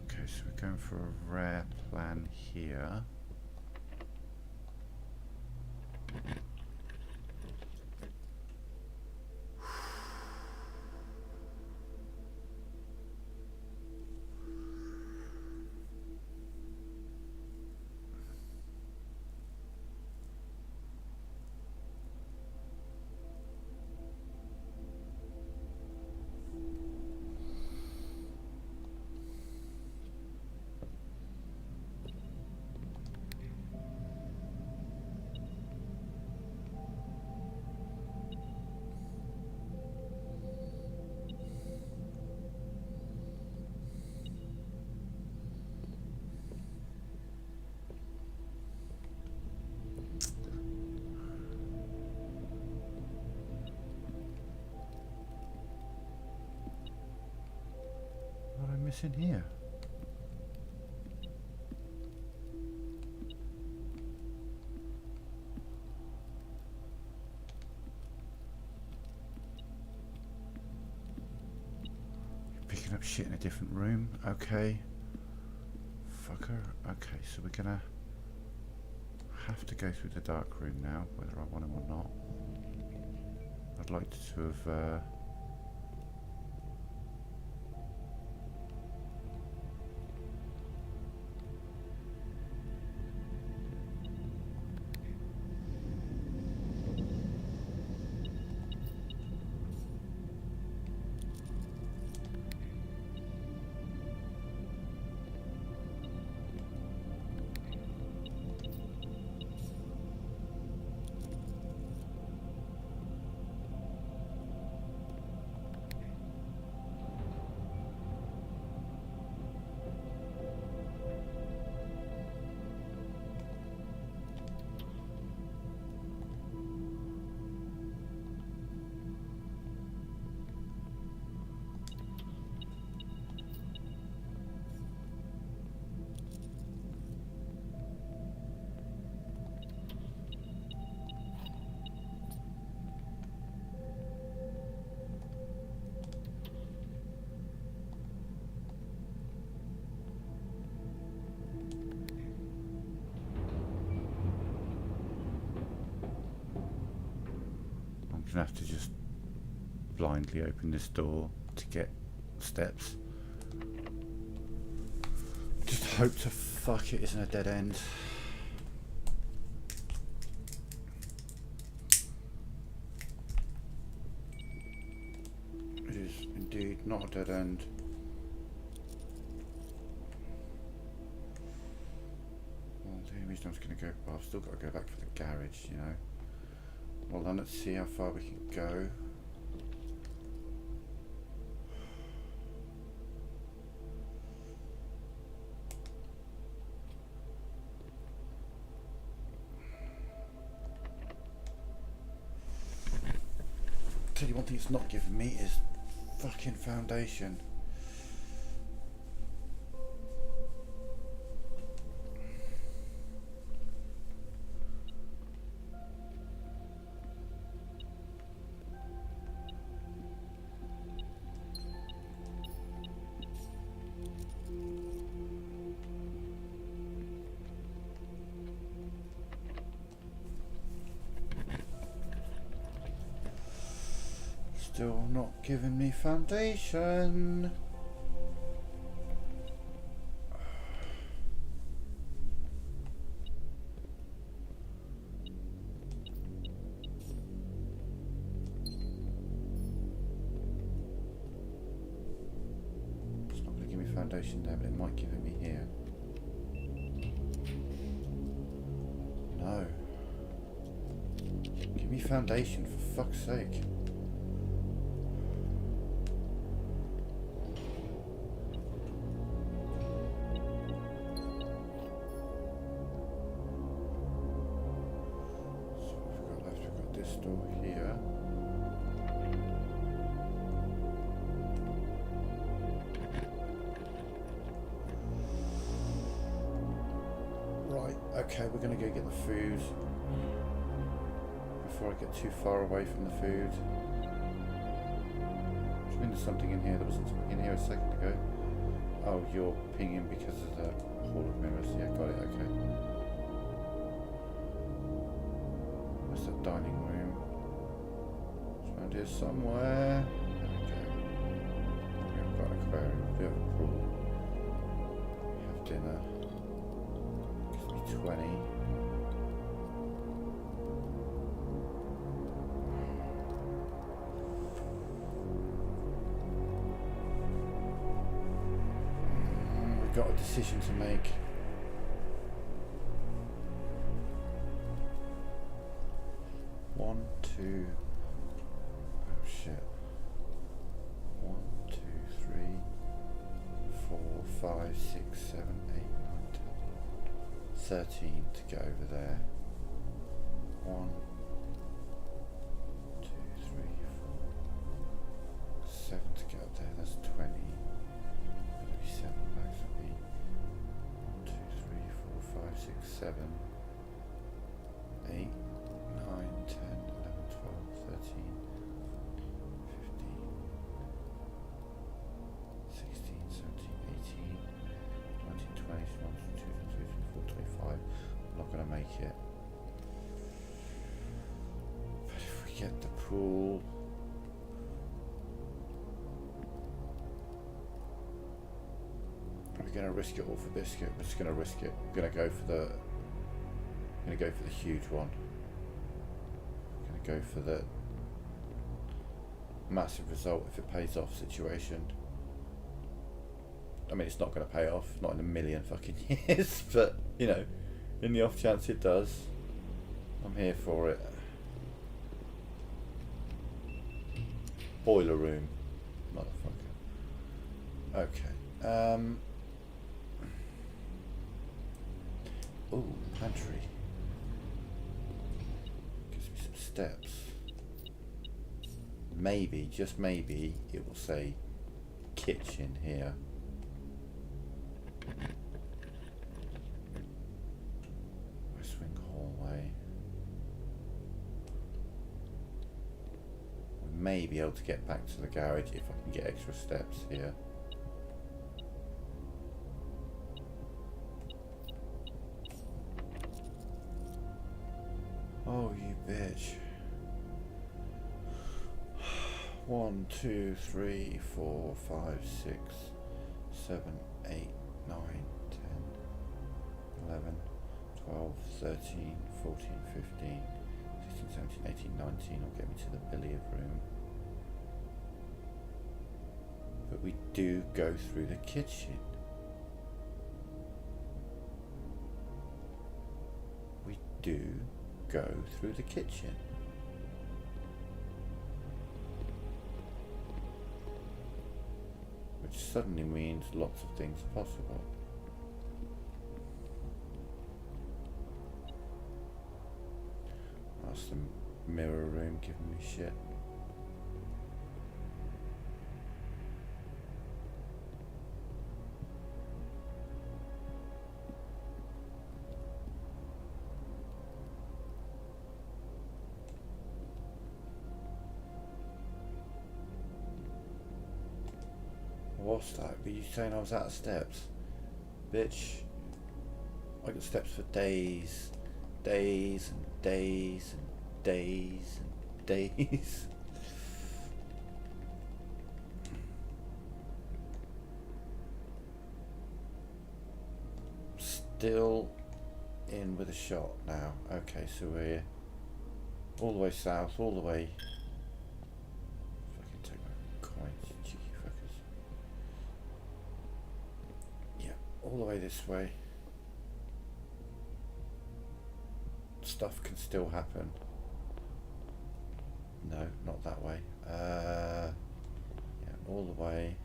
Okay, so we're going for a rare plan here. What am I missing here? Picking up shit in a different room. Okay. Fucker. Okay, so we're gonna have to go through the dark room now, whether I want to or not. I'd like to have gonna have to just blindly open this door to get steps. Just hope to fuck it isn't a dead end. It is indeed not a dead end. Well, the only reason I was going to go, well, I've still got to go back for the garage, you know. Well then, let's see how far we can go. Tell you one thing it's not giving me is fucking foundation. Still not giving me foundation. It's not going to give me foundation there, but it might give it me here. No. Give me foundation, for fuck's sake. Okay, we're going to go get the food before I get too far away from the food. I mean, there's something in here. There wasn't something in here a second ago. Oh, you're pinging because of the hall of mirrors. Yeah, got it, okay. Where's the dining room? It's around here somewhere. There we go. We've got an aquarium. We have a pool. We have dinner. 20. We've got a decision to make. One, two. Oh shit. 1, 2, 3, 4, 5, 6, 7, 8, 9, 10. 13 to go over there. 1, 2, 3, 4, 7 to get up there. That's 20. Maybe 7 back for me. 1, 2, 3, 4, 5, 6, 7, 8, 9, 10, 11, 12, 13, 15, 16, 17, 18, 19, 20, 21, 22, 23, 24, 25. I'm not going to make it. But if we get the pool, we're going to risk it all for biscuit. We're just going to risk it. We're going to go for the. I'm going to go for the huge one. I'm going to go for the massive result if it pays off situation. I mean, it's not going to pay off, not in a million fucking years, but, you know, in the off chance it does, I'm here for it. Boiler room, motherfucker. Okay. Ooh, pantry. Gives me some steps. Maybe, just maybe, it will say kitchen here. West wing hallway. We may be able to get back to the garage if I can get extra steps here. Oh, you bitch. 1, 2, 3, 4, 5, 6, 7, 8, 9, 10, 11, 12, 13, 14, 15, 16, 17, 18, 19 will get me to the billiard room. But we do go through the kitchen. We do go through the kitchen. Which suddenly means lots of things are possible. That's the mirror room giving me shit. What's that? Were you saying I was out of steps? Bitch, I got steps for days. Days and days and days and days. Still in with a shot now. Okay, so we're all the way south, all the way. Fucking take my coins, cheeky fuckers. Yeah, all the way this way. Stuff can still happen. No, not that way. Yeah, all the way.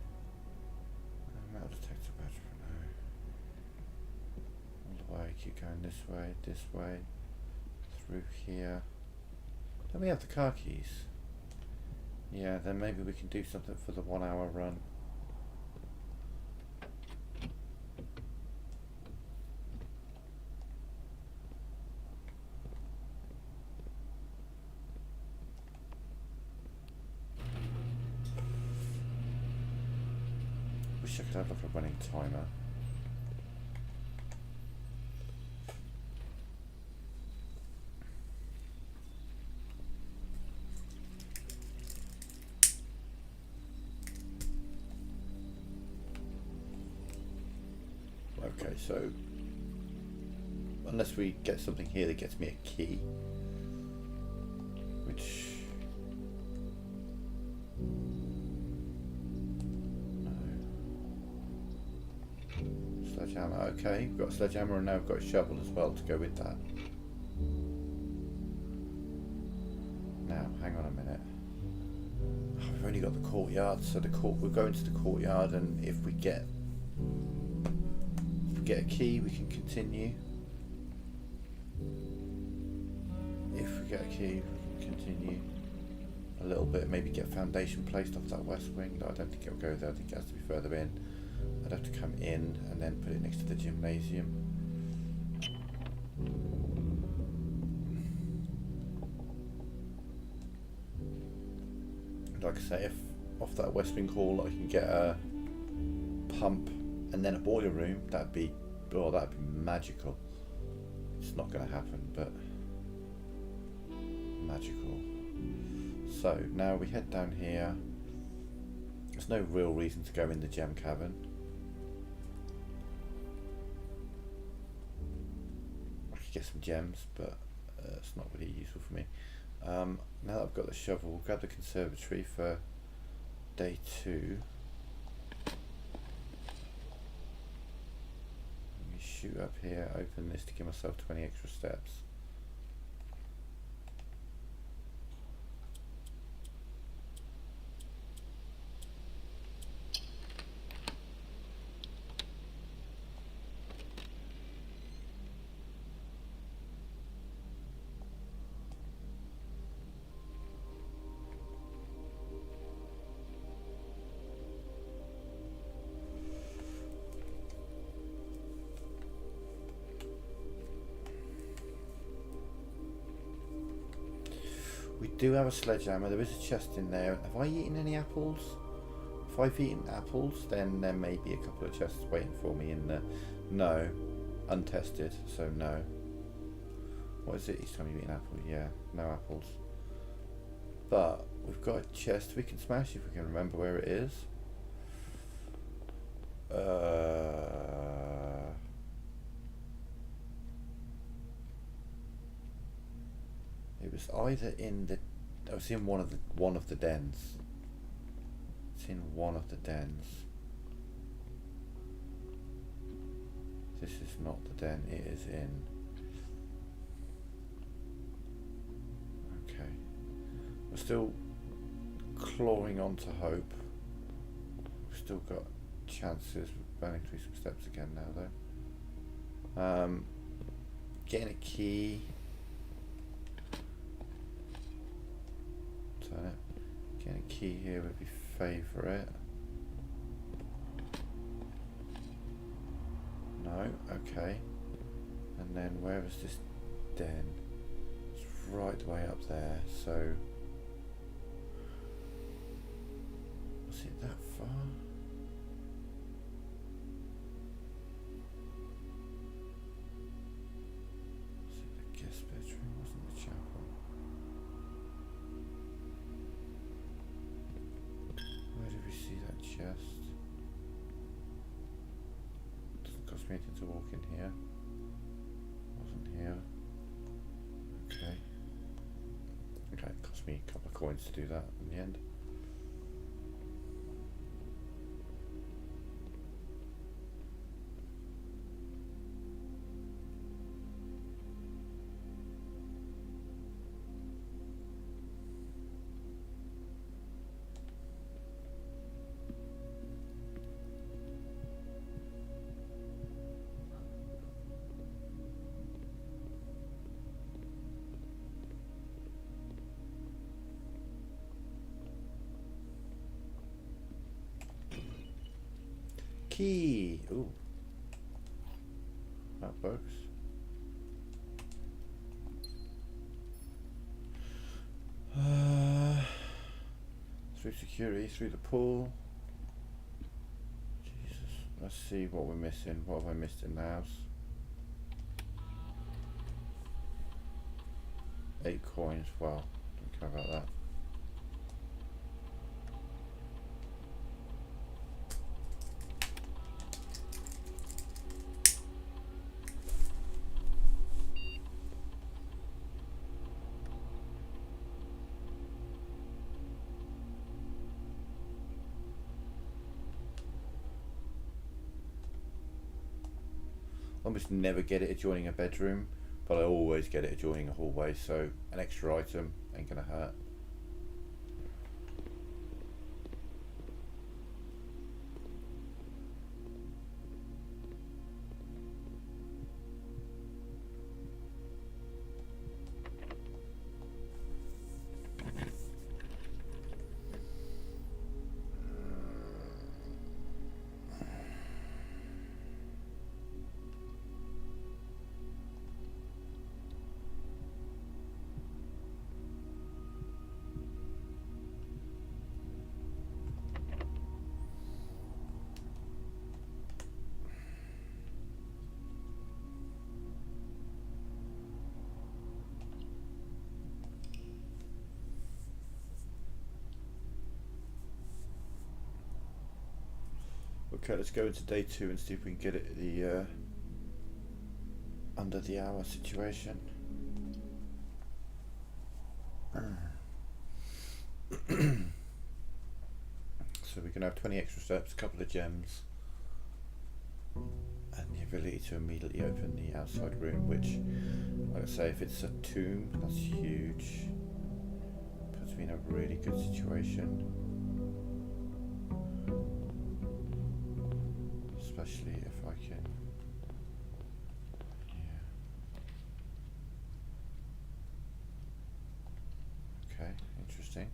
Metal detector battery, no. All the way, keep going this way, through here. Don't we have the car keys? Yeah, then maybe we can do something for the 1 hour run. Wish I could have like a running timer. Okay, so unless we get something here that gets me a key, which sledgehammer. Okay, we've got a sledgehammer and now we've got a shovel as well to go with that. Now, hang on a minute. Oh, we've only got the courtyard, so we'll go into the courtyard, and if we get a key, we can continue. If we get a key, we can continue a little bit. Maybe get a foundation placed off that west wing. No, I don't think it'll go there. I think it has to be further in. I'd have to come in and then put it next to the gymnasium. Like I say, if off that west wing hall I can get a pump and then a boiler room, that'd be magical. It's not going to happen, but magical. So now we head down here. There's no real reason to go in the gem cavern. I could get some gems, but it's not really useful for me. Now that I've got the shovel, we'll grab the conservatory for day 2. Let me shoot up here, open this to give myself 20 extra steps. We do have a sledgehammer. There is a chest in there. Have I eaten any apples? If I've eaten apples, then there may be a couple of chests waiting for me in the... No. Untested, so no. What is it each time you eat an apple? Yeah, no apples. But we've got a chest we can smash if we can remember where it is. It was either in the. I was in one of the dens. It's in one of the dens. This is not the den. It is in. Okay. We're still clawing on to hope. We've still got chances. We're burning through some steps again now, though. Getting a key. Turn it. Getting a key here would be favourite. No, okay. And then where is this den? It's right the way up there, so was it that far? Was it the guest bedroom? Wasn't the chapel? Where did we see that chest? Doesn't cost me anything to walk in here. Wasn't here. Okay. Okay, it cost me a couple of coins to do that in the end. Key. Ooh. That works. Through security, through the pool. Jesus. Let's see what we're missing. What have I missed in the house? 8 coins. Well, don't care about that. Almost never get it adjoining a bedroom, but I always get it adjoining a hallway, so an extra item ain't gonna hurt. Okay, let's go into day 2 and see if we can get it the under the hour situation. So we can have 20 extra steps, a couple of gems, and the ability to immediately open the outside room, which, like I say, if it's a tomb, that's huge. Puts me in a really good situation. Especially if I can, yeah. Okay, interesting.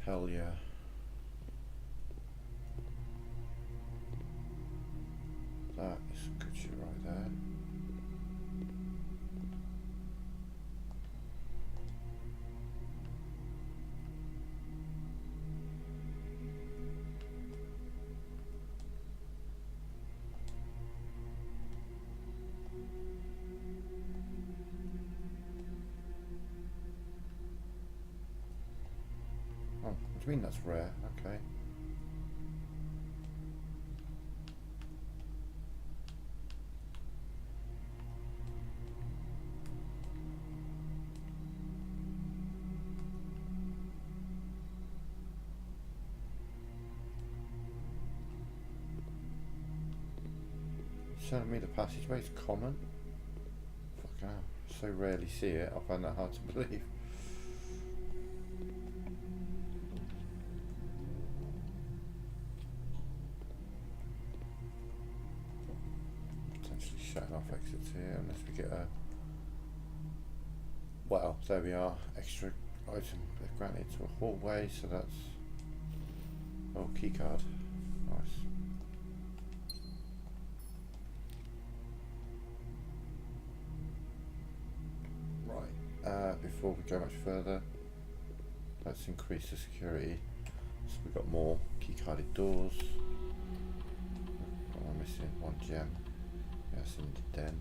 Hell yeah. That is some good shit right there. Oh, what do you mean that's rare? Okay. Telling me the passageway is common? Fucking hell. So rarely see it, I find that hard to believe. Potentially shutting off exits here unless we get a... Well, there we are. Extra item granted to a hallway, so that's... Oh, keycard. Nice. Before we go much further, let's increase the security. So we've got more key-carded doors. Oh, I'm missing one gem. Yes, in the den.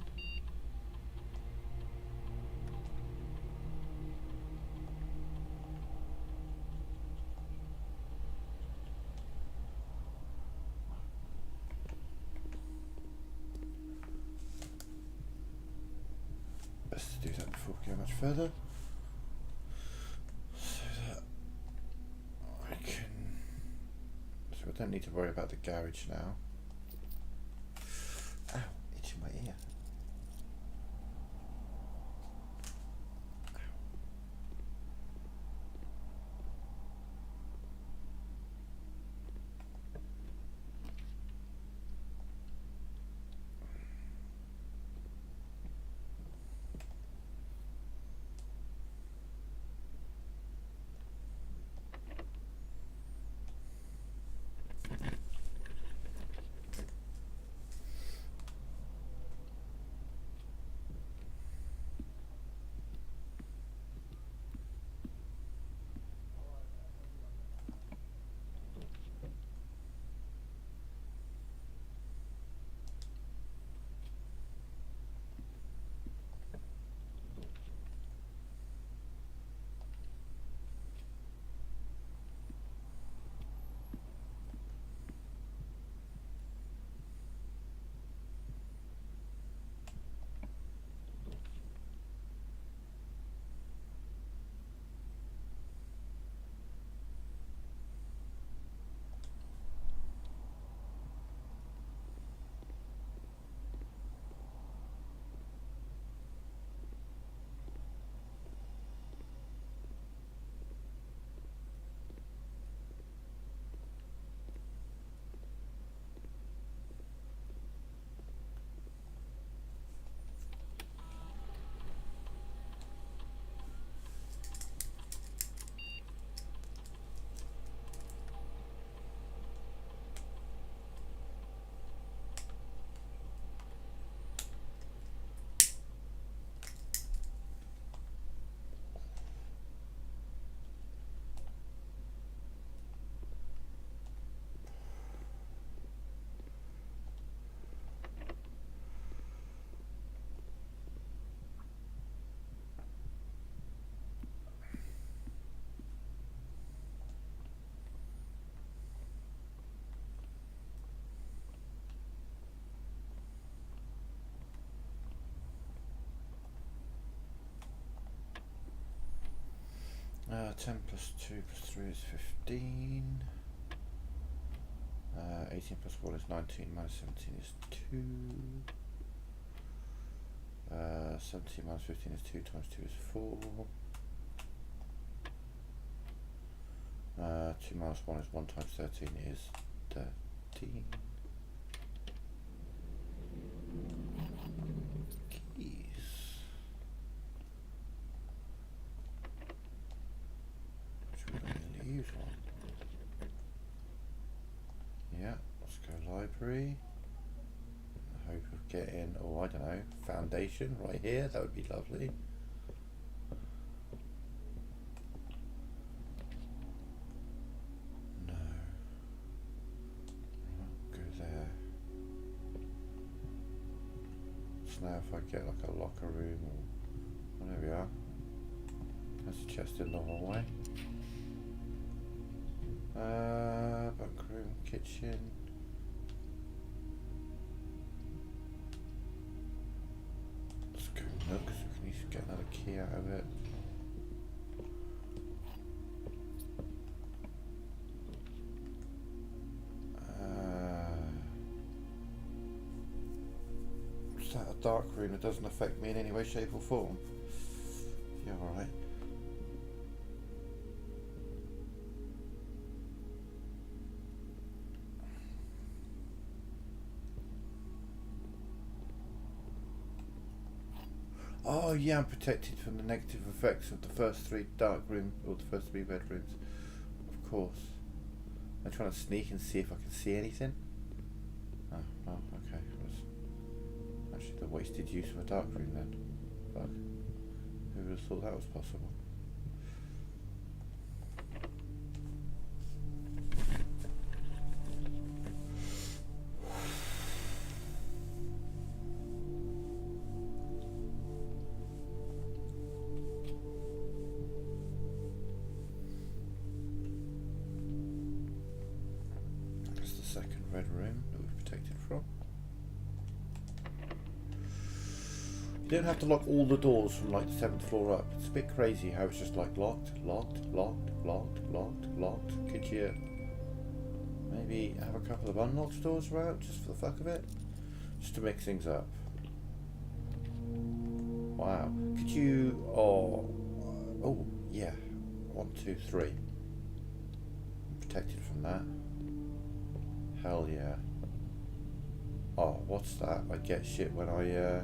Best to do that before we go much further. So I don't need to worry about the garage now. Ow, itching my ear. Uh, 10 plus 2 plus 3 is 15. 18 plus 1 is 19, minus 17 is 2. 17 minus 15 is 2, times 2 is 4. 2 minus 1 is 1 times 13 is 13. Keys. Which we don't really use one. Let's go library. I hope of getting, oh I don't know, foundation right here. That would be lovely. No. Right, go there. So now if I get like a locker room or, oh, there we are. There's a chest in the hallway. Bunk room, kitchen. Let's go nook so we can get another key out of it. Is that a dark room that doesn't affect me in any way, shape or form? Yeah, alright. Oh yeah, I'm protected from the negative effects of the first 3 dark rooms, or the first 3 bedrooms. Of course. I'm trying to sneak and see if I can see anything. Oh, okay. That's actually the wasted use of a dark room then. Fuck. Who would have thought that was possible? Second red room that we're protected from. You don't have to lock all the doors from like the 7th floor up. It's a bit crazy how it's just like locked. Could you maybe have a couple of unlocked doors around just for the fuck of it? Just to mix things up. Wow. Could you, oh yeah. 1, 2, 3. I'm protected from that. Hell yeah. Oh, what's that? I get shit when I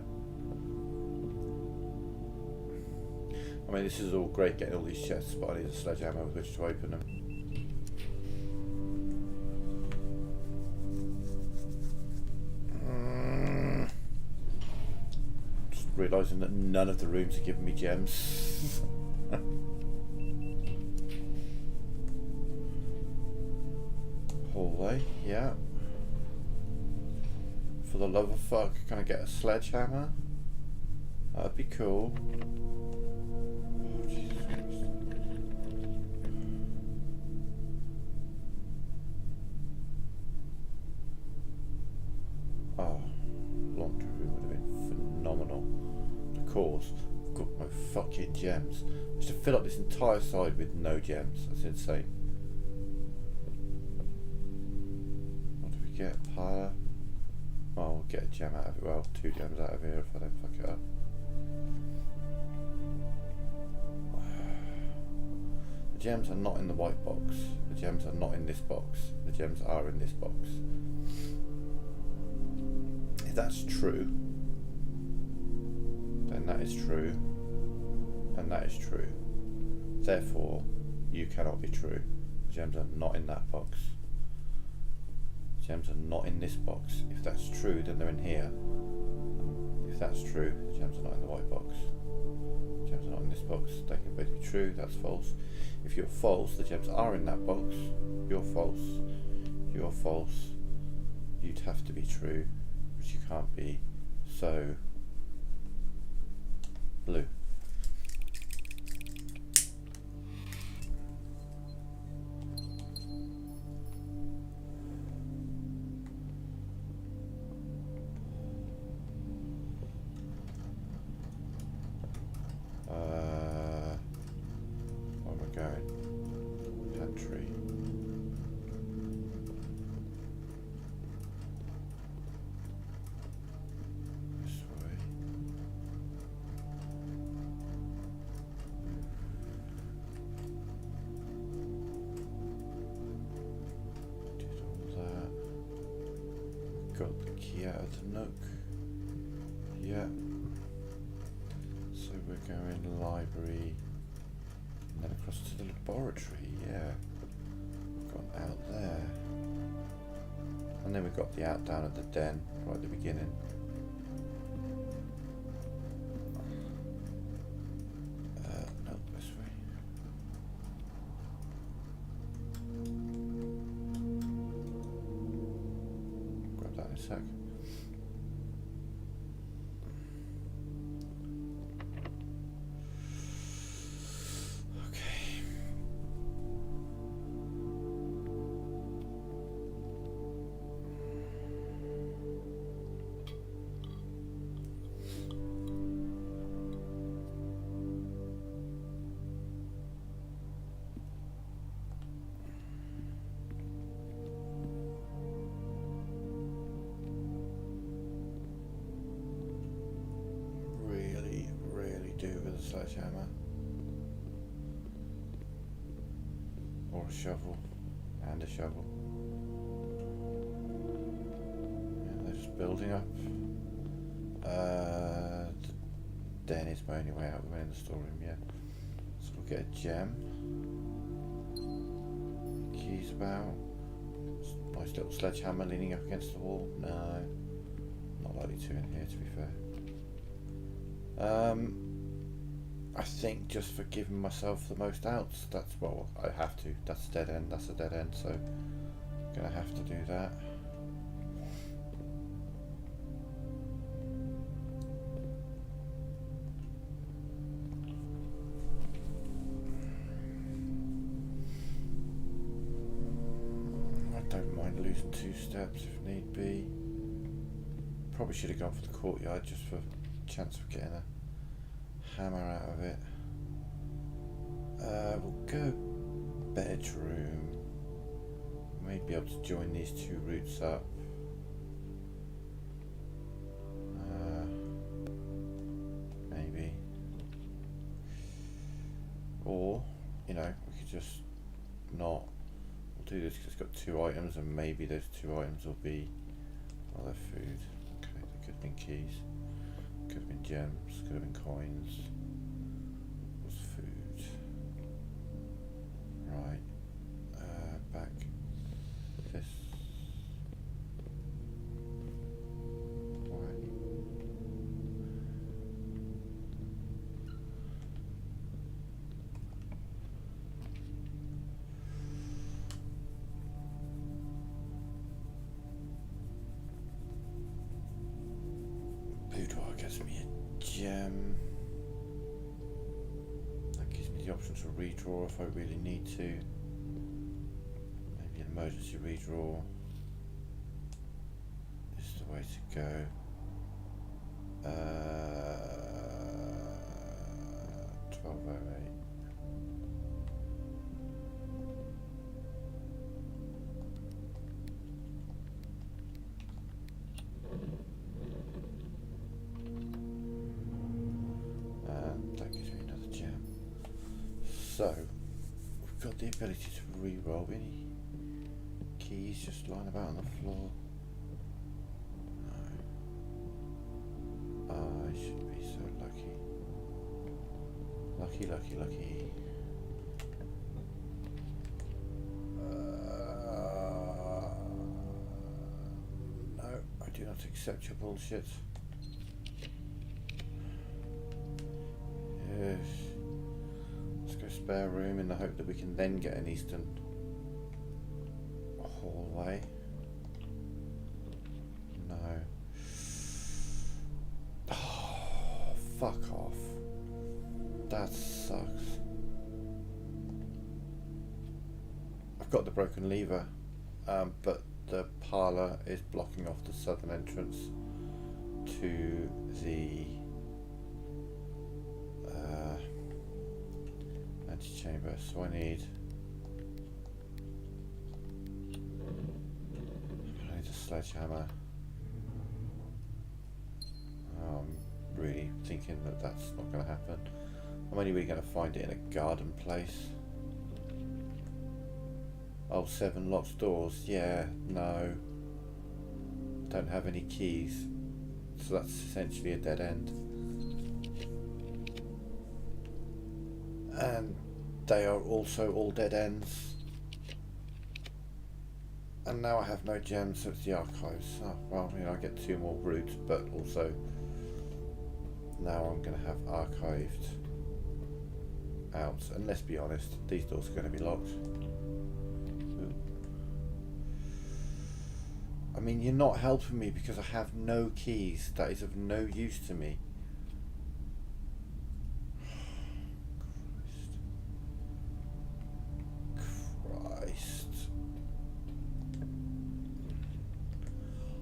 mean, this is all great getting all these chests, but I need a sledgehammer with which to open them. Just realising that none of the rooms are giving me gems. Hallway, yeah. For the love of fuck, can I get a sledgehammer? That'd be cool. Oh, Jesus Christ. Oh, laundry room would have been phenomenal. Of course, I've got no fucking gems. Just to fill up this entire side with no gems. That's insane. Get higher. Well, we'll get a gem out of it. Well, 2 gems out of here if I don't fuck it up. The gems are not in the white box. The gems are not in this box. The gems are in this box. If that's true, then that is true, and that is true. Therefore, you cannot be true. The gems are not in that box. Gems are not in this box. If that's true, then they're in here. And if that's true, the gems are not in the white box. Gems are not in this box. They can both be true. That's false. If you're false, the gems are in that box. You're false. You're false. You'd have to be true, which you can't be. So, blue. Where am I going? Pantry. This way. Did all that. Got the key out of the nook. Yeah. So we're going library and then across to the laboratory, yeah. Gone out there. And then we've got the out down at the den right at the beginning. No, this way. Grab that in a sec. Sledgehammer or a shovel and a shovel. Yeah, they're just building up. The den is my only way out. We went in the storeroom, yeah. So we'll get a gem. Keys about. Nice little sledgehammer leaning up against the wall. No, not likely to in here, to be fair. I think just for giving myself the most outs, that's, well, I have to. That's a dead end, that's a dead end, so I'm gonna have to do that. I don't mind losing 2 steps if need be. Probably should have gone for the courtyard just for a chance of getting a hammer out of it. We'll go bedroom. May be able to join these 2 routes up. Maybe. Or, you know, we could just not. We'll do this because it's got 2 items, and maybe those 2 items will be, well, they're food. Okay, they could have been keys. Could have been gems, could have been coins. Was food. Right. Back. This. Right. Boudoir gets me a gem. That gives me the option to redraw if I really need to. Maybe an emergency redraw is the way to go. 1208. That gives me another gem. So, we've got the ability to re-roll. Any keys just lying about on the floor? No. I should be so lucky. Lucky, lucky, lucky. No, I do not accept your bullshit. Yes. Let's go spare room in the hope that we can then get an eastern hallway. No. Oh, fuck off. That sucks. I've got the broken lever, but the parlour is blocking off the southern entrance to the antechamber, so I need a sledgehammer. I'm really thinking that that's not going to happen. I'm only really going to find it in a garden place. Oh, 7 locked doors. Yeah, no. Don't have any keys. So that's essentially a dead end. And they are also all dead ends. And now I have no gems, so it's the archives. Oh, well, I get 2 more roots, but also now I'm going to have archived out. And let's be honest, these doors are going to be locked. Ooh. I mean, you're not helping me because I have no keys. That is of no use to me.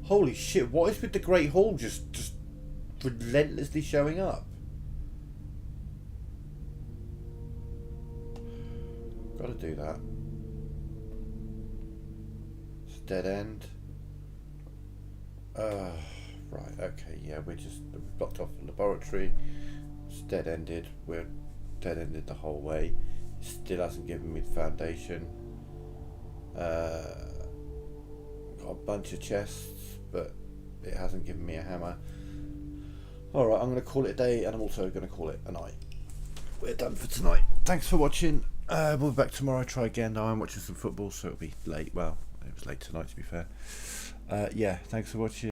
Holy shit, what is with the Great Hall just relentlessly showing up? Gotta do that. It's a dead end. Right, okay, yeah, we've blocked off the laboratory. It's dead ended. We're dead ended the whole way. It still hasn't given me the foundation. Got a bunch of chests, but it hasn't given me a hammer. Alright, I'm going to call it a day, and I'm also going to call it a night. We're done for tonight. Thanks for watching. We'll be back tomorrow. Try again. Now I'm watching some football, so it'll be late. Well, it was late tonight, to be fair. Yeah, thanks for watching.